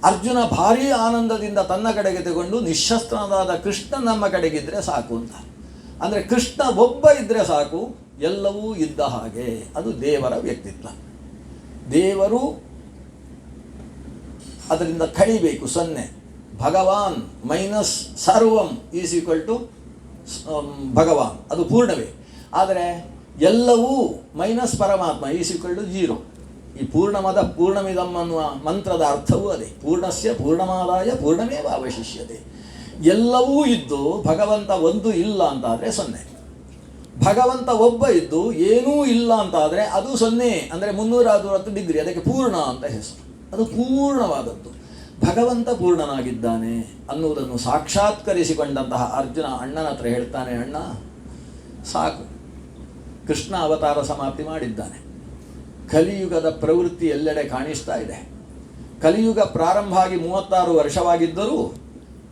ಅರ್ಜುನ ಭಾರೀ ಆನಂದದಿಂದ ತನ್ನ ಕಡೆಗೆ ತಗೊಂಡು ನಿಶಸ್ತ್ರನಾದ ಕೃಷ್ಣ ನಮ್ಮ ಕಡೆಗಿದ್ದರೆ ಸಾಕು ಅಂತ. ಅಂದರೆ ಕೃಷ್ಣ ಒಬ್ಬ ಇದ್ದರೆ ಸಾಕು, ಎಲ್ಲವೂ ಇದ್ದ ಹಾಗೆ. ಅದು ದೇವರ ವ್ಯಕ್ತಿತ್ವ. ದೇವರು ಅದರಿಂದ ಕಳಿಬೇಕು 0. ಭಗವಾನ್ ಮೈನಸ್ ಸರ್ವಂ ಈಸ್ ಈಕ್ವಲ್ ಟು ಭಗವಾನ್, ಅದು ಪೂರ್ಣವೇ. ಆದರೆ ಎಲ್ಲವೂ ಮೈನಸ್ ಪರಮಾತ್ಮ ಈಸ್ ಈಕ್ವಲ್ ಟು 0. ಈ ಪೂರ್ಣಮದ ಪೂರ್ಣಮಿದಂ ಅನ್ನುವ ಮಂತ್ರದ ಅರ್ಥವೂ ಅದೇ. ಪೂರ್ಣಸ್ಯ ಪೂರ್ಣಮಾದಾಯ ಪೂರ್ಣಮೇವ ಅವಶಿಷ್ಯತೆ. ಎಲ್ಲವೂ ಇದ್ದು ಭಗವಂತ ಒಂದು ಇಲ್ಲ ಅಂತಾದರೆ 0. ಭಗವಂತ ಒಬ್ಬ ಇದ್ದು ಏನೂ ಇಲ್ಲ ಅಂತಾದರೆ ಅದು 0. ಅಂದರೆ 360 ಡಿಗ್ರಿ. ಅದಕ್ಕೆ ಪೂರ್ಣ ಅಂತ ಹೆಸರು. ಅದು ಪೂರ್ಣವಾದದ್ದು. ಭಗವಂತ ಪೂರ್ಣನಾಗಿದ್ದಾನೆ ಅನ್ನುವುದನ್ನು ಸಾಕ್ಷಾತ್ಕರಿಸಿಕೊಂಡಂತಹ ಅರ್ಜುನ ಅಣ್ಣನ ಹತ್ರ ಹೇಳ್ತಾನೆ, ಅಣ್ಣ ಸಾಕು, ಕೃಷ್ಣ ಅವತಾರ ಸಮಾಪ್ತಿ ಮಾಡಿದ್ದಾನೆ. ಕಲಿಯುಗದ ಪ್ರವೃತ್ತಿ ಎಲ್ಲೆಡೆ ಕಾಣಿಸ್ತಾ ಇದೆ. ಕಲಿಯುಗ ಪ್ರಾರಂಭ ಆಗಿ 36 ವರ್ಷವಾಗಿದ್ದರೂ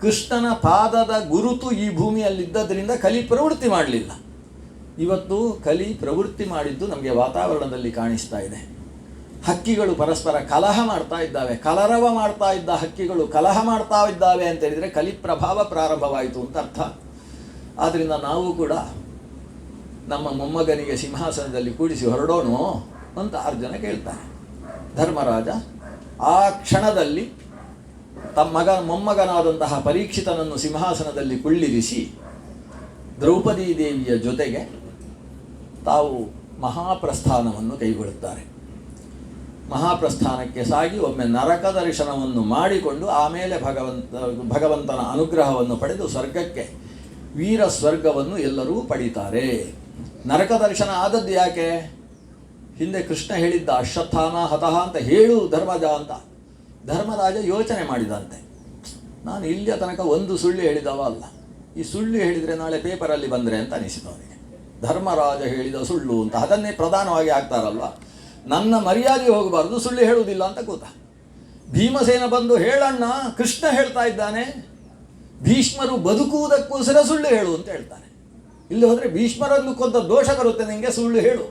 ಕೃಷ್ಣನ ಪಾದದ ಗುರುತು ಈ ಭೂಮಿಯಲ್ಲಿದ್ದರಿಂದ ಕಲಿ ಪ್ರವೃತ್ತಿ ಮಾಡಲಿಲ್ಲ. ಇವತ್ತು ಕಲಿ ಪ್ರವೃತ್ತಿ ಮಾಡಿದ್ದು ನಮಗೆ ವಾತಾವರಣದಲ್ಲಿ ಕಾಣಿಸ್ತಾ ಇದೆ. ಹಕ್ಕಿಗಳು ಪರಸ್ಪರ ಕಲಹ ಮಾಡ್ತಾ ಇದ್ದಾವೆ. ಕಲರವ ಮಾಡ್ತಾ ಇದ್ದ ಹಕ್ಕಿಗಳು ಕಲಹ ಮಾಡ್ತಾ ಇದ್ದಾವೆ ಅಂತ ಹೇಳಿದರೆ ಕಲಿ ಪ್ರಭಾವ ಪ್ರಾರಂಭವಾಯಿತು ಅಂತ ಅರ್ಥ. ಆದ್ದರಿಂದ ನಾವು ಕೂಡ ನಮ್ಮ ಮೊಮ್ಮಗನಿಗೆ ಸಿಂಹಾಸನದಲ್ಲಿ ಕೂಡಿಸಿ ಹೊರಡೋಣ ಅಂತ ಅರ್ಜುನ ಕೇಳ್ತಾನೆ. ಧರ್ಮರಾಜ ಆ ಕ್ಷಣದಲ್ಲಿ ತಮ್ಮ ಮೊಮ್ಮಗನಾದಂತಹ ಪರೀಕ್ಷಿತನನ್ನು ಸಿಂಹಾಸನದಲ್ಲಿ ಕುಳ್ಳಿರಿಸಿ ದ್ರೌಪದೀ ದೇವಿಯ ಜೊತೆಗೆ ತಾವು ಮಹಾಪ್ರಸ್ಥಾನವನ್ನು ಕೈಗೊಳ್ಳುತ್ತಾರೆ. ಮಹಾಪ್ರಸ್ಥಾನಕ್ಕೆ ಸಾಗಿ ಒಮ್ಮೆ ನರಕ ದರ್ಶನವನ್ನು ಮಾಡಿಕೊಂಡು ಆಮೇಲೆ ಭಗವಂತನ ಅನುಗ್ರಹವನ್ನು ಪಡೆದು ಸ್ವರ್ಗಕ್ಕೆ, ವೀರ ಸ್ವರ್ಗವನ್ನು ಎಲ್ಲರೂ ಪಡೀತಾರೆ. ನರಕ ದರ್ಶನ ಆದದ್ದು ಯಾಕೆ? ಹಿಂದೆ ಕೃಷ್ಣ ಹೇಳಿದ್ದ ಅಶ್ವತ್ಥಾಮ ಹತಃ ಅಂತ ಹೇಳು ಧರ್ಮಜ ಅಂತ. ಧರ್ಮರಾಜ ಯೋಚನೆ ಮಾಡಿದಂತೆ, ನಾನು ಇಲ್ಲಿಯ ತನಕ ಒಂದು ಸುಳ್ಳು ಹೇಳಿದವ ಅಲ್ಲ, ಈ ಸುಳ್ಳು ಹೇಳಿದರೆ ನಾಳೆ ಪೇಪರಲ್ಲಿ ಬಂದರೆ ಅಂತ ಅನಿಸಿತು ಅವನಿಗೆ. ಧರ್ಮರಾಜ ಹೇಳಿದ ಸುಳ್ಳು ಅಂತ ಅದನ್ನೇ ಪ್ರಧಾನವಾಗಿ ಆಗ್ತಾರಲ್ವ, ನನ್ನ ಮರ್ಯಾದೆ ಹೋಗಬಾರ್ದು, ಸುಳ್ಳು ಹೇಳುವುದಿಲ್ಲ ಅಂತ ಕೂತ. ಭೀಮಸೇನ ಬಂದು ಹೇಳಣ್ಣ ಕೃಷ್ಣ ಹೇಳ್ತಾ ಇದ್ದಾನೆ, ಭೀಷ್ಮರು ಬದುಕುವುದಕ್ಕೋಸ್ಕರ ಸುಳ್ಳು ಹೇಳು ಅಂತ ಹೇಳ್ತಾನೆ. ಇಲ್ಲಿ ಹೋದರೆ ಭೀಷ್ಮರನ್ನು ಕೊಂದ ದೋಷ ಬರುತ್ತೆ ನಿಮಗೆ, ಸುಳ್ಳು ಹೇಳು.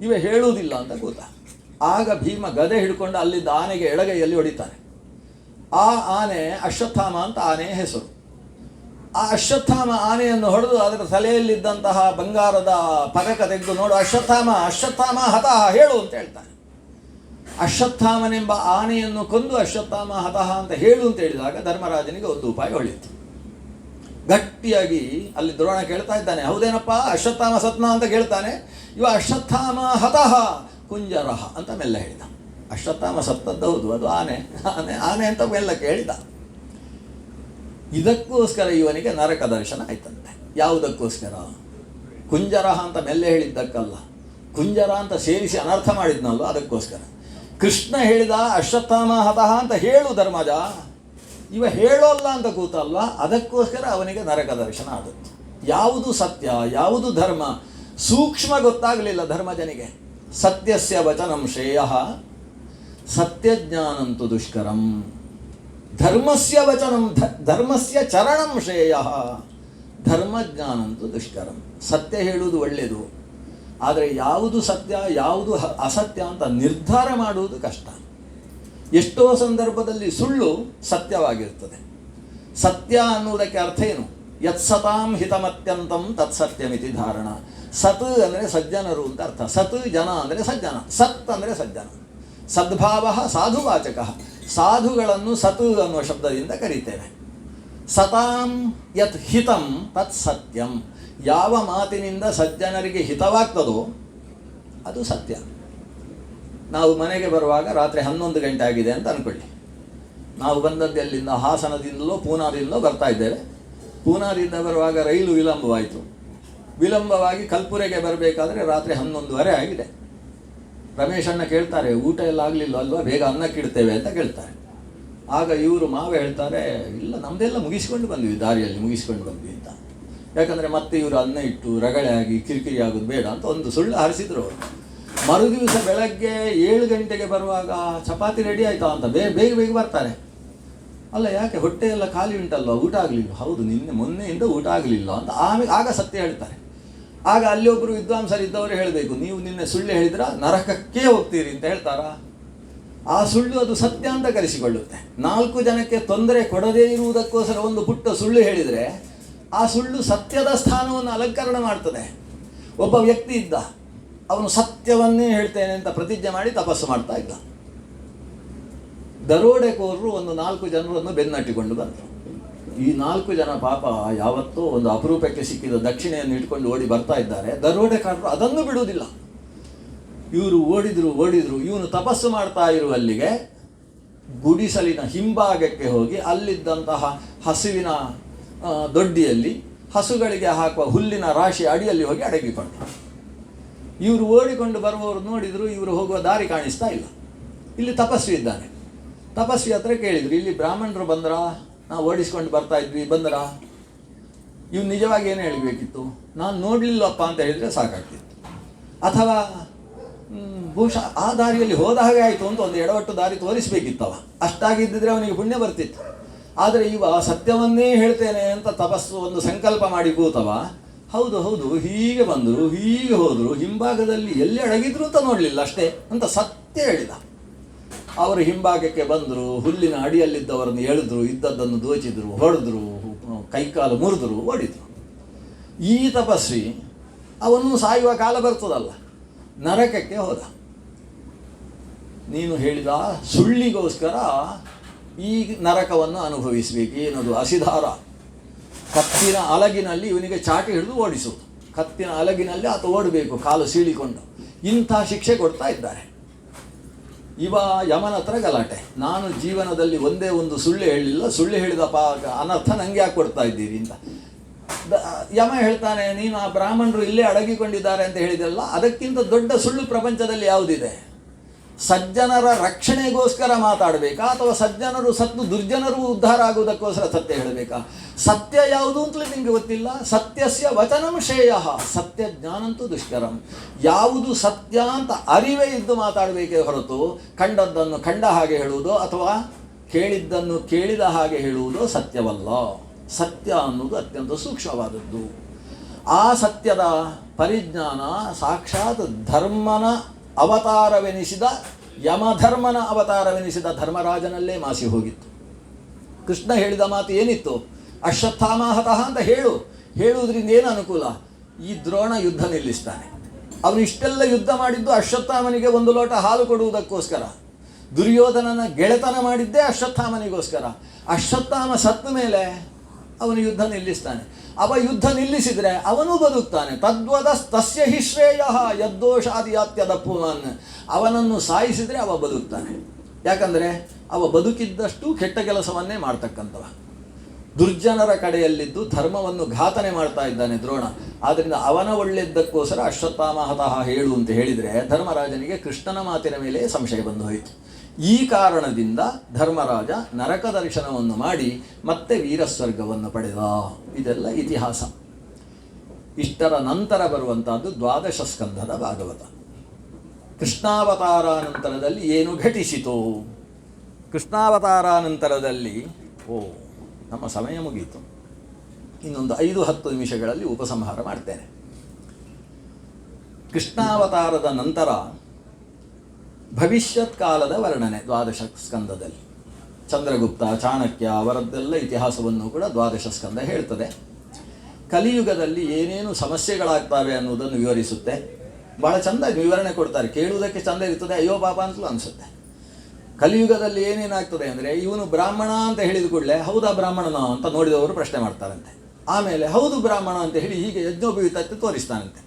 ಇವ ಹೇಳುವುದಿಲ್ಲ ಅಂತ ಕೂತ. ಆಗ ಭೀಮ ಗದೆ ಹಿಡ್ಕೊಂಡು ಅಲ್ಲಿದ್ದ ಆನೆಗೆ ಎಡಗೈಯಲ್ಲಿ ಹೊಡಿತಾನೆ. ಆ ಆನೆ ಅಶ್ವತ್ಥಾಮ ಅಂತ ಆನೆಯ ಹೆಸರು. ಆ ಅಶ್ವತ್ಥಾಮ ಆನೆಯನ್ನು ಹೊಡೆದು ಅದರ ತಲೆಯಲ್ಲಿದ್ದಂತಹ ಬಂಗಾರದ ಪದಕ ತೆಗೆದು ನೋಡು, ಅಶ್ವತ್ಥಾಮ ಅಶ್ವತ್ಥಾಮ ಹತಃ ಹೇಳು ಅಂತ ಹೇಳ್ತಾನೆ. ಅಶ್ವತ್ಥಾಮನೆಂಬ ಆನೆಯನ್ನು ಕೊಂದು ಅಶ್ವತ್ಥಾಮ ಹತಃ ಅಂತ ಹೇಳು ಅಂತ ಹೇಳಿದಾಗ ಧರ್ಮರಾಜನಿಗೆ ಒಂದು ಉಪಾಯ ಹೊಳೆಯಿತು. ಗಟ್ಟಿಯಾಗಿ ಅಲ್ಲಿ ದ್ರೋಣ ಕೇಳ್ತಾ ಇದ್ದಾನೆ, ಹೌದೇನಪ್ಪ ಅಶ್ವತ್ಥಾಮ ಸತ್ನ ಅಂತ ಕೇಳ್ತಾನೆ. ಇವ ಅಶ್ವತ್ಥಾಮ ಹತಃ ಕುಂಜರಹ ಅಂತ ಮೆಲ್ಲ ಹೇಳಿದ. ಅಶ್ವತ್ಥಾಮ ಸತ್ತದ್ದು ಹೌದು, ಅದು ಆನೆ ಆನೆ ಆನೆ ಅಂತ ಮೆಲ್ಲಕ್ಕೆ ಹೇಳಿದ. ಇದಕ್ಕೋಸ್ಕರ ಇವನಿಗೆ ನರಕ ದರ್ಶನ ಆಯ್ತಂತೆ. ಯಾವುದಕ್ಕೋಸ್ಕರ? ಕುಂಜರಹ ಅಂತ ಮೆಲ್ಲೆ ಹೇಳಿದ್ದಕ್ಕಲ್ಲ, ಕುಂಜರ ಅಂತ ಸೇರಿಸಿ ಅನರ್ಥ ಮಾಡಿದ್ನಲ್ಲ ಅದಕ್ಕೋಸ್ಕರ. ಕೃಷ್ಣ ಹೇಳಿದ ಅಶ್ವತ್ಥಾಮ ಹತಃ ಅಂತ ಹೇಳು ಧರ್ಮಜ, ಇವ ಹೇಳೋಲ್ಲ ಅಂತ ಕೂತಲ್ಲ, ಅದಕ್ಕೋಸ್ಕರ ಅವನಿಗೆ ನರಕ ದರ್ಶನ ಆದದ್ದು. ಯಾವುದು ಸತ್ಯ ಯಾವುದು ಧರ್ಮ ಸೂಕ್ಷ್ಮ ಗೊತ್ತಾಗಲಿಲ್ಲ ಧರ್ಮಜನಿಗೆ. ಸತ್ಯಸ್ಯ ವಚನಂ ಶ್ರೇಯಃ ಸತ್ಯಜ್ಞಾನಂತು ದುಷ್ಕರಂ, ಧರ್ಮಸ್ಯ ವಚನಂ ಧರ್ಮಸ್ಯ ಚರಣಂ ಶ್ರೇಯಃ ಧರ್ಮಜ್ಞಾನಂತು ದುಷ್ಕರಂ. ಸತ್ಯ ಹೇಳುವುದು ಒಳ್ಳೆಯದು, ಆದರೆ ಯಾವುದು ಸತ್ಯ ಯಾವುದು ಅಸತ್ಯ ಅಂತ ನಿರ್ಧಾರ ಮಾಡುವುದು ಕಷ್ಟ. ಎಷ್ಟೋ ಸಂದರ್ಭದಲ್ಲಿ ಸುಳ್ಳು ಸತ್ಯವಾಗಿರ್ತದೆ. ಸತ್ಯ ಅನ್ನುವುದಕ್ಕೆ ಅರ್ಥ ಏನು? ಯತ್ಸತಾಂ ಹಿತಮತ್ಯಂತಂ ತತ್ಸತ್ಯಮಿತಿ ಧಾರಣ. ಸತ್ ಅಂದರೆ ಸಜ್ಜನರು ಅಂತ ಅರ್ಥ. ಸತ್ ಜನ ಅಂದರೆ ಸಜ್ಜನ, ಸತ್ ಅಂದರೆ ಸಜ್ಜನ. ಸದ್ಭಾವ ಸಾಧುವಾಚಕ, ಸಾಧುಗಳನ್ನು ಸತ್ ಅನ್ನುವ ಶಬ್ದದಿಂದ ಕರೀತೇವೆ. ಸತಾಂ ಯತ್ ಹಿತಂ ತತ್ ಸತ್ಯಂ, ಯಾವ ಮಾತಿನಿಂದ ಸಜ್ಜನರಿಗೆ ಹಿತವಾಗ್ತದೋ ಅದು ಸತ್ಯ. ನಾವು ಮನೆಗೆ ಬರುವಾಗ ರಾತ್ರಿ 11 ಗಂಟೆ ಆಗಿದೆ ಅಂತ ಅಂದ್ಕೊಳ್ಳಿ. ನಾವು ಬಂದದ್ದು ಎಲ್ಲಿಂದ? ಹಾಸನದಿಂದಲೋ ಪೂನಾದಿಂದಲೋ ಬರ್ತಾ ಇದ್ದೇವೆ. ಪೂನಾದಿಂದ ಬರುವಾಗ ರೈಲು ವಿಳಂಬವಾಯಿತು. ವಿಳಂಬವಾಗಿ ಕಲ್ಪುರೆಗೆ ಬರಬೇಕಾದ್ರೆ ರಾತ್ರಿ 11:30 ಆಗಿದೆ. ರಮೇಶಣ್ಣ ಕೇಳ್ತಾರೆ, ಊಟ ಎಲ್ಲ ಆಗಲಿಲ್ಲ ಅಲ್ವಾ, ಬೇಗ ಅನ್ನಕ್ಕಿಡ್ತೇವೆ ಅಂತ ಕೇಳ್ತಾರೆ. ಆಗ ಇವರು ಮಾವ ಹೇಳ್ತಾರೆ, ಇಲ್ಲ ನಮ್ಮದೆಲ್ಲ ಮುಗಿಸ್ಕೊಂಡು ಬಂದ್ವಿ, ದಾರಿಯಲ್ಲಿ ಮುಗಿಸ್ಕೊಂಡು ಬಂದ್ವಿ ಅಂತ. ಯಾಕಂದರೆ ಮತ್ತೆ ಇವರು ಅನ್ನ ಇಟ್ಟು ರಗಳೆ ಆಗಿ ಕಿರಿಕಿರಿ ಆಗೋದು ಬೇಡ ಅಂತ ಒಂದು ಸುಳ್ಳು ಹರಿಸಿದ್ರು ಅವರು. ಮರುದಿವಸ ಬೆಳಗ್ಗೆ 7 ಗಂಟೆಗೆ ಬರುವಾಗ ಚಪಾತಿ ರೆಡಿ ಆಯಿತಾ ಅಂತ ಬೇಗ ಬೇಗ ಬರ್ತಾರೆ. ಅಲ್ಲ ಯಾಕೆ ಹೊಟ್ಟೆ ಎಲ್ಲ ಖಾಲಿ ಉಂಟಲ್ವ, ಊಟ ಆಗಲಿಲ್ಲ? ಹೌದು, ಮೊನ್ನೆಯಿಂದ ಊಟ ಆಗಲಿಲ್ಲ ಅಂತ ಆಗ ಸತ್ಯ ಹೇಳ್ತಾರೆ. ಆಗ ಅಲ್ಲಿ ಒಬ್ಬರು ವಿದ್ವಾಂಸರಿದ್ದವರು ಹೇಳಬೇಕು, ನೀವು ನಿನ್ನೆ ಸುಳ್ಳು ಹೇಳಿದ್ರ ನರಕಕ್ಕೆ ಹೋಗ್ತೀರಿ ಅಂತ ಹೇಳ್ತಾರಾ? ಆ ಸುಳ್ಳು ಅದು ಸತ್ಯ ಅಂತ ಕರೆಸಿಕೊಳ್ಳುತ್ತೆ. 4 ಜನಕ್ಕೆ ತೊಂದರೆ ಕೊಡದೇ ಇರುವುದಕ್ಕೋಸ್ಕರ ಒಂದು ಪುಟ್ಟ ಸುಳ್ಳು ಹೇಳಿದರೆ ಆ ಸುಳ್ಳು ಸತ್ಯದ ಸ್ಥಾನವನ್ನು ಅಲಂಕರಣ ಮಾಡ್ತದೆ. ಒಬ್ಬ ವ್ಯಕ್ತಿ ಇದ್ದ, ಅವನು ಸತ್ಯವನ್ನೇ ಹೇಳ್ತೇನೆ ಅಂತ ಪ್ರತಿಜ್ಞೆ ಮಾಡಿ ತಪಸ್ಸು ಮಾಡ್ತಾ ಇದ್ದ. ದರೋಡೆಕೋರರು ಒಂದು 4 ಜನರನ್ನು ಬೆನ್ನಟ್ಟಿಕೊಂಡು ಬಂದರು. ಈ 4 ಜನ ಪಾಪ ಯಾವತ್ತೋ ಒಂದು ಅಪರೂಪಕ್ಕೆ ಸಿಕ್ಕಿದ ದಕ್ಷಿಣೆಯನ್ನು ಇಟ್ಕೊಂಡು ಓಡಿ ಬರ್ತಾ ಇದ್ದಾರೆ. ದರೋಡೆಕಾರರು ಅದನ್ನು ಬಿಡುವುದಿಲ್ಲ. ಇವರು ಓಡಿದ್ರು. ಇವನು ತಪಸ್ಸು ಮಾಡ್ತಾ ಇರುವಲ್ಲಿಗೆ ಗುಡಿಸಲಿನ ಹಿಂಭಾಗಕ್ಕೆ ಹೋಗಿ ಅಲ್ಲಿದ್ದಂತಹ ಹಸುವಿನ ದೊಡ್ಡಿಯಲ್ಲಿ ಹಸುಗಳಿಗೆ ಹಾಕುವ ಹುಲ್ಲಿನ ರಾಶಿ ಅಡಿಯಲ್ಲಿ ಹೋಗಿ ಅಡಗಿಕೊಂಡು, ಇವರು ಓಡಿಕೊಂಡು ಬರುವವರು ನೋಡಿದ್ರು, ಇವರು ಹೋಗುವ ದಾರಿ ಕಾಣಿಸ್ತಾ ಇಲ್ಲ. ಇಲ್ಲಿ ತಪಸ್ವಿ ಇದ್ದಾನೆ. ತಪಸ್ವಿ ಹತ್ರ ಕೇಳಿದ್ರು, ಇಲ್ಲಿ ಬ್ರಾಹ್ಮಣರು ಬಂದ್ರಾ? ನಾವು ಓಡಿಸ್ಕೊಂಡು ಬರ್ತಾ ಇದ್ವಿ, ಬಂದರಾ? ಇವ್ನು ನಿಜವಾಗಿ ಏನು ಹೇಳಬೇಕಿತ್ತು? ನಾನು ನೋಡಲಿಲ್ಲಪ್ಪ ಅಂತ ಹೇಳಿದರೆ ಸಾಕಾಗ್ತಿತ್ತು. ಅಥವಾ ಬಹುಶಃ ಆ ದಾರಿಯಲ್ಲಿ ಹೋದ ಹಾಗೆ ಆಯಿತು ಅಂತ ಒಂದು ಎಡವಟ್ಟು ದಾರಿ ತೋರಿಸಬೇಕಿತ್ತವ. ಅಷ್ಟಾಗಿದ್ದಿದ್ರೆ ಅವನಿಗೆ ಪುಣ್ಯ ಬರ್ತಿತ್ತು. ಆದರೆ ಇವ ಸತ್ಯವನ್ನೇ ಹೇಳ್ತೇನೆ ಅಂತ ತಪಸ್ಸು ಒಂದು ಸಂಕಲ್ಪ ಮಾಡಿ ಕೂತವ. ಹೌದು ಹೀಗೆ ಬಂದರು, ಹೀಗೆ ಹೋದರು, ಹಿಂಭಾಗದಲ್ಲಿ ಎಲ್ಲಿ ಅಡಗಿದ್ರು ಅಂತ ನೋಡಲಿಲ್ಲ ಅಷ್ಟೇ ಅಂತ ಸತ್ಯ ಹೇಳಿದ. ಅವರು ಹಿಂಭಾಗಕ್ಕೆ ಬಂದರು, ಹುಲ್ಲಿನ ಅಡಿಯಲ್ಲಿದ್ದವರನ್ನು ಎಳೆದ್ರು, ಇದ್ದದ್ದನ್ನು ದೋಚಿದ್ರು, ಹೊಡೆದ್ರು, ಕೈಕಾಲು ಮುರಿದ್ರು, ಓಡಿದ್ರು. ಈ ತಪಸ್ವಿ ಅವನು ಸಾಯುವ ಕಾಲ ಬರ್ತದಲ್ಲ, ನರಕಕ್ಕೆ ಹೋದ. ನೀನು ಹೇಳಿದ ಸುಳ್ಳಿಗೋಸ್ಕರ ಈ ನರಕವನ್ನು ಅನುಭವಿಸಬೇಕು. ಏನದು? ಅಸಿಧಾರ. ಕತ್ತಿನ ಅಲಗಿನಲ್ಲಿ ಇವನಿಗೆ ಚಾಟಿ ಹಿಡಿದು ಓಡಿಸುವುದು. ಕತ್ತಿನ ಅಲಗಿನಲ್ಲಿ ಆತ ಓಡಬೇಕು, ಕಾಲು ಸೀಳಿಕೊಂಡು. ಇಂಥ ಶಿಕ್ಷೆ ಕೊಡ್ತಾ ಇದ್ದಾರೆ. ಇವ ಯಮನ ಹತ್ರ ಗಲಾಟೆ, ನಾನು ಜೀವನದಲ್ಲಿ ಒಂದೇ ಒಂದು ಸುಳ್ಳು ಹೇಳಿಲ್ಲ, ಸುಳ್ಳು ಹೇಳಿದ ಅನರ್ಥ ನನಗೆ ಯಾಕೆ ಕೊಡ್ತಾ ಇದ್ದೀರಿ ಅಂತ. ಯಮ ಹೇಳ್ತಾನೆ, ನೀನು ಆ ಬ್ರಾಹ್ಮಣರು ಇಲ್ಲೇ ಅಡಗಿಕೊಂಡಿದ್ದಾರೆ ಅಂತ ಹೇಳಿದಲ್ಲ, ಅದಕ್ಕಿಂತ ದೊಡ್ಡ ಸುಳ್ಳು ಪ್ರಪಂಚದಲ್ಲಿ ಯಾವುದಿದೆ? ಸಜ್ಜನರ ರಕ್ಷಣೆಗೋಸ್ಕರ ಮಾತಾಡಬೇಕಾ, ಅಥವಾ ಸಜ್ಜನರು ಸತ್ತು ದುರ್ಜನರು ಉದ್ಧಾರ ಆಗುವುದಕ್ಕೋಸ್ಕರ ಸತ್ಯ ಹೇಳಬೇಕಾ? ಸತ್ಯ ಯಾವುದು ಅಂತಲೇ ನಿಮಗೆ ಗೊತ್ತಿಲ್ಲ. ಸತ್ಯಸ್ಯ ವಚನಂ ಶ್ರೇಯ, ಸತ್ಯ ಜ್ಞಾನಂತೂ ದುಷ್ಕರಂ. ಯಾವುದು ಸತ್ಯ ಅಂತ ಅರಿವೇ ಇದ್ದು ಮಾತಾಡಬೇಕೇ ಹೊರತು ಕಂಡದ್ದನ್ನು ಕಂಡ ಹಾಗೆ ಹೇಳುವುದೋ ಅಥವಾ ಕೇಳಿದ್ದನ್ನು ಕೇಳಿದ ಹಾಗೆ ಹೇಳುವುದೋ ಸತ್ಯವಲ್ಲ. ಸತ್ಯ ಅನ್ನೋದು ಅತ್ಯಂತ ಸೂಕ್ಷ್ಮವಾದದ್ದು. ಆ ಸತ್ಯದ ಪರಿಜ್ಞಾನ ಸಾಕ್ಷಾತ್ ಧರ್ಮನ ಅವತಾರವೆನಿಸಿದ, ಯಮಧರ್ಮನ ಅವತಾರವೆನಿಸಿದ ಧರ್ಮರಾಜನಲ್ಲೇ ಮಾಸಿ ಹೋಗಿತ್ತು. ಕೃಷ್ಣ ಹೇಳಿದ ಮಾತು ಏನಿತ್ತು? ಅಶ್ವತ್ಥಾಮಾಹತಃ ಅಂತ ಹೇಳುವುದರಿಂದ ಏನು ಅನುಕೂಲ? ಈ ದ್ರೋಣ ಯುದ್ಧ ನಿಲ್ಲಿಸ್ತಾನೆ. ಅವನು ಇಷ್ಟೆಲ್ಲ ಯುದ್ಧ ಮಾಡಿದ್ದು ಅಶ್ವತ್ಥಾಮನಿಗೆ 1 ಲೋಟ ಹಾಲು ಕೊಡುವುದಕ್ಕೋಸ್ಕರ. ದುರ್ಯೋಧನನ ಗೆಳೆತನ ಮಾಡಿದ್ದೇ ಅಶ್ವತ್ಥಾಮನಿಗೋಸ್ಕರ. ಅಶ್ವತ್ಥಾಮ ಸತ್ತ ಮೇಲೆ ಅವನು ಯುದ್ಧ ನಿಲ್ಲಿಸ್ತಾನೆ. ಅವ ಯುದ್ಧ ನಿಲ್ಲಿಸಿದರೆ ಅವನು ಬದುಕ್ತಾನೆ. ತದ್ವದ ತಸ್ಯ ಹಿ ಶ್ರೇಯ ಯದ್ದೋಷಾದಿಯಾತ್ಯದ ಪುಮಾನ್. ಅವನನ್ನು ಸಾಯಿಸಿದರೆ ಅವ ಬದುಕ್ತಾನೆ. ಯಾಕಂದರೆ ಅವ ಬದುಕಿದ್ದಷ್ಟು ಕೆಟ್ಟ ಕೆಲಸವನ್ನೇ ಮಾಡ್ತಕ್ಕಂಥವ. ದುರ್ಜನರ ಕಡೆಯಲ್ಲಿದ್ದು ಧರ್ಮವನ್ನು ಘಾತನೆ ಮಾಡ್ತಾ ಇದ್ದಾನೆ ದ್ರೋಣ. ಆದ್ದರಿಂದ ಅವನ ಒಳ್ಳೆಯದಕ್ಕೋಸ್ಕರ ಅಶ್ವತ್ಥಾಮಹತಃ ಹೇಳು ಅಂತ ಹೇಳಿದರೆ ಧರ್ಮರಾಜನಿಗೆ ಕೃಷ್ಣನ ಮಾತಿನ ಮೇಲೆ ಸಂಶಯ ಬಂದು ಹೋಯಿತು. ಈ ಕಾರಣದಿಂದ ಧರ್ಮರಾಜ ನರಕ ದರ್ಶನವನ್ನು ಮಾಡಿ ಮತ್ತೆ ವೀರಸ್ವರ್ಗವನ್ನು ಪಡೆದ. ಇದೆಲ್ಲ ಇತಿಹಾಸ. ಇಷ್ಟರ ನಂತರ ಬರುವಂತಹದ್ದು 12 ಸ್ಕಂಧದ ಭಾಗವತ. ಕೃಷ್ಣಾವತಾರಾನಂತರದಲ್ಲಿ ಏನು ಘಟಿಸಿತು? ಕೃಷ್ಣಾವತಾರಾನಂತರದಲ್ಲಿ ನಮ್ಮ ಸಮಯ ಮುಗಿಯಿತು. ಇನ್ನೊಂದು 5-10 ನಿಮಿಷಗಳಲ್ಲಿ ಉಪಸಂಹಾರ ಮಾಡ್ತೇನೆ. ಕೃಷ್ಣಾವತಾರದ ನಂತರ ಭವಿಷ್ಯತ್ ಕಾಲದ ವರ್ಣನೆ 12 ಸ್ಕಂದದಲ್ಲಿ. ಚಂದ್ರಗುಪ್ತ, ಚಾಣಕ್ಯ ಅವರದ್ದೆಲ್ಲ ಇತಿಹಾಸವನ್ನು ಕೂಡ 12 ಸ್ಕಂದ ಹೇಳ್ತದೆ. ಕಲಿಯುಗದಲ್ಲಿ ಏನೇನು ಸಮಸ್ಯೆಗಳಾಗ್ತವೆ ಅನ್ನೋದನ್ನು ವಿವರಿಸುತ್ತೆ. ಭಾಳ ಚಂದ ವಿವರಣೆ ಕೊಡ್ತಾರೆ, ಕೇಳುವುದಕ್ಕೆ ಚಂದ ಇರ್ತದೆ, ಅಯ್ಯೋ ಪಾಪ ಅಂತಲೂ ಅನಿಸುತ್ತೆ. ಕಲಿಯುಗದಲ್ಲಿ ಏನೇನಾಗ್ತದೆ ಅಂದರೆ, ಇವನು ಬ್ರಾಹ್ಮಣ ಅಂತ ಹೇಳಿದ ಕೂಡಲೇ ಹೌದಾ ಬ್ರಾಹ್ಮಣನ ಅಂತ ನೋಡಿದವರು ಪ್ರಶ್ನೆ ಮಾಡ್ತಾರಂತೆ. ಆಮೇಲೆ ಹೌದು ಬ್ರಾಹ್ಮಣ ಅಂತ ಹೇಳಿ ಹೀಗೆ ಯಜ್ಞೋಪವೀತ ತೋರಿಸ್ತಾನಂತೆ.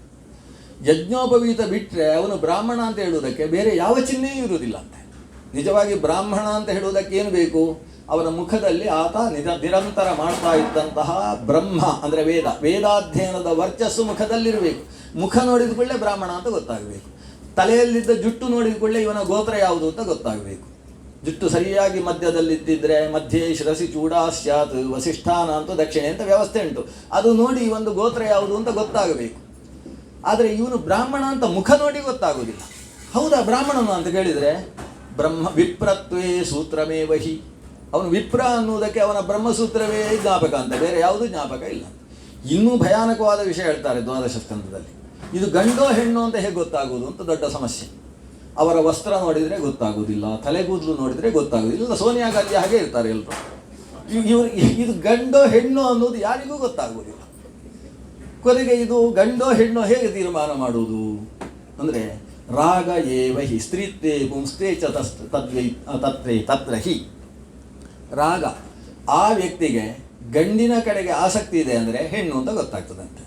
ಯಜ್ಞೋಪವೀತ ಬಿಟ್ಟರೆ ಅವನು ಬ್ರಾಹ್ಮಣ ಅಂತ ಹೇಳುವುದಕ್ಕೆ ಬೇರೆ ಯಾವ ಚಿಹ್ನೆಯೂ ಇರುವುದಿಲ್ಲ ಅಂತೆ. ನಿಜವಾಗಿ ಬ್ರಾಹ್ಮಣ ಅಂತ ಹೇಳುವುದಕ್ಕೆ ಏನು ಬೇಕು? ಅವನ ಮುಖದಲ್ಲಿ ಆತ ನಿರಂತರ ಮಾಡ್ತಾ ಇದ್ದಂತಹ ಬ್ರಹ್ಮ ಅಂದರೆ ವೇದಾಧ್ಯಯನದ ವರ್ಚಸ್ಸು ಮುಖದಲ್ಲಿರಬೇಕು. ಮುಖ ನೋಡಿದ ಕೂಡಲೇ ಬ್ರಾಹ್ಮಣ ಅಂತ ಗೊತ್ತಾಗಬೇಕು. ತಲೆಯಲ್ಲಿದ್ದ ಜುಟ್ಟು ನೋಡಿದ ಕೂಡಲೇ ಇವನ ಗೋತ್ರ ಯಾವುದು ಅಂತ ಗೊತ್ತಾಗಬೇಕು. ಜುಟ್ಟು ಸರಿಯಾಗಿ ಮಧ್ಯದಲ್ಲಿದ್ದಿದ್ರೆ ಮಧ್ಯೆ ಶಿರಸಿ ಚೂಡಾ ಸ್ಯಾತ್ ವಸಿಷ್ಠಾನ ಅಂತ ದಕ್ಷಿಣೆ ಅಂತ ವ್ಯವಸ್ಥೆ ಉಂಟು. ಅದು ನೋಡಿ ಒಂದು ಗೋತ್ರ ಯಾವುದು ಅಂತ ಗೊತ್ತಾಗಬೇಕು. ಆದರೆ ಇವನು ಬ್ರಾಹ್ಮಣ ಅಂತ ಮುಖ ನೋಡಿ ಗೊತ್ತಾಗೋದಿಲ್ಲ. ಹೌದಾ ಬ್ರಾಹ್ಮಣನು ಅಂತ ಕೇಳಿದರೆ ವಿಪ್ರತ್ವೇ ಸೂತ್ರಮೇವಹಿ ಅವನು ವಿಪ್ರ ಅನ್ನುವುದಕ್ಕೆ ಅವನ ಬ್ರಹ್ಮಸೂತ್ರವೇ ಜ್ಞಾಪಕ ಅಂತ, ಬೇರೆ ಯಾವುದೂ ಜ್ಞಾಪಕ ಇಲ್ಲ. ಇನ್ನೂ ಭಯಾನಕವಾದ ವಿಷಯ ಹೇಳ್ತಾರೆ ದ್ವಾದಶ ಸ್ಕಂದದಲ್ಲಿ. ಇದು ಗಂಡೋ ಹೆಣ್ಣು ಅಂತ ಹೇಗೆ ಗೊತ್ತಾಗುವುದು ಅಂತ ದೊಡ್ಡ ಸಮಸ್ಯೆ. ಅವರ ವಸ್ತ್ರ ನೋಡಿದರೆ ಗೊತ್ತಾಗುವುದಿಲ್ಲ, ತಲೆಗೂದಲು ನೋಡಿದರೆ ಗೊತ್ತಾಗುವುದಿಲ್ಲ. ಇಲ್ಲ, ಸೋನಿಯಾ ಗಾಂಧಿ ಹಾಗೆ ಇರ್ತಾರೆ ಎಲ್ಲರೂ. ಇದು ಗಂಡೋ ಹೆಣ್ಣು ಅನ್ನೋದು ಯಾರಿಗೂ ಗೊತ್ತಾಗುವುದಿಲ್ಲ. ಕೊನೆಗೆ ಇದು ಗಂಡೋ ಹೆಣ್ಣು ಹೇಗೆ ತೀರ್ಮಾನ ಮಾಡುವುದು ಅಂದರೆ, ರಾಗ ಏವ ಹಿ ಸ್ತ್ರೀತ್ವೇ ಪುಂಸ್ತೆ ಚ ತತ್ರ ಹಿ. ರಾಗ, ಆ ವ್ಯಕ್ತಿಗೆ ಗಂಡಿನ ಕಡೆಗೆ ಆಸಕ್ತಿ ಇದೆ ಅಂದರೆ ಹೆಣ್ಣು ಅಂತ ಗೊತ್ತಾಗ್ತದಂತೆ,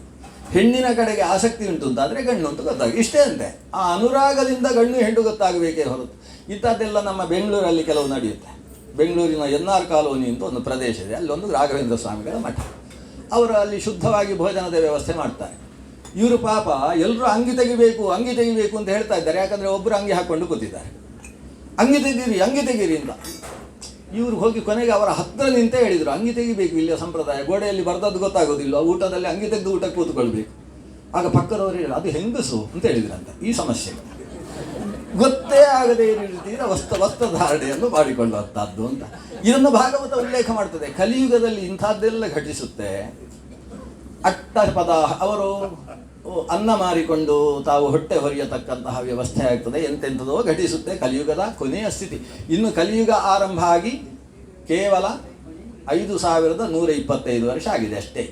ಹೆಣ್ಣಿನ ಕಡೆಗೆ ಆಸಕ್ತಿ ಉಂಟು ಅಂತಾದರೆ ಗಂಡು ಅಂತ ಗೊತ್ತಾಗ, ಇಷ್ಟೇ ಅಂತೆ. ಆ ಅನುರಾಗದಿಂದ ಗಂಡು ಹೆಣ್ಣು ಗೊತ್ತಾಗಬೇಕೇ ಹೊರತು ಇಂಥದ್ದೆಲ್ಲ ನಮ್ಮ ಬೆಂಗಳೂರಲ್ಲಿ ಕೆಲವು ನಡೆಯುತ್ತೆ. ಬೆಂಗಳೂರಿನ NR ಕಾಲೋನಿ ಅಂತ ಒಂದು ಪ್ರದೇಶ ಇದೆ, ಅಲ್ಲೊಂದು ರಾಘವೇಂದ್ರ ಸ್ವಾಮಿಗಳ ಮಠ. ಅವರು ಅಲ್ಲಿ ಶುದ್ಧವಾಗಿ ಭೋಜನದ ವ್ಯವಸ್ಥೆ ಮಾಡ್ತಾರೆ. ಇವರು ಪಾಪ ಎಲ್ಲರೂ ಅಂಗಿ ತೆಗಿಬೇಕು ಅಂತ ಹೇಳ್ತಾ ಇದ್ದಾರೆ. ಯಾಕಂದರೆ ಒಬ್ಬರು ಅಂಗಿ ಹಾಕ್ಕೊಂಡು ಕೂತಿದ್ದಾರೆ, ಅಂಗಿ ತೆಗೀರಿ ಅಂತ. ಇವರು ಹೋಗಿ ಕೊನೆಗೆ ಅವರ ಹತ್ತಿರ ನಿಂತೇ ಹೇಳಿದರು, ಅಂಗಿ ತೆಗಿಬೇಕು, ಇಲ್ಲಿಯ ಸಂಪ್ರದಾಯ, ಗೋಡೆಯಲ್ಲಿ ಬರೆದದ್ದು ಗೊತ್ತಾಗೋದಿಲ್ಲ, ಊಟದಲ್ಲಿ ಅಂಗಿ ತೆಗೆದು ಊಟಕ್ಕೆ ಕೂತ್ಕೊಳ್ಬೇಕು. ಆಗ ಪಕ್ಕದವರು ಹೇಳಿ, ಅದು ಹೆಂಗಸು ಅಂತ ಹೇಳಿದ್ರಂತ. ಈ ಸಮಸ್ಯೆ ಗೊತ್ತೇ ಆಗದೇ ಇರೋ ರೀತಿಯ ವಸ್ತ್ರಧಾರಣೆಯನ್ನು ಮಾಡಿಕೊಳ್ಳುವಂಥದ್ದು ಅಂತ ಇದನ್ನು ಭಾಗವತ ಉಲ್ಲೇಖ ಮಾಡ್ತದೆ. ಕಲಿಯುಗದಲ್ಲಿ ಇಂಥದ್ದೆಲ್ಲ ಘಟಿಸುತ್ತೆ. ಅಟ್ಟಪದ, ಅವರು ಅನ್ನ ಮಾರಿಕೊಂಡು ತಾವು ಹೊಟ್ಟೆ ಹೊರೆಯತಕ್ಕಂತಹ ವ್ಯವಸ್ಥೆ ಆಗ್ತದೆ. ಎಂತೆಂಥದೋ ಘಟಿಸುತ್ತೆ. ಕಲಿಯುಗದ ಕೊನೆಯ ಸ್ಥಿತಿ. ಇನ್ನು ಕಲಿಯುಗ ಆರಂಭ ಆಗಿ ಕೇವಲ 5125 ವರ್ಷ ಆಗಿದೆ ಅಷ್ಟೇ.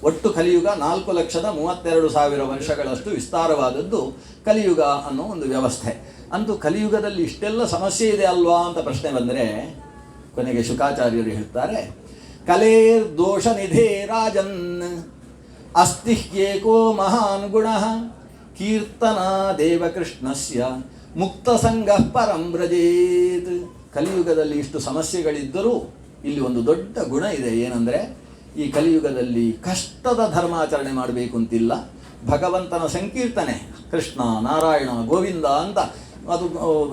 ಒಟ್ಟು ಕಲಿಯುಗ 4,32,000 ವರ್ಷಗಳಷ್ಟು ವಿಸ್ತಾರವಾದದ್ದು ಕಲಿಯುಗ ಅನ್ನೋ ಒಂದು ವ್ಯವಸ್ಥೆ. ಅಂತೂ ಕಲಿಯುಗದಲ್ಲಿ ಇಷ್ಟೆಲ್ಲ ಸಮಸ್ಯೆ ಇದೆ ಅಲ್ವಾ ಅಂತ ಪ್ರಶ್ನೆ ಬಂದರೆ, ಕೊನೆಗೆ ಶುಕಾಚಾರ್ಯರು ಹೇಳ್ತಾರೆ, ಕಲೇರ್ ದೋಷ ನಿಧೇ ರಾಜನ್ ಅಸ್ತಿ ಏಕೋ ಮಹಾನ್ ಗುಣ ಕೀರ್ತನಾ ದೇವಕೃಷ್ಣಸ್ಯ ಮುಕ್ತ ಸಂಘ ಪರಂ ವ್ರಜೇತ್. ಕಲಿಯುಗದಲ್ಲಿ ಇಷ್ಟು ಸಮಸ್ಯೆಗಳಿದ್ದರೂ ಇಲ್ಲಿ ಒಂದು ದೊಡ್ಡ ಗುಣ ಇದೆ. ಏನಂದರೆ, ಈ ಕಲಿಯುಗದಲ್ಲಿ ಕಷ್ಟದ ಧರ್ಮಾಚರಣೆ ಮಾಡಬೇಕು ಅಂತಿಲ್ಲ. ಭಗವಂತನ ಸಂಕೀರ್ತನೆ, ಕೃಷ್ಣ ನಾರಾಯಣ ಗೋವಿಂದ ಅಂತ, ಅದು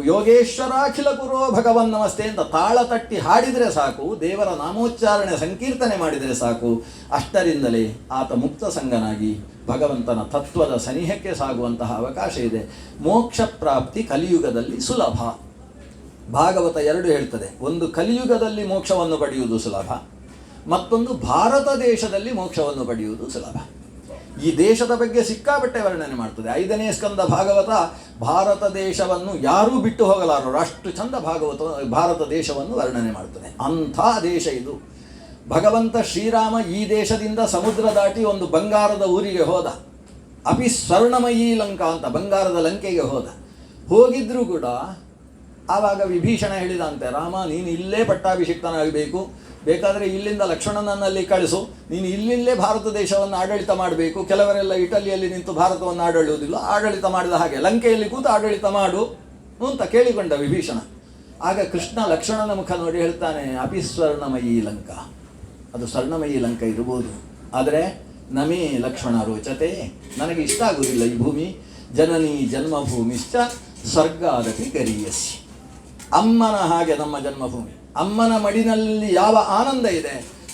ಯೋಗೇಶ್ವರಾಖಿಲ ಪುರೋ ಭಗವನ್ ನಮಸ್ತೆ ಅಂತ ತಾಳ ತಟ್ಟಿ ಹಾಡಿದರೆ ಸಾಕು, ದೇವರ ನಾಮೋಚ್ಚಾರಣೆ ಸಂಕೀರ್ತನೆ ಮಾಡಿದರೆ ಸಾಕು. ಅಷ್ಟರಿಂದಲೇ ಆತ ಮುಕ್ತ ಸಂಗನಾಗಿ ಭಗವಂತನ ತತ್ವದ ಸನಿಹಕ್ಕೆ ಸಾಗುವಂತಹ ಅವಕಾಶ ಇದೆ. ಮೋಕ್ಷ ಪ್ರಾಪ್ತಿ ಕಲಿಯುಗದಲ್ಲಿ ಸುಲಭ. ಭಾಗವತ 2 ಹೇಳ್ತದೆ. ಒಂದು, ಕಲಿಯುಗದಲ್ಲಿ ಮೋಕ್ಷವನ್ನು ಪಡೆಯುವುದು ಸುಲಭ, ಮತ್ತೊಂದು ಭಾರತ ದೇಶದಲ್ಲಿ ಮೋಕ್ಷವನ್ನು ಪಡೆಯುವುದು ಸುಲಭ. ಈ ದೇಶದ ಬಗ್ಗೆ ಸಿಕ್ಕಾಪಟ್ಟೆ ವರ್ಣನೆ ಮಾಡ್ತದೆ. 5ನೇ ಸ್ಕಂದ ಭಾಗವತ ಭಾರತ ದೇಶವನ್ನು ಯಾರೂ ಬಿಟ್ಟು ಹೋಗಲಾರರು, ಅಷ್ಟು ಚಂದ ಭಾರತ ದೇಶವನ್ನು ವರ್ಣನೆ ಮಾಡ್ತದೆ. ಅಂಥ ದೇಶ ಇದು. ಭಗವಂತ ಶ್ರೀರಾಮ ಈ ದೇಶದಿಂದ ಸಮುದ್ರ ದಾಟಿ ಒಂದು ಬಂಗಾರದ ಊರಿಗೆ ಹೋದ. ಅಪಿ ಸ್ವರ್ಣಮಯೀ ಲಂಕಾ ಅಂತ ಬಂಗಾರದ ಲಂಕೆಗೆ ಹೋದ. ಹೋಗಿದ್ರೂ ಕೂಡ ಆವಾಗ ವಿಭೀಷಣ ಹೇಳಿದಂತೆ, ರಾಮ ನೀನು ಇಲ್ಲೇ ಪಟ್ಟಾಭಿಷಿಕ್ತನಾಗಬೇಕು, ಬೇಕಾದರೆ ಇಲ್ಲಿಂದ ಲಕ್ಷ್ಮಣನನ್ನಲ್ಲಿ ಕಳಿಸು, ನೀನು ಇಲ್ಲಿಂದಲೇ ಭಾರತ ದೇಶವನ್ನು ಆಡಳಿತ ಮಾಡಬೇಕು. ಕೆಲವರೆಲ್ಲ ಇಟಲಿಯಲ್ಲಿ ನಿಂತು ಭಾರತವನ್ನು ಆಡಳಿಸುವುದಿಲ್ಲ, ಆಡಳಿತ ಮಾಡಿದ ಹಾಗೆ ಲಂಕೆಯಲ್ಲಿ ಕೂತು ಆಡಳಿತ ಮಾಡು ಅಂತ ಕೇಳಿಕೊಂಡ ವಿಭೀಷಣ. ಆಗ ಕೃಷ್ಣ ಲಕ್ಷ್ಮಣನ ಮುಖ ನೋಡಿ ಹೇಳ್ತಾನೆ, ಅಪಿ ಸ್ವರ್ಣಮಯೀ ಲಂಕಾ, ಅದು ಸ್ವರ್ಣಮಯೀ ಲಂಕ ಇರ್ಬೋದು, ಆದರೆ ನಮೇ ಲಕ್ಷ್ಮಣ ರೋಚತೆ, ನನಗೆ ಇಷ್ಟ ಆಗುವುದಿಲ್ಲ ಈ ಭೂಮಿ. ಜನನೀ ಜನ್ಮಭೂಮಿಶ್ಚ ಸ್ವರ್ಗಾದಪಿ ಗರೀಯಸಿ. ಅಮ್ಮನ ಹಾಗೆ ನಮ್ಮ ಜನ್ಮಭೂಮಿ. ಅಮ್ಮನ ಮಡಿನಲ್ಲಿ ಯಾವ ಆನಂದ ಇದೆ,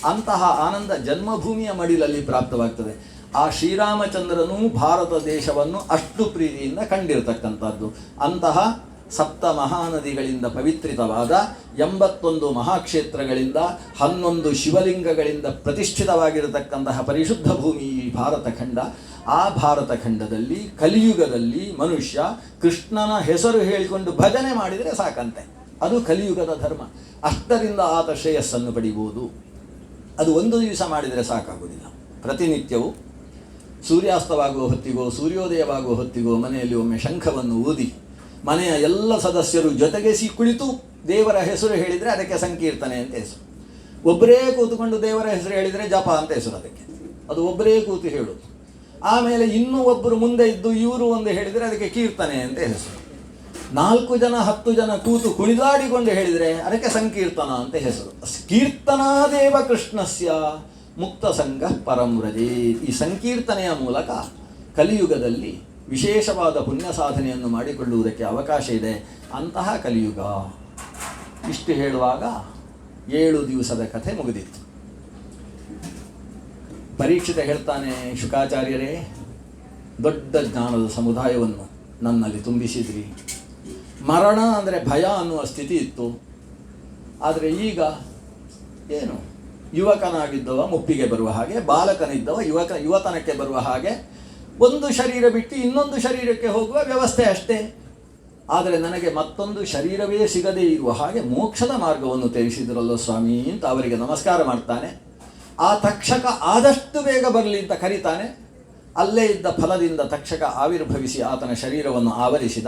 ಅಂತಹ ಆನಂದ ಜನ್ಮಭೂಮಿಯ ಮಡಿಲಲ್ಲಿ ಪ್ರಾಪ್ತವಾಗ್ತದೆ. ಆ ಶ್ರೀರಾಮಚಂದ್ರನೂ ಭಾರತ ದೇಶವನ್ನು ಅಷ್ಟು ಪ್ರೀತಿಯಿಂದ ಕಂಡಿರತಕ್ಕಂಥದ್ದು. ಅಂತಹ 7 ಮಹಾನದಿಗಳಿಂದ ಪವಿತ್ರಿತವಾದ 81 ಮಹಾಕ್ಷೇತ್ರಗಳಿಂದ 11 ಶಿವಲಿಂಗಗಳಿಂದ ಪ್ರತಿಷ್ಠಿತವಾಗಿರತಕ್ಕಂತಹ ಪರಿಶುದ್ಧ ಭೂಮಿ ಈ ಭಾರತ ಖಂಡ. ಆ ಭಾರತ ಖಂಡದಲ್ಲಿ ಕಲಿಯುಗದಲ್ಲಿ ಮನುಷ್ಯ ಕೃಷ್ಣನ ಹೆಸರು ಹೇಳಿಕೊಂಡು ಭಜನೆ ಮಾಡಿದರೆ ಸಾಕಂತೆ. ಅದು ಕಲಿಯುಗದ ಧರ್ಮ. ಅಷ್ಟರಿಂದ ಆತ ಶ್ರೇಯಸ್ಸನ್ನು ಪಡಿಬೋದು. ಅದು ಒಂದು ದಿವಸ ಮಾಡಿದರೆ ಸಾಕಾಗುವುದಿಲ್ಲ. ಪ್ರತಿನಿತ್ಯವೂ ಸೂರ್ಯಾಸ್ತವಾಗುವ ಹೊತ್ತಿಗೋ ಸೂರ್ಯೋದಯವಾಗುವ ಹೊತ್ತಿಗೋ ಮನೆಯಲ್ಲಿ ಒಮ್ಮೆ ಶಂಖವನ್ನು ಊದಿ ಮನೆಯ ಎಲ್ಲ ಸದಸ್ಯರು ಜೊತೆಗೆ ಕುಳಿತು ದೇವರ ಹೆಸರು ಹೇಳಿದರೆ ಅದಕ್ಕೆ ಸಂಕೀರ್ತನೆ ಅಂತ ಹೆಸರು. ಒಬ್ಬರೇ ಕೂತುಕೊಂಡು ದೇವರ ಹೆಸರು ಹೇಳಿದರೆ ಜಪ ಅಂತ ಹೆಸರು ಅದಕ್ಕೆ. ಅದು ಒಬ್ಬರೇ ಕೂತು ಹೇಳೋದು. ಆಮೇಲೆ ಇನ್ನೂ ಒಬ್ಬರು ಮುಂದೆ ಇದ್ದು ಇವರು ಒಂದು ಹೇಳಿದರೆ ಅದಕ್ಕೆ ಕೀರ್ತನೆ ಅಂತ ಹೆಸರು. 4 ಜನ 10 ಜನ ಕೂತು ಕುಣಿದಾಡಿಕೊಂಡು ಹೇಳಿದರೆ ಅದಕ್ಕೆ ಸಂಕೀರ್ತನ ಅಂತ ಹೆಸರು. ಕೀರ್ತನಾದೇವ ಕೃಷ್ಣಸ್ಯ ಮುಕ್ತ ಸಂಘ ಪರಂ ವ್ರಜೇತ್. ಈ ಸಂಕೀರ್ತನೆಯ ಮೂಲಕ ಕಲಿಯುಗದಲ್ಲಿ ವಿಶೇಷವಾದ ಪುಣ್ಯ ಸಾಧನೆಯನ್ನು ಮಾಡಿಕೊಳ್ಳುವುದಕ್ಕೆ ಅವಕಾಶ ಇದೆ. ಅಂತಹ ಕಲಿಯುಗ. ಇಷ್ಟು ಹೇಳುವಾಗ 7 ದಿವಸದ ಕಥೆ ಮುಗಿದಿತ್ತು. ಪರೀಕ್ಷಿತ ಹೇಳ್ತಾನೆ, ಶುಕಾಚಾರ್ಯರೇ, ದೊಡ್ಡ ಜ್ಞಾನದ ಸಮುದಾಯವನ್ನು ನನ್ನಲ್ಲಿ ತುಂಬಿಸಿದ್ರಿ. ಮರಣ ಅಂದರೆ ಭಯ ಅನ್ನುವ ಸ್ಥಿತಿ ಇತ್ತು, ಆದರೆ ಈಗ ಏನು ಯುವಕನಾಗಿದ್ದವ ಮುಪ್ಪಿಗೆ ಬರುವ ಹಾಗೆ, ಬಾಲಕನಿದ್ದವ ಯುವತನಕ್ಕೆ ಬರುವ ಹಾಗೆ, ಒಂದು ಶರೀರ ಬಿಟ್ಟು ಇನ್ನೊಂದು ಶರೀರಕ್ಕೆ ಹೋಗುವ ವ್ಯವಸ್ಥೆ ಅಷ್ಟೇ. ಆದರೆ ನನಗೆ ಮತ್ತೊಂದು ಶರೀರವೇ ಸಿಗದೇ ಇರುವ ಹಾಗೆ ಮೋಕ್ಷದ ಮಾರ್ಗವನ್ನು ತಿಳಿಸಿದ್ರಲ್ಲೋ ಸ್ವಾಮಿ ಅಂತ ಅವರಿಗೆ ನಮಸ್ಕಾರ ಮಾಡ್ತಾನೆ. ಆ ತಕ್ಷಕ ಆದಷ್ಟು ಬೇಗ ಬರಲಿ ಅಂತ ಕರೀತಾನೆ. ಅಲ್ಲೇ ಇದ್ದ ಫಲದಿಂದ ತಕ್ಷಕ ಆವಿರ್ಭವಿಸಿ ಆತನ ಶರೀರವನ್ನು ಆವರಿಸಿದ.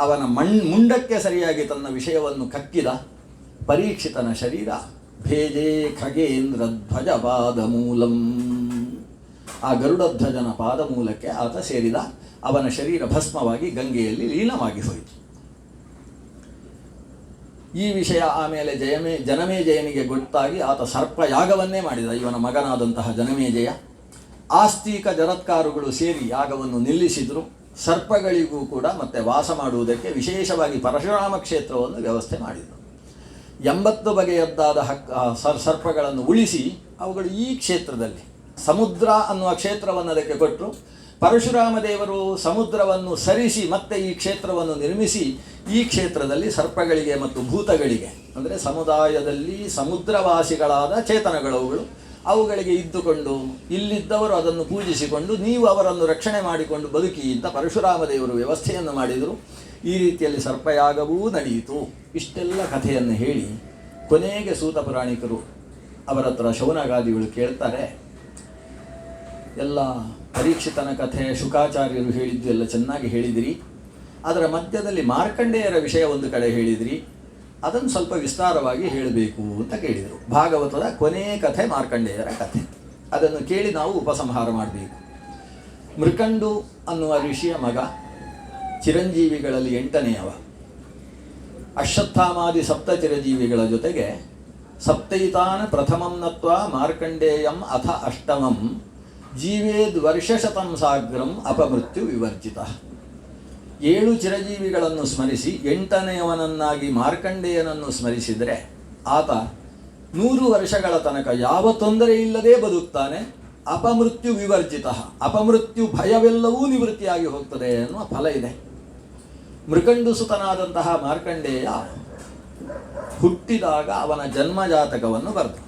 ಅವನ ಮುಂಡಕ್ಕೆ ಸರಿಯಾಗಿ ತನ್ನ ವಿಷಯವನ್ನು ಕಕ್ಕಿದ. ಪರೀಕ್ಷಿತನ ಶರೀರ ಭೇಜೇ ಖಗೇಂದ್ರ ಧ್ವಜ ಪಾದಮೂಲಂ, ಆ ಗರುಡಧ್ವಜನ ಪಾದಮೂಲಕ್ಕೆ ಆತ ಸೇರಿದ. ಅವನ ಶರೀರ ಭಸ್ಮವಾಗಿ ಗಂಗೆಯಲ್ಲಿ ಲೀನವಾಗಿ ಹೋಯಿತು. ಈ ವಿಷಯ ಆಮೇಲೆ ಜನಮೇಜಯನಿಗೆ ಗೊತ್ತಾಗಿ ಆತ ಸರ್ಪಯಾಗವನ್ನೇ ಮಾಡಿದ. ಇವನ ಮಗನಾದಂತಹ ಜನಮೇಜಯ ಆಸ್ತಿಕ ಜರತ್ಕಾರುಗಳು ಸೇರಿ ಯಾಗವನ್ನು ನಿಲ್ಲಿಸಿದರು. ಸರ್ಪಗಳಿಗೂ ಕೂಡ ಮತ್ತೆ ವಾಸ ಮಾಡುವುದಕ್ಕೆ ವಿಶೇಷವಾಗಿ ಪರಶುರಾಮ ಕ್ಷೇತ್ರವನ್ನು ವ್ಯವಸ್ಥೆ ಮಾಡಿದರು. 80 ಬಗೆಯದ್ದಾದ ಸರ್ಪಗಳನ್ನು ಉಳಿಸಿ ಅವುಗಳು ಈ ಕ್ಷೇತ್ರದಲ್ಲಿ ಸಮುದ್ರ ಅನ್ನುವ ಕ್ಷೇತ್ರವನ್ನು ಅದಕ್ಕೆ ಕೊಟ್ಟರು. ಪರಶುರಾಮ ದೇವರು ಸಮುದ್ರವನ್ನು ಸರಿಸಿ ಮತ್ತೆ ಈ ಕ್ಷೇತ್ರವನ್ನು ನಿರ್ಮಿಸಿ ಈ ಕ್ಷೇತ್ರದಲ್ಲಿ ಸರ್ಪಗಳಿಗೆ ಮತ್ತು ಭೂತಗಳಿಗೆ, ಅಂದರೆ ಸಮುದಾಯದಲ್ಲಿ ಸಮುದ್ರವಾಸಿಗಳಾದ ಚೇತನಗಳವುಗಳು, ಅವುಗಳಿಗೆ ಇದ್ದುಕೊಂಡು ಇಲ್ಲಿದ್ದವರು ಅದನ್ನು ಪೂಜಿಸಿಕೊಂಡು ನೀವು ಅವರನ್ನು ರಕ್ಷಣೆ ಮಾಡಿಕೊಂಡು ಬದುಕಿ ಅಂತ ಪರಶುರಾಮ ದೇವರು ವ್ಯವಸ್ಥೆಯನ್ನು ಮಾಡಿದರು. ಈ ರೀತಿಯಲ್ಲಿ ಸರ್ಪಯಾಗವೂ ನಡೆಯಿತು. ಇಷ್ಟೆಲ್ಲ ಕಥೆಯನ್ನು ಹೇಳಿ ಕೊನೆಗೆ ಸೂತ ಪುರಾಣಿಕರು ಅವರ ಹತ್ರ ಶೌನಗಾದಿಗಳು ಕೇಳ್ತಾರೆ, ಎಲ್ಲ ಪರೀಕ್ಷಿತನ ಕಥೆ ಶುಕಾಚಾರ್ಯರು ಹೇಳಿದ್ದು ಎಲ್ಲ ಚೆನ್ನಾಗಿ ಹೇಳಿದಿರಿ, ಅದರ ಮಧ್ಯದಲ್ಲಿ ಮಾರ್ಕಂಡೇಯರ ವಿಷಯ ಒಂದು ಕಡೆ ಹೇಳಿದಿರಿ, ಅದನ್ನು ಸ್ವಲ್ಪ ವಿಸ್ತಾರವಾಗಿ ಹೇಳಬೇಕು ಅಂತ ಕೇಳಿದರು. ಭಾಗವತದ ಕೊನೆಯ ಕಥೆ ಮಾರ್ಕಂಡೇಯರ ಕಥೆ, ಅದನ್ನು ಕೇಳಿ ನಾವು ಉಪಸಂಹಾರ ಮಾಡಬೇಕು. ಮೃಕಂಡು ಅನ್ನುವ ಋಷಿಯ ಮಗ, ಚಿರಂಜೀವಿಗಳಲ್ಲಿ 8ನೆಯವ. ಅಶ್ವತ್ಥಾಮಾದಿ ಸಪ್ತ ಚಿರಂಜೀವಿಗಳ ಜೊತೆಗೆ ಸಪ್ತೈತಾನ ಪ್ರಥಮಂ ನತ್ವಾ ಮಾರ್ಕಂಡೇಯಂ ಅಥ ಅಷ್ಟಮಂ ಜೀವೇದ್ ವರ್ಷಶತಂ ಸಾಗ್ರಂ ಅಪಮೃತ್ಯು ವಿವರ್ಜಿತ. 7 ಚಿರಜೀವಿಗಳನ್ನು ಸ್ಮರಿಸಿ 8ನೆಯವನನ್ನಾಗಿ ಮಾರ್ಕಂಡೇಯನನ್ನು ಸ್ಮರಿಸಿದರೆ ಆತ 100 ವರ್ಷಗಳ ತನಕ ಯಾವ ತೊಂದರೆ ಇಲ್ಲದೆ ಬದುಕ್ತಾನೆ. ಅಪಮೃತ್ಯು ವಿವರ್ಜಿತ, ಅಪಮೃತ್ಯು ಭಯವೆಲ್ಲವೂ ನಿವೃತ್ತಿಯಾಗಿ ಹೋಗ್ತದೆ ಅನ್ನುವ ಫಲ ಇದೆ. ಮೃಕಂಡು ಸುತನಾದಂತಹ ಮಾರ್ಕಂಡೇಯ ಹುಟ್ಟಿದಾಗ ಅವನ ಜನ್ಮಜಾತಕವನ್ನು ಬರೆದ.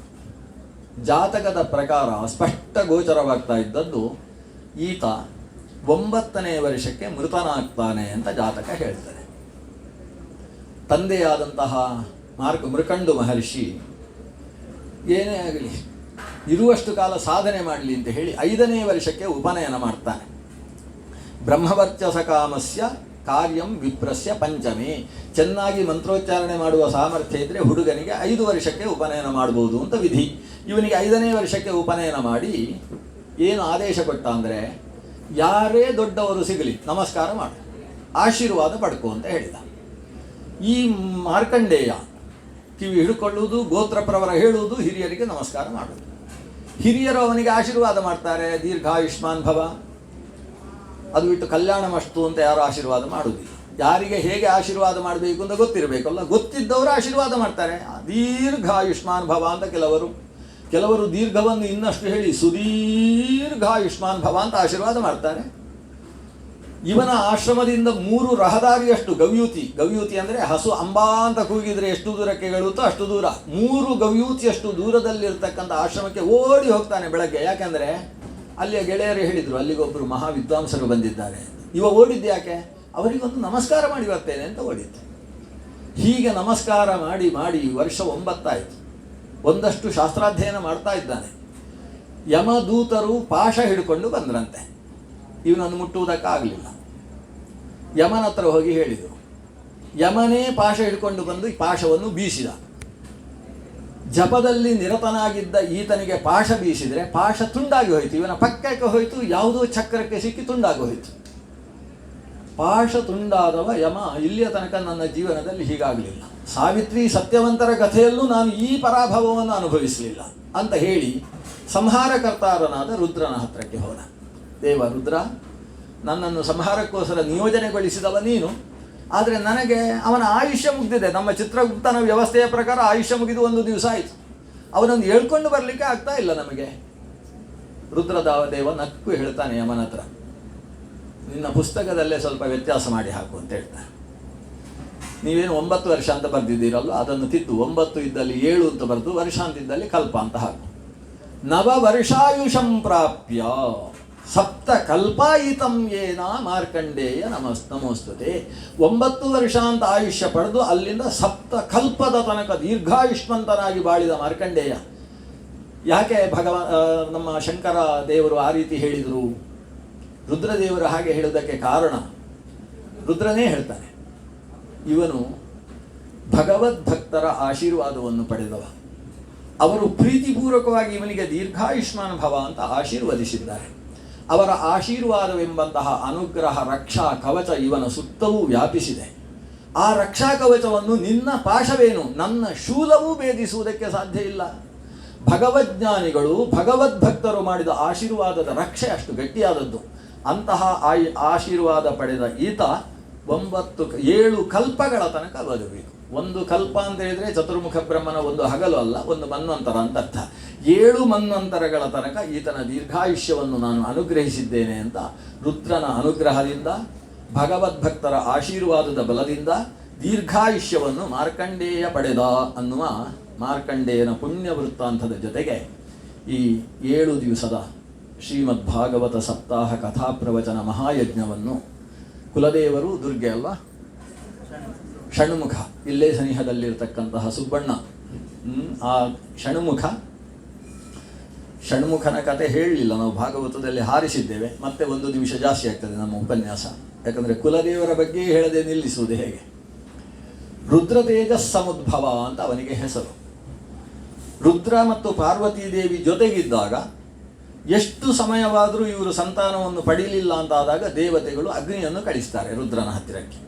ಜಾತಕದ ಪ್ರಕಾರ ಸ್ಪಷ್ಟ ಗೋಚರವಾಗ್ತಾ ಇದ್ದದ್ದು ಈತ 9ನೇ ವರ್ಷಕ್ಕೆ ಮೃತನಾಗ್ತಾನೆ ಅಂತ ಜಾತಕ ಹೇಳ್ತಾರೆ. ತಂದೆಯಾದಂತಹ ಮೃಕಂಡು ಮಹರ್ಷಿ ಏನೇ ಆಗಲಿ ಇರುವಷ್ಟು ಕಾಲ ಸಾಧನೆ ಮಾಡಲಿ ಅಂತ ಹೇಳಿ 5ನೇ ವರ್ಷಕ್ಕೆ ಉಪನಯನ ಮಾಡ್ತಾನೆ. ಬ್ರಹ್ಮವರ್ಚಸ ಕಾಮಸ್ಯ ಕಾರ್ಯಂ ವಿಪ್ರಸ್ಯ ಪಂಚಮಿ. ಚೆನ್ನಾಗಿ ಮಂತ್ರೋಚ್ಚಾರಣೆ ಮಾಡುವ ಸಾಮರ್ಥ್ಯ ಇದ್ದರೆ ಹುಡುಗನಿಗೆ 5 ವರ್ಷಕ್ಕೆ ಉಪನಯನ ಮಾಡ್ಬೋದು ಅಂತ ವಿಧಿ. ಇವನಿಗೆ 5ನೇ ವರ್ಷಕ್ಕೆ ಉಪನಯನ ಮಾಡಿ ಏನು ಆದೇಶ ಕೊಟ್ಟ ಅಂದರೆ, ಯಾರೇ ದೊಡ್ಡವರು ಸಿಗಲಿ ನಮಸ್ಕಾರ ಮಾಡು, ಆಶೀರ್ವಾದ ಪಡ್ಕೋ ಅಂತ ಹೇಳಿದ. ಈ ಮಾರ್ಕಂಡೇಯ ಕಿವಿ ಹಿಡ್ಕೊಳ್ಳುವುದು, ಗೋತ್ರಪ್ರವರ ಹೇಳುವುದು, ಹಿರಿಯರಿಗೆ ನಮಸ್ಕಾರ ಮಾಡುವುದು. ಹಿರಿಯರು ಅವನಿಗೆ ಆಶೀರ್ವಾದ ಮಾಡ್ತಾರೆ, ದೀರ್ಘಾಯುಷ್ಮಾನ್ ಭವ, ಅದು ಬಿಟ್ಟು ಕಲ್ಯಾಣಮಸ್ತು ಅಂತ ಯಾರು ಆಶೀರ್ವಾದ ಮಾಡುವುದಿಲ್ಲ. ಯಾರಿಗೆ ಹೇಗೆ ಆಶೀರ್ವಾದ ಮಾಡಬೇಕು ಅಂತ ಗೊತ್ತಿರಬೇಕಲ್ಲ, ಗೊತ್ತಿದ್ದವರು ಆಶೀರ್ವಾದ ಮಾಡ್ತಾರೆ. ದೀರ್ಘಾಯುಷ್ಮಾನ್ ಭವ ಅಂತ ಕೆಲವರು ದೀರ್ಘವನ್ನು ಇನ್ನಷ್ಟು ಹೇಳಿ ಸುದೀರ್ಘಾಯುಷ್ಮಾನ್ ಭವ ಅಂತ ಆಶೀರ್ವಾದ ಮಾಡ್ತಾರೆ. ಇವನ ಆಶ್ರಮದಿಂದ 3 ರಹದಾರಿಯಷ್ಟು ಗವ್ಯೂತಿ ಅಂದರೆ ಹಸು ಅಂಬಾ ಅಂತ ಕೂಗಿದ್ರೆ ಎಷ್ಟು ದೂರಕ್ಕೆ ಹೇಳುತ್ತೋ ಅಷ್ಟು ದೂರ, 3 ಗವ್ಯೂತಿಯಷ್ಟು ದೂರದಲ್ಲಿರ್ತಕ್ಕಂಥ ಆಶ್ರಮಕ್ಕೆ ಓಡಿ ಹೋಗ್ತಾನೆ ಬೆಳಗ್ಗೆ. ಯಾಕೆಂದರೆ ಅಲ್ಲಿಯ ಗೆಳೆಯರು ಹೇಳಿದರು ಅಲ್ಲಿಗೊಬ್ಬರು ಮಹಾವಿದ್ವಾಂಸರು ಬಂದಿದ್ದಾರೆ. ಇವ ಓಡಿದ್ದು ಯಾಕೆ? ಅವರಿಗೊಂದು ನಮಸ್ಕಾರ ಮಾಡಿ ಬರ್ತೇನೆ ಅಂತ ಓಡಿದ್ದು. ಹೀಗೆ ನಮಸ್ಕಾರ ಮಾಡಿ ಮಾಡಿ ವರ್ಷ 9 ಆಯಿತು. ಒಂದಷ್ಟು ಶಾಸ್ತ್ರಾಧ್ಯಯನ ಮಾಡ್ತಾ ಇದ್ದಾನೆ. ಯಮದೂತರು ಪಾಶ ಹಿಡ್ಕೊಂಡು ಬಂದ್ರಂತೆ. ಇವನನ್ನು ಮುಟ್ಟುವುದಕ್ಕಾಗಲಿಲ್ಲ. ಯಮನ ಹತ್ರ ಹೋಗಿ ಹೇಳಿದರು. ಯಮನೇ ಪಾಶ ಹಿಡ್ಕೊಂಡು ಬಂದು ಈ ಪಾಶವನ್ನು ಬೀಸಿದ. ಜಪದಲ್ಲಿ ನಿರತನಾಗಿದ್ದ ಈತನಿಗೆ ಪಾಶ ಬೀಸಿದರೆ ಪಾಶ ತುಂಡಾಗಿ ಹೋಯಿತು. ಇವನ ಪಕ್ಕಕ್ಕೆ ಹೋಯಿತು, ಯಾವುದೋ ಚಕ್ರಕ್ಕೆ ಸಿಕ್ಕಿ ತುಂಡಾಗಿ ಹೋಯಿತು. ಪಾಶ ತುಂಡಾದವ ಯಮ ಇಲ್ಲಿಯ ತನಕ ನನ್ನ ಜೀವನದಲ್ಲಿ ಹೀಗಾಗಲಿಲ್ಲ, ಸಾವಿತ್ರಿ ಸತ್ಯವಂತರ ಕಥೆಯಲ್ಲೂ ನಾನು ಈ ಪರಾಭವವನ್ನು ಅನುಭವಿಸಲಿಲ್ಲ ಅಂತ ಹೇಳಿ ಸಂಹಾರಕರ್ತಾರನಾದ ರುದ್ರನ ಹತ್ರಕ್ಕೆ ಹೋದ. ದೇವ ರುದ್ರ, ನನ್ನನ್ನು ಸಂಹಾರಕ್ಕೋಸ್ಕರ ನಿಯೋಜನೆಗೊಳಿಸಿದವ ನೀನು, ಆದರೆ ನನಗೆ ಅವನ ಆಯುಷ್ಯ ಮುಗಿದಿದೆ. ನಮ್ಮ ಚಿತ್ರಗುಪ್ತನ ವ್ಯವಸ್ಥೆಯ ಪ್ರಕಾರ ಆಯುಷ್ಯ ಮುಗಿದು 1 ದಿವಸ ಆಯಿತು. ಅವನನ್ನು ಹೇಳ್ಕೊಂಡು ಬರಲಿಕ್ಕೆ ಆಗ್ತಾ ಇಲ್ಲ ನಮಗೆ. ರುದ್ರದೇವ ನಕ್ಕು ಹೇಳ್ತಾನೆ ಯಮನ ಹತ್ರ, ನಿನ್ನ ಪುಸ್ತಕದಲ್ಲೇ ಸ್ವಲ್ಪ ವ್ಯತ್ಯಾಸ ಮಾಡಿ ಹಾಕು ಅಂತ ಹೇಳ್ತಾನೆ. ನೀವೇನು 9 ವರ್ಷ ಅಂತ ಬರೆದಿದ್ದೀರಲ್ಲ, ಅದನ್ನು ತಿದ್ದು 9 ಇದ್ದಲ್ಲಿ 7 ಅಂತ ಬರೆದು ವರ್ಷ ಅಂತಿದ್ದಲ್ಲಿ ಕಲ್ಪ ಅಂತ ಹಾಕು. ನವ ವರ್ಷಾಯುಷಂ ಪ್ರಾಪ್ಯ ಸಪ್ತ ಕಲ್ಪಾಯಿತಂ ಏನ ಮಾರ್ಕಂಡೇಯ ನಮೋಸ್ತುತೆ. 9 ವರ್ಷ ಅಂತ ಆಯುಷ್ಯ ಪಡೆದು ಅಲ್ಲಿಂದ ಸಪ್ತ ಕಲ್ಪದ ತನಕ ದೀರ್ಘಾಯುಷ್ಮಂತನಾಗಿ ಬಾಳಿದ ಮಾರ್ಕಂಡೇಯ. ಯಾಕೆ ನಮ್ಮ ಶಂಕರ ದೇವರು ಆ ರೀತಿ ಹೇಳಿದರು? ರುದ್ರದೇವರು ಹಾಗೆ ಹೇಳುವುದಕ್ಕೆ ಕಾರಣ, ರುದ್ರನೇ ಹೇಳ್ತಾನೆ, ಇವನು ಭಗವದ್ಭಕ್ತರ ಆಶೀರ್ವಾದವನ್ನು ಪಡೆದವ. ಅವರು ಪ್ರೀತಿಪೂರ್ವಕವಾಗಿ ಇವನಿಗೆ ದೀರ್ಘಾಯುಷ್ಮಾನ ಭವ ಅಂತ ಆಶೀರ್ವದಿಸಿದ್ದಾರೆ. ಅವರ ಆಶೀರ್ವಾದವೆಂಬಂತಹ ಅನುಗ್ರಹ ರಕ್ಷಾ ಕವಚ ಇವನ ಸುತ್ತವೂ ವ್ಯಾಪಿಸಿದೆ. ಆ ರಕ್ಷಾ ಕವಚವನ್ನು ನಿನ್ನ ಪಾಶವೇನು, ನನ್ನ ಶೂಲವೂ ಭೇದಿಸುವುದಕ್ಕೆ ಸಾಧ್ಯ ಇಲ್ಲ. ಭಗವಜ್ಞಾನಿಗಳು ಭಗವದ್ಭಕ್ತರು ಮಾಡಿದ ಆಶೀರ್ವಾದದ ರಕ್ಷೆ ಅಷ್ಟು ಗಟ್ಟಿಯಾದದ್ದು. ಅಂತಹ ಆಶೀರ್ವಾದ ಪಡೆದ ಈತ 7 ಕಲ್ಪಗಳ ತನಕ ಬದುಕಬೇಕು. ಒಂದು ಕಲ್ಪ ಅಂತ ಹೇಳಿದ್ರೆ ಚತುರ್ಮುಖ ಬ್ರಹ್ಮನ ಒಂದು ಹಗಲು ಅಲ್ಲ, ಒಂದು ಮನ್ವಂತರ ಅಂತ ಅರ್ಥ. 7 ಮನ್ವಂತರಗಳ ತನಕ ಈತನ ದೀರ್ಘಾಯುಷ್ಯವನ್ನು ನಾನು ಅನುಗ್ರಹಿಸಿದ್ದೇನೆ ಅಂತ ರುದ್ರನ ಅನುಗ್ರಹದಿಂದ, ಭಗವದ್ಭಕ್ತರ ಆಶೀರ್ವಾದದ ಬಲದಿಂದ ದೀರ್ಘಾಯುಷ್ಯವನ್ನು ಮಾರ್ಕಂಡೇಯ ಪಡೆದ ಅನ್ನುವ ಮಾರ್ಕಂಡೇಯನ ಪುಣ್ಯ ವೃತ್ತಾಂತದ ಜೊತೆಗೆ ಈ 7 ದಿವಸದ ಶ್ರೀಮದ್ ಭಾಗವತ ಸಪ್ತಾಹ ಕಥಾ ಪ್ರವಚನ ಮಹಾಯಜ್ಞವನ್ನು ಕುಲದೇವರು ದುರ್ಗೆ ಅಲ್ವಾ, ಷಣ್ಮುಖ, ಇಲ್ಲೇ ಸನಿಹದಲ್ಲಿರ್ತಕ್ಕಂತಹ ಸುಬ್ಬಣ್ಣ, ಆ ಷಣ್ಮುಖನ ಕತೆ ಹೇಳಲಿಲ್ಲ ನಾವು, ಭಾಗವತದಲ್ಲಿ ಹಾರಿಸಿದ್ದೇವೆ. ಮತ್ತೆ 1 ನಿಮಿಷ ಜಾಸ್ತಿ ಆಗ್ತದೆ ನಮ್ಮ ಉಪನ್ಯಾಸ. ಯಾಕಂದರೆ ಕುಲದೇವರ ಬಗ್ಗೆ ಹೇಳದೆ ನಿಲ್ಲಿಸುವುದು ಹೇಗೆ. ರುದ್ರ ತೇಜಸ್ ಸಮುದ್ಭವ ಅಂತ ಅವನಿಗೆ ಹೆಸರು. ರುದ್ರ ಮತ್ತು ಪಾರ್ವತೀ ದೇವಿ ಜೊತೆಗಿದ್ದಾಗ ಎಷ್ಟು ಸಮಯವಾದರೂ ಇವರು ಸಂತಾನವನ್ನು ಪಡೀಲಿಲ್ಲ ಅಂತಾದಾಗ ದೇವತೆಗಳು ಅಗ್ನಿಯನ್ನು ಕಳಿಸ್ತಾರೆ ರುದ್ರನ ಹತ್ತಿರಕ್ಕೆ.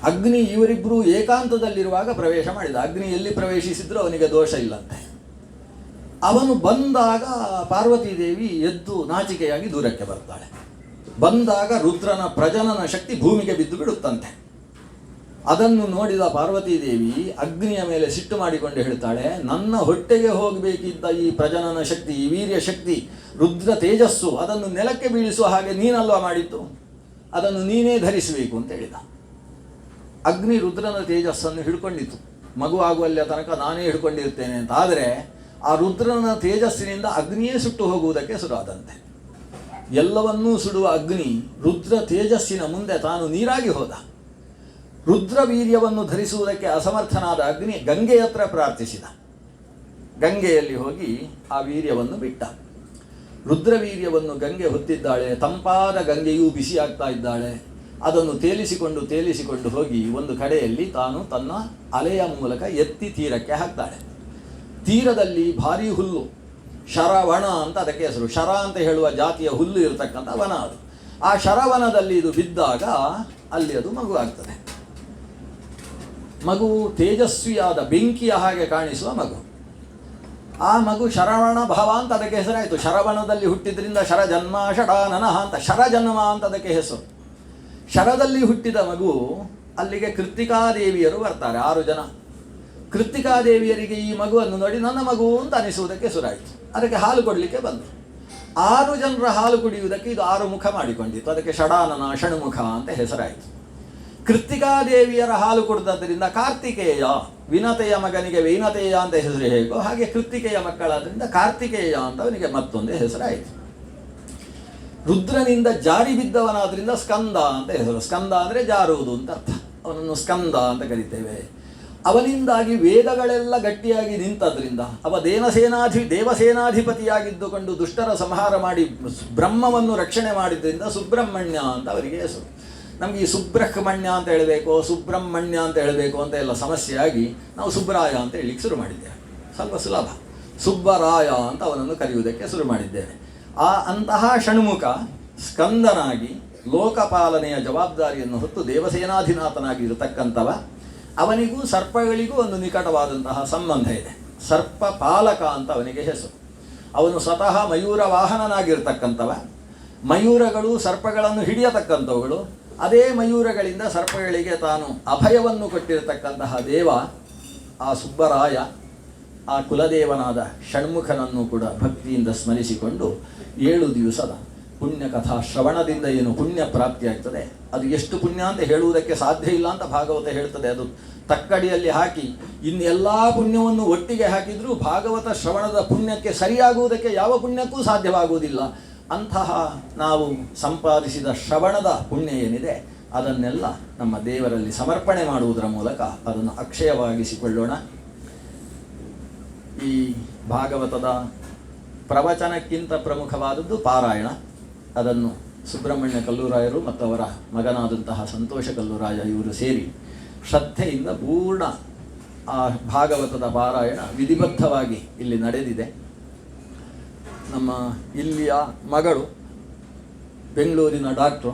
ಅಗ್ನಿ ಇವರಿಬ್ಬರು ಏಕಾಂತದಲ್ಲಿರುವಾಗ ಪ್ರವೇಶ ಮಾಡಿದ. ಅಗ್ನಿ ಎಲ್ಲಿ ಪ್ರವೇಶಿಸಿದ್ರೂ ಅವನಿಗೆ ದೋಷ ಇಲ್ಲಂತೆ. ಅವನು ಬಂದಾಗ ಪಾರ್ವತೀ ದೇವಿ ಎದ್ದು ನಾಚಿಕೆಯಾಗಿ ದೂರಕ್ಕೆ ಬರ್ತಾಳೆ. ಬಂದಾಗ ರುದ್ರನ ಪ್ರಜನನ ಶಕ್ತಿ ಭೂಮಿಗೆ ಬಿದ್ದು ಬಿಡುತ್ತಂತೆ. ಅದನ್ನು ನೋಡಿದ ಪಾರ್ವತೀ ದೇವಿ ಅಗ್ನಿಯ ಮೇಲೆ ಸಿಟ್ಟು ಮಾಡಿಕೊಂಡು ಹೇಳ್ತಾಳೆ, ನನ್ನ ಹೊಟ್ಟೆಗೆ ಹೋಗಬೇಕಿದ್ದ ಈ ಪ್ರಜನನ ಶಕ್ತಿ, ಈ ವೀರ್ಯ ಶಕ್ತಿ, ರುದ್ರ ತೇಜಸ್ಸು, ಅದನ್ನು ನೆಲಕ್ಕೆ ಬೀಳಿಸುವ ಹಾಗೆ ನೀನಲ್ವಾ ಮಾಡಿದ್ದು, ಅದನ್ನು ನೀನೇ ಧರಿಸಬೇಕು ಅಂತ ಹೇಳಿದ. ಅಗ್ನಿ ರುದ್ರನ ತೇಜಸ್ಸನ್ನು ಹಿಡ್ಕೊಂಡಿತ್ತು. ಮಗು ಆಗುವಲ್ಲಿಯ ತನಕ ನಾನೇ ಹಿಡ್ಕೊಂಡಿರ್ತೇನೆ ಅಂತ. ಆದರೆ ಆ ರುದ್ರನ ತೇಜಸ್ಸಿನಿಂದ ಅಗ್ನಿಯೇ ಸುಟ್ಟು ಹೋಗುವುದಕ್ಕೆ ಶುರುವಾದಂತೆ. ಎಲ್ಲವನ್ನೂ ಸುಡುವ ಅಗ್ನಿ ರುದ್ರ ತೇಜಸ್ಸಿನ ಮುಂದೆ ತಾನು ನೀರಾಗಿ ಹೋದ. ರುದ್ರ ವೀರ್ಯವನ್ನು ಧರಿಸುವುದಕ್ಕೆ ಅಸಮರ್ಥನಾದ ಅಗ್ನಿ ಗಂಗೆಯ ಹತ್ರ ಪ್ರಾರ್ಥಿಸಿದ. ಗಂಗೆಯಲ್ಲಿ ಹೋಗಿ ಆ ವೀರ್ಯವನ್ನು ಬಿಟ್ಟ. ರುದ್ರವೀರ್ಯವನ್ನು ಗಂಗೆ ಹೊತ್ತಿದ್ದಾಳೆ. ತಂಪಾದ ಗಂಗೆಯೂ ಬಿಸಿಯಾಗ್ತಾ ಇದ್ದಾಳೆ. ಅದನ್ನು ತೇಲಿಸಿಕೊಂಡು ಹೋಗಿ ಒಂದು ಕಡೆಯಲ್ಲಿ ತಾನು ತನ್ನ ಅಲೆಯ ಮೂಲಕ ಎತ್ತಿ ತೀರಕ್ಕೆ ಹಾಕ್ತಾಳೆ. ತೀರದಲ್ಲಿ ಭಾರೀ ಹುಲ್ಲು, ಶರವಣ ಅಂತ ಅದಕ್ಕೆ ಹೆಸರು. ಶರ ಅಂತ ಹೇಳುವ ಜಾತಿಯ ಹುಲ್ಲು ಇರತಕ್ಕಂಥ ವನ ಅದು. ಆ ಶರವನದಲ್ಲಿ ಇದು ಬಿದ್ದಾಗ ಅಲ್ಲಿ ಅದು ಮಗು ಆಗ್ತದೆ. ಮಗು ತೇಜಸ್ವಿಯಾದ ಬೆಂಕಿಯ ಹಾಗೆ ಕಾಣಿಸುವ ಮಗು. ಆ ಮಗು ಶರವಣ ಭವ ಅಂತ ಅದಕ್ಕೆ ಹೆಸರಾಯಿತು. ಶರವಣದಲ್ಲಿ ಹುಟ್ಟಿದ್ರಿಂದ ಶರಜನ್ಮ ಷಡಾನನಃ ಅಂತ ಶರಜನ್ಮ ಅಂತ ಅದಕ್ಕೆ ಹೆಸರು. ಶರದಲ್ಲಿ ಹುಟ್ಟಿದ ಮಗು ಅಲ್ಲಿಗೆ ಕೃತ್ತಿಕಾದೇವಿಯರು ಬರ್ತಾರೆ, 6 ಜನ. ಕೃತ್ತಿಕಾದೇವಿಯರಿಗೆ ಈ ಮಗುವನ್ನು ನೋಡಿ ನನ್ನ ಮಗು ಅಂತ ಅನಿಸುವುದಕ್ಕೆ ಶುರುವಾಯಿತು. ಅದಕ್ಕೆ ಹಾಲು ಕೊಡಲಿಕ್ಕೆ ಬಂದರು. 6 ಜನರ ಹಾಲು ಕುಡಿಯುವುದಕ್ಕೆ ಇದು 6 ಮುಖ ಮಾಡಿಕೊಂಡಿತ್ತು. ಅದಕ್ಕೆ ಷಡಾನನ ಷಣ್ಮುಖ ಅಂತ ಹೆಸರಾಯಿತು. ಕೃತ್ತಿಕಾದೇವಿಯರ ಹಾಲು ಕುಡಿದದ್ದರಿಂದ ಕಾರ್ತಿಕೇಯ, ವಿನತೆಯ ಮಗನಿಗೆ ವೈನತೆಯ ಅಂತ ಹೆಸರು ಹೇಗೋ ಹಾಗೆ ಕೃತ್ತಿಕೆಯ ಮಕ್ಕಳಾದ್ರಿಂದ ಕಾರ್ತಿಕೇಯ ಅಂತ ಅವನಿಗೆ ಮತ್ತೊಂದು ಹೆಸರಾಯಿತು. ರುದ್ರನಿಂದ ಜಾರಿ ಬಿದ್ದವನಾದ್ರಿಂದ ಸ್ಕಂದ ಅಂತ ಹೆಸರು. ಸ್ಕಂದ ಅಂದರೆ ಜಾರುವುದು ಅಂತ ಅರ್ಥ. ಅವನನ್ನು ಸ್ಕಂದ ಅಂತ ಕರಿತೇವೆ. ಅವನಿಂದಾಗಿ ವೇದಗಳೆಲ್ಲ ಗಟ್ಟಿಯಾಗಿ ನಿಂತದ್ರಿಂದ ಅವ ದೇವಸೇನಾಧಿಪತಿಯಾಗಿದ್ದುಕೊಂಡು ದುಷ್ಟರ ಸಂಹಾರ ಮಾಡಿ ಬ್ರಹ್ಮವನ್ನು ರಕ್ಷಣೆ ಮಾಡಿದ್ರಿಂದ ಸುಬ್ರಹ್ಮಣ್ಯ ಅಂತ ಅವರಿಗೆ ಹೆಸರು. ನಮಗೆ ಈ ಸುಬ್ರಹ್ಮಣ್ಯ ಅಂತ ಹೇಳಬೇಕು, ಸುಬ್ರಹ್ಮಣ್ಯ ಅಂತ ಹೇಳಬೇಕು ಅಂತ ಎಲ್ಲ ಸಮಸ್ಯೆಯಾಗಿ ನಾವು ಸುಬ್ರಾಯ ಅಂತ ಹೇಳಲಿಕ್ಕೆ ಶುರು ಮಾಡಿದ್ದೇವೆ. ಸ್ವಲ್ಪ ಸುಲಭ. ಸುಬ್ಬರಾಯ ಅಂತ ಅವನನ್ನು ಕರೆಯುವುದಕ್ಕೆ ಶುರು ಮಾಡಿದ್ದೇವೆ. ಅಂತಹ ಷಣ್ಮುಖ ಸ್ಕಂದನಾಗಿ ಲೋಕಪಾಲನೆಯ ಜವಾಬ್ದಾರಿಯನ್ನು ಹೊತ್ತು ದೇವಸೇನಾಧಿನಾಥನಾಗಿ ಇರತಕ್ಕಂಥವ. ಅವನಿಗೂ ಸರ್ಪಗಳಿಗೂ ಒಂದು ನಿಕಟವಾದಂತಹ ಸಂಬಂಧ ಇದೆ. ಸರ್ಪ ಪಾಲಕ ಅಂತ ಅವನಿಗೆ ಹೆಸರು. ಅವನು ಸ್ವತಃ ಮಯೂರ ವಾಹನನಾಗಿರ್ತಕ್ಕಂಥವ. ಮಯೂರಗಳು ಸರ್ಪಗಳನ್ನು ಹಿಡಿಯತಕ್ಕಂಥವುಗಳು. ಅದೇ ಮಯೂರಗಳಿಂದ ಸರ್ಪಗಳಿಗೆ ತಾನು ಅಭಯವನ್ನು ಕೊಟ್ಟಿರತಕ್ಕಂತಹ ದೇವ ಆ ಸುಬ್ಬರಾಯ. ಆ ಕುಲದೇವನಾದ ಷಣ್ಮುಖನನ್ನು ಕೂಡ ಭಕ್ತಿಯಿಂದ ಸ್ಮರಿಸಿಕೊಂಡು 7 ದಿವಸದ ಪುಣ್ಯಕಥಾ ಶ್ರವಣದಿಂದ ಏನು ಪುಣ್ಯ ಪ್ರಾಪ್ತಿಯಾಗ್ತದೆ, ಅದು ಎಷ್ಟು ಪುಣ್ಯ ಅಂತ ಹೇಳುವುದಕ್ಕೆ ಸಾಧ್ಯ ಇಲ್ಲ ಅಂತ ಭಾಗವತ ಹೇಳ್ತದೆ. ಅದು ತಕ್ಕಡಿಯಲ್ಲಿ ಹಾಕಿ ಇನ್ನೆಲ್ಲ ಪುಣ್ಯವನ್ನು ಒಟ್ಟಿಗೆ ಹಾಕಿದರೂ ಭಾಗವತ ಶ್ರವಣದ ಪುಣ್ಯಕ್ಕೆ ಸರಿಯಾಗುವುದಕ್ಕೆ ಯಾವ ಪುಣ್ಯಕ್ಕೂ ಸಾಧ್ಯವಾಗುವುದಿಲ್ಲ. ಅಂತಹ ನಾವು ಸಂಪಾದಿಸಿದ ಶ್ರವಣದ ಪುಣ್ಯ ಏನಿದೆ ಅದನ್ನೆಲ್ಲ ನಮ್ಮ ದೇವರಲ್ಲಿ ಸಮರ್ಪಣೆ ಮಾಡುವುದರ ಮೂಲಕ ಅದನ್ನು ಅಕ್ಷಯವಾಗಿಸಿಕೊಳ್ಳೋಣ. ಈ ಭಾಗವತದ ಪ್ರವಚನಕ್ಕಿಂತ ಪ್ರಮುಖವಾದದ್ದು ಪಾರಾಯಣ. ಅದನ್ನು ಸುಬ್ರಹ್ಮಣ್ಯ ಕಲ್ಲೂರಾಯರು ಮತ್ತು ಅವರ ಮಗನಾದಂತಹ ಸಂತೋಷ ಕಲ್ಲೂರಾಯ ಇವರು ಸೇರಿ ಶ್ರದ್ಧೆಯಿಂದ ಪೂರ್ಣ ಆ ಭಾಗವತದ ಪಾರಾಯಣ ವಿಧಿಬದ್ಧವಾಗಿ ಇಲ್ಲಿ ನಡೆದಿದೆ. ನಮ್ಮ ಇಲ್ಲಿಯ ಮಗಳು ಬೆಂಗಳೂರಿನ ಡಾಕ್ಟ್ರು.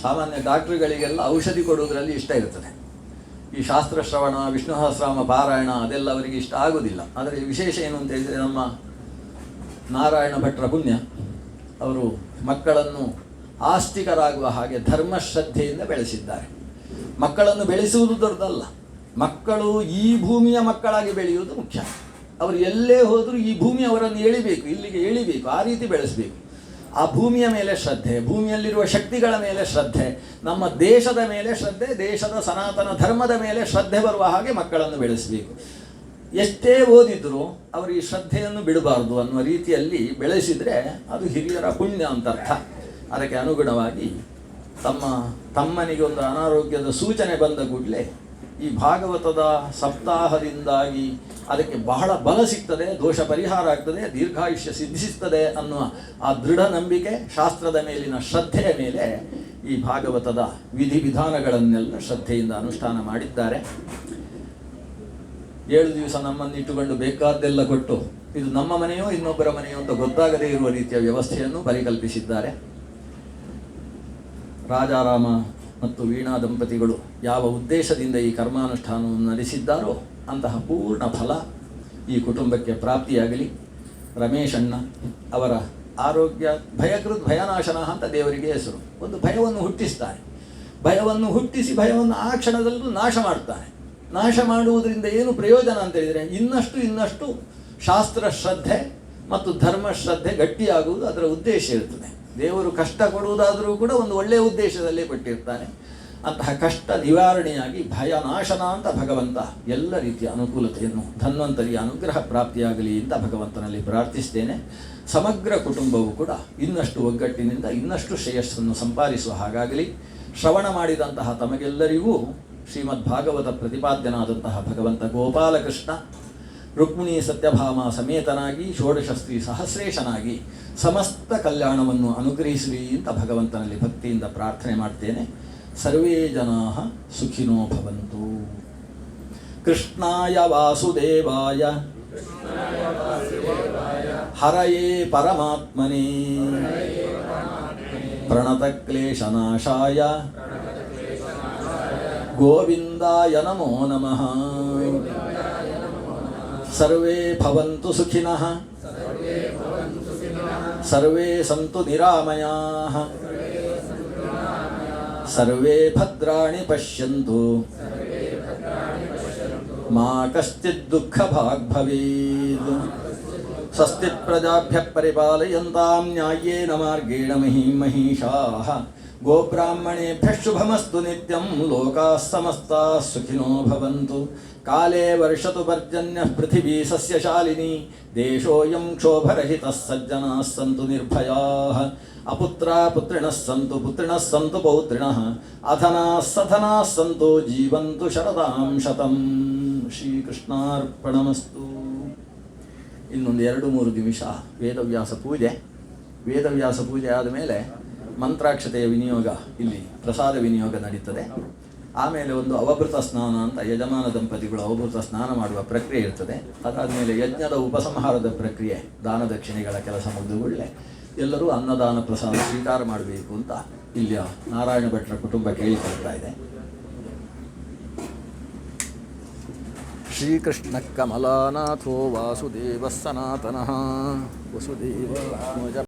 ಸಾಮಾನ್ಯ ಡಾಕ್ಟ್ರುಗಳಿಗೆಲ್ಲ ಔಷಧಿ ಕೊಡುವುದರಲ್ಲಿ ಇಷ್ಟ ಇರ್ತದೆ. ಈ ಶಾಸ್ತ್ರ ಶ್ರವಣ, ವಿಷ್ಣು ಸಹಸ್ರನಾಮ ಪಾರಾಯಣ ಅದೆಲ್ಲ ಅವರಿಗೆ ಇಷ್ಟ ಆಗೋದಿಲ್ಲ. ಆದರೆ ವಿಶೇಷ ಏನು ಅಂತ ಹೇಳಿದರೆ, ನಮ್ಮ ನಾರಾಯಣ ಭಟ್ರ ಪುಣ್ಯ, ಅವರು ಮಕ್ಕಳನ್ನು ಆಸ್ತಿಕರಾಗುವ ಹಾಗೆ ಧರ್ಮಶ್ರದ್ಧೆಯಿಂದ ಬೆಳೆಸಿದ್ದಾರೆ. ಮಕ್ಕಳನ್ನು ಬೆಳೆಸುವುದು ದೊಡ್ಡದಲ್ಲ, ಮಕ್ಕಳು ಈ ಭೂಮಿಯ ಮಕ್ಕಳಾಗಿ ಬೆಳೆಯುವುದು ಮುಖ್ಯ. ಅವರು ಎಲ್ಲೇ ಹೋದರೂ ಈ ಭೂಮಿ ಅವರನ್ನು ಎಳಿಬೇಕು, ಇಲ್ಲಿಗೆ ಎಳಿಬೇಕು, ಆ ರೀತಿ ಬೆಳೆಸಬೇಕು. ಆ ಭೂಮಿಯ ಮೇಲೆ ಶ್ರದ್ಧೆ, ಭೂಮಿಯಲ್ಲಿರುವ ಶಕ್ತಿಗಳ ಮೇಲೆ ಶ್ರದ್ಧೆ, ನಮ್ಮ ದೇಶದ ಮೇಲೆ ಶ್ರದ್ಧೆ, ದೇಶದ ಸನಾತನ ಧರ್ಮದ ಮೇಲೆ ಶ್ರದ್ಧೆ ಬರುವ ಹಾಗೆ ಮಕ್ಕಳನ್ನು ಬೆಳೆಸಬೇಕು. ಎಷ್ಟೇ ಓದಿದ್ರು ಅವರು ಈ ಶ್ರದ್ಧೆಯನ್ನು ಬಿಡಬಾರ್ದು ಅನ್ನುವ ರೀತಿಯಲ್ಲಿ ಬೆಳೆಸಿದರೆ ಅದು ಹಿರಿಯರ ಪುಣ್ಯ ಅಂತ ಅರ್ಥ. ಅದಕ್ಕೆ ಅನುಗುಣವಾಗಿ ತಮ್ಮನಿಗೆ ಒಂದು ಅನಾರೋಗ್ಯದ ಸೂಚನೆ ಬಂದ ಕೂಡಲೇ ಈ ಭಾಗವತದ ಸಪ್ತಾಹದಿಂದಾಗಿ ಅದಕ್ಕೆ ಬಹಳ ಬಲ ಸಿಗ್ತದೆ, ದೋಷ ಪರಿಹಾರ ಆಗ್ತದೆ, ದೀರ್ಘಾಯುಷ್ಯ ಸಿದ್ಧಿಸುತ್ತದೆ ಅನ್ನುವ ಆ ದೃಢ ನಂಬಿಕೆ, ಶಾಸ್ತ್ರದ ಮೇಲಿನ ಶ್ರದ್ಧೆಯ ಮೇಲೆ ಈ ಭಾಗವತದ ವಿಧಿವಿಧಾನಗಳನ್ನೆಲ್ಲ ಶ್ರದ್ಧೆಯಿಂದ ಅನುಷ್ಠಾನ ಮಾಡಿದ್ದಾರೆ. 7 ದಿವಸ ನಮ್ಮನ್ನಿಟ್ಟುಕೊಂಡು ಬೇಕಾದ್ದೆಲ್ಲ ಕೊಟ್ಟು ಇದು ನಮ್ಮ ಮನೆಯೋ ಇನ್ನೊಬ್ಬರ ಮನೆಯೋ ಅಂತ ಗೊತ್ತಾಗದೇ ಇರುವ ರೀತಿಯ ವ್ಯವಸ್ಥೆಯನ್ನು ಪರಿಕಲ್ಪಿಸಿದ್ದಾರೆ. ರಾಜಾರಾಮ ಮತ್ತು ವೀಣಾ ದಂಪತಿಗಳು ಯಾವ ಉದ್ದೇಶದಿಂದ ಈ ಕರ್ಮಾನುಷ್ಠಾನವನ್ನು ನಡೆಸಿದ್ದಾರೋ ಅಂತಹ ಪೂರ್ಣ ಫಲ ಈ ಕುಟುಂಬಕ್ಕೆ ಪ್ರಾಪ್ತಿಯಾಗಲಿ. ರಮೇಶಣ್ಣ ಅವರ ಆರೋಗ್ಯ ಭಯಕೃತ್ ಭಯನಾಶನ ಅಂತ ದೇವರಿಗೆ ಹೆಸರು. ಒಂದು ಭಯವನ್ನು ಹುಟ್ಟಿಸ್ತಾನೆ, ಭಯವನ್ನು ಹುಟ್ಟಿಸಿ ಭಯವನ್ನು ಆ ಕ್ಷಣದಲ್ಲೂ ನಾಶ ಮಾಡ್ತಾನೆ. ನಾಶ ಮಾಡುವುದರಿಂದ ಏನು ಪ್ರಯೋಜನ ಅಂತ ಹೇಳಿದರೆ, ಇನ್ನಷ್ಟು ಶಾಸ್ತ್ರ ಶ್ರದ್ಧೆ ಮತ್ತು ಧರ್ಮಶ್ರದ್ಧೆ ಗಟ್ಟಿಯಾಗುವುದು ಅದರ ಉದ್ದೇಶ ಇರ್ತದೆ. ದೇವರು ಕಷ್ಟ ಕೊಡುವುದಾದರೂ ಕೂಡ ಒಂದು ಒಳ್ಳೆಯ ಉದ್ದೇಶದಲ್ಲೇ ಕೊಟ್ಟಿರ್ತಾನೆ. ಅಂತಹ ಕಷ್ಟ ನಿವಾರಣೆಯಾಗಿ ಭಯನಾಶನ ಅಂತ ಭಗವಂತ ಎಲ್ಲ ರೀತಿಯ ಅನುಕೂಲತೆಯನ್ನು, ಧನ್ವಂತರಿಯ ಅನುಗ್ರಹ ಪ್ರಾಪ್ತಿಯಾಗಲಿ ಅಂತ ಭಗವಂತನಲ್ಲಿ ಪ್ರಾರ್ಥಿಸ್ತೇನೆ. ಸಮಗ್ರ ಕುಟುಂಬವು ಕೂಡ ಇನ್ನಷ್ಟು ಒಗ್ಗಟ್ಟಿನಿಂದ ಇನ್ನಷ್ಟು ಶ್ರೇಯಸ್ಸನ್ನು ಸಂಪಾದಿಸುವ ಹಾಗಾಗಲಿ. ಶ್ರವಣ ಮಾಡಿದಂತಹ ತಮಗೆಲ್ಲರಿಗೂ ಶ್ರೀಮದ್ ಭಾಗವತ ಪ್ರತಿಪಾದ್ಯನಾದಂತಹ ಭಗವಂತ ಗೋಪಾಲಕೃಷ್ಣ ರುಕ್ಮಿಣಿ ಸತ್ಯಭಾಮ ಸಮೇತನಾಗಿ ಷೋಡಶಸ್ತ್ರೀ ಸಹಸ್ರೇಶನಾಗಿ ಸಮಸ್ತ ಕಲ್ಯಾಣವನ್ನು ಅನುಗ್ರಹಿಸಲಿ ಅಂತ ಭಗವಂತನಲ್ಲಿ ಭಕ್ತಿಯಿಂದ ಪ್ರಾರ್ಥನೆ ಮಾಡ್ತೇನೆ. ಸರ್ವೇ ಜನಾಃ ಸುಖಿನೋ ಭವಂತು. ಕೃಷ್ಣಾಯ ವಾಸುದೇವಾಯ ಹರಯೇ ಪರಮಾತ್ಮನೇ ಪ್ರಣತಕ್ಲೇಶನಾಶಾಯ ಗೋವಿಂದಾಯ ನಮೋ ನಮಃ. ಸರ್ವೇ ಭವಂತು ಸುಖಿನಃ, ಸರ್ವೇ ಸಂತು ನಿರಾಮಯಾಃ, ಸರ್ವೇ ಭದ್ರಾಣಿ ಪಶ್ಯಂತು, ಮಾ ಕಶ್ಚಿತ್ ದುಃಖಭಾಗ್ ಭವೇತ್. ಸ್ವಸ್ತಿ ಪ್ರಜಾಭ್ಯಃ ಪರಿಪಾಲಯಂತಾಂ ನ್ಯಾಯೇನ ಮಾರ್ಗೇಣ ಮಹೀಂ ಮಹೀಷಾಃ. ಗೋಬ್ರಾಹ್ಮಣೇಭ್ಯಃ ಶುಭಮಸ್ತು ನಿತ್ಯಂ. ಲೋಕಾಃ ಸಮಸ್ತಾಃ ಸುಖಿನೋ ಭವಂತು. ಕಾಲೇ ವರ್ಷತು ಪರ್ಜನ್ಯಃ ಪೃಥಿವೀ ಸಸ್ಯಶಾಲಿನಿ. ದೇಶೋऽಯಂ ಕ್ಷೋಭರಹಿತಃ ಸಜ್ಜನಾಃ ಸಂತು ನಿರ್ಭಯಾಃ. ಅಪುತ್ರಾ ಪುತ್ರಿಣಃ ಸಂತು, ಪುತ್ರಿಣಃ ಸಂತು ಪೌತ್ರಿಣಃ. ಅಧನಾಃ ಸಧನಾಃ ಸಂತು, ಜೀವಂತು ಶರದಾಂ ಶತಂ. ಶ್ರೀಕೃಷ್ಣಾರ್ಪಣಮಸ್ತು. ಇನ್ನೊಂದು 2-3 ನಿಮಿಷ ವೇದವ್ಯಾಸ ಪೂಜೆ. ವೇದವ್ಯಾಸ ಪೂಜೆ ಆದ ಮೇಲೆ ಮಂತ್ರಾಕ್ಷತೆಯ ವಿನಿಯೋಗ, ಇಲ್ಲಿ ಪ್ರಸಾದ ವಿನಿಯೋಗ ನಡೀತದೆ. ಆಮೇಲೆ ಒಂದು ಅವಭೃತ ಸ್ನಾನ ಅಂತ ಯಜಮಾನ ದಂಪತಿಗಳು ಅವಭೃತ ಸ್ನಾನ ಮಾಡುವ ಪ್ರಕ್ರಿಯೆ ಇರ್ತದೆ. ಅದಾದಮೇಲೆ ಯಜ್ಞದ ಉಪಸಂಹಾರದ ಪ್ರಕ್ರಿಯೆ, ದಾನ ದಕ್ಷಿಣೆಗಳ ಕೆಲಸ ಮುಗಿದುಕೊಳ್ಳೆ ಎಲ್ಲರೂ ಅನ್ನದಾನ ಪ್ರಸಾದ ಸ್ವೀಕಾರ ಮಾಡಬೇಕು ಅಂತ ಇಲ್ಲಿಯ ನಾರಾಯಣ ಭಟ್ರ ಕುಟುಂಬ ಕೇಳಿಕೊಳ್ತಾ ಇದೆ. ಶ್ರೀಕೃಷ್ಣ ಕಮಲಾನಾಥೋ ವಾಸುದೇವ ಸನಾತನಃ ವಸುದೇವ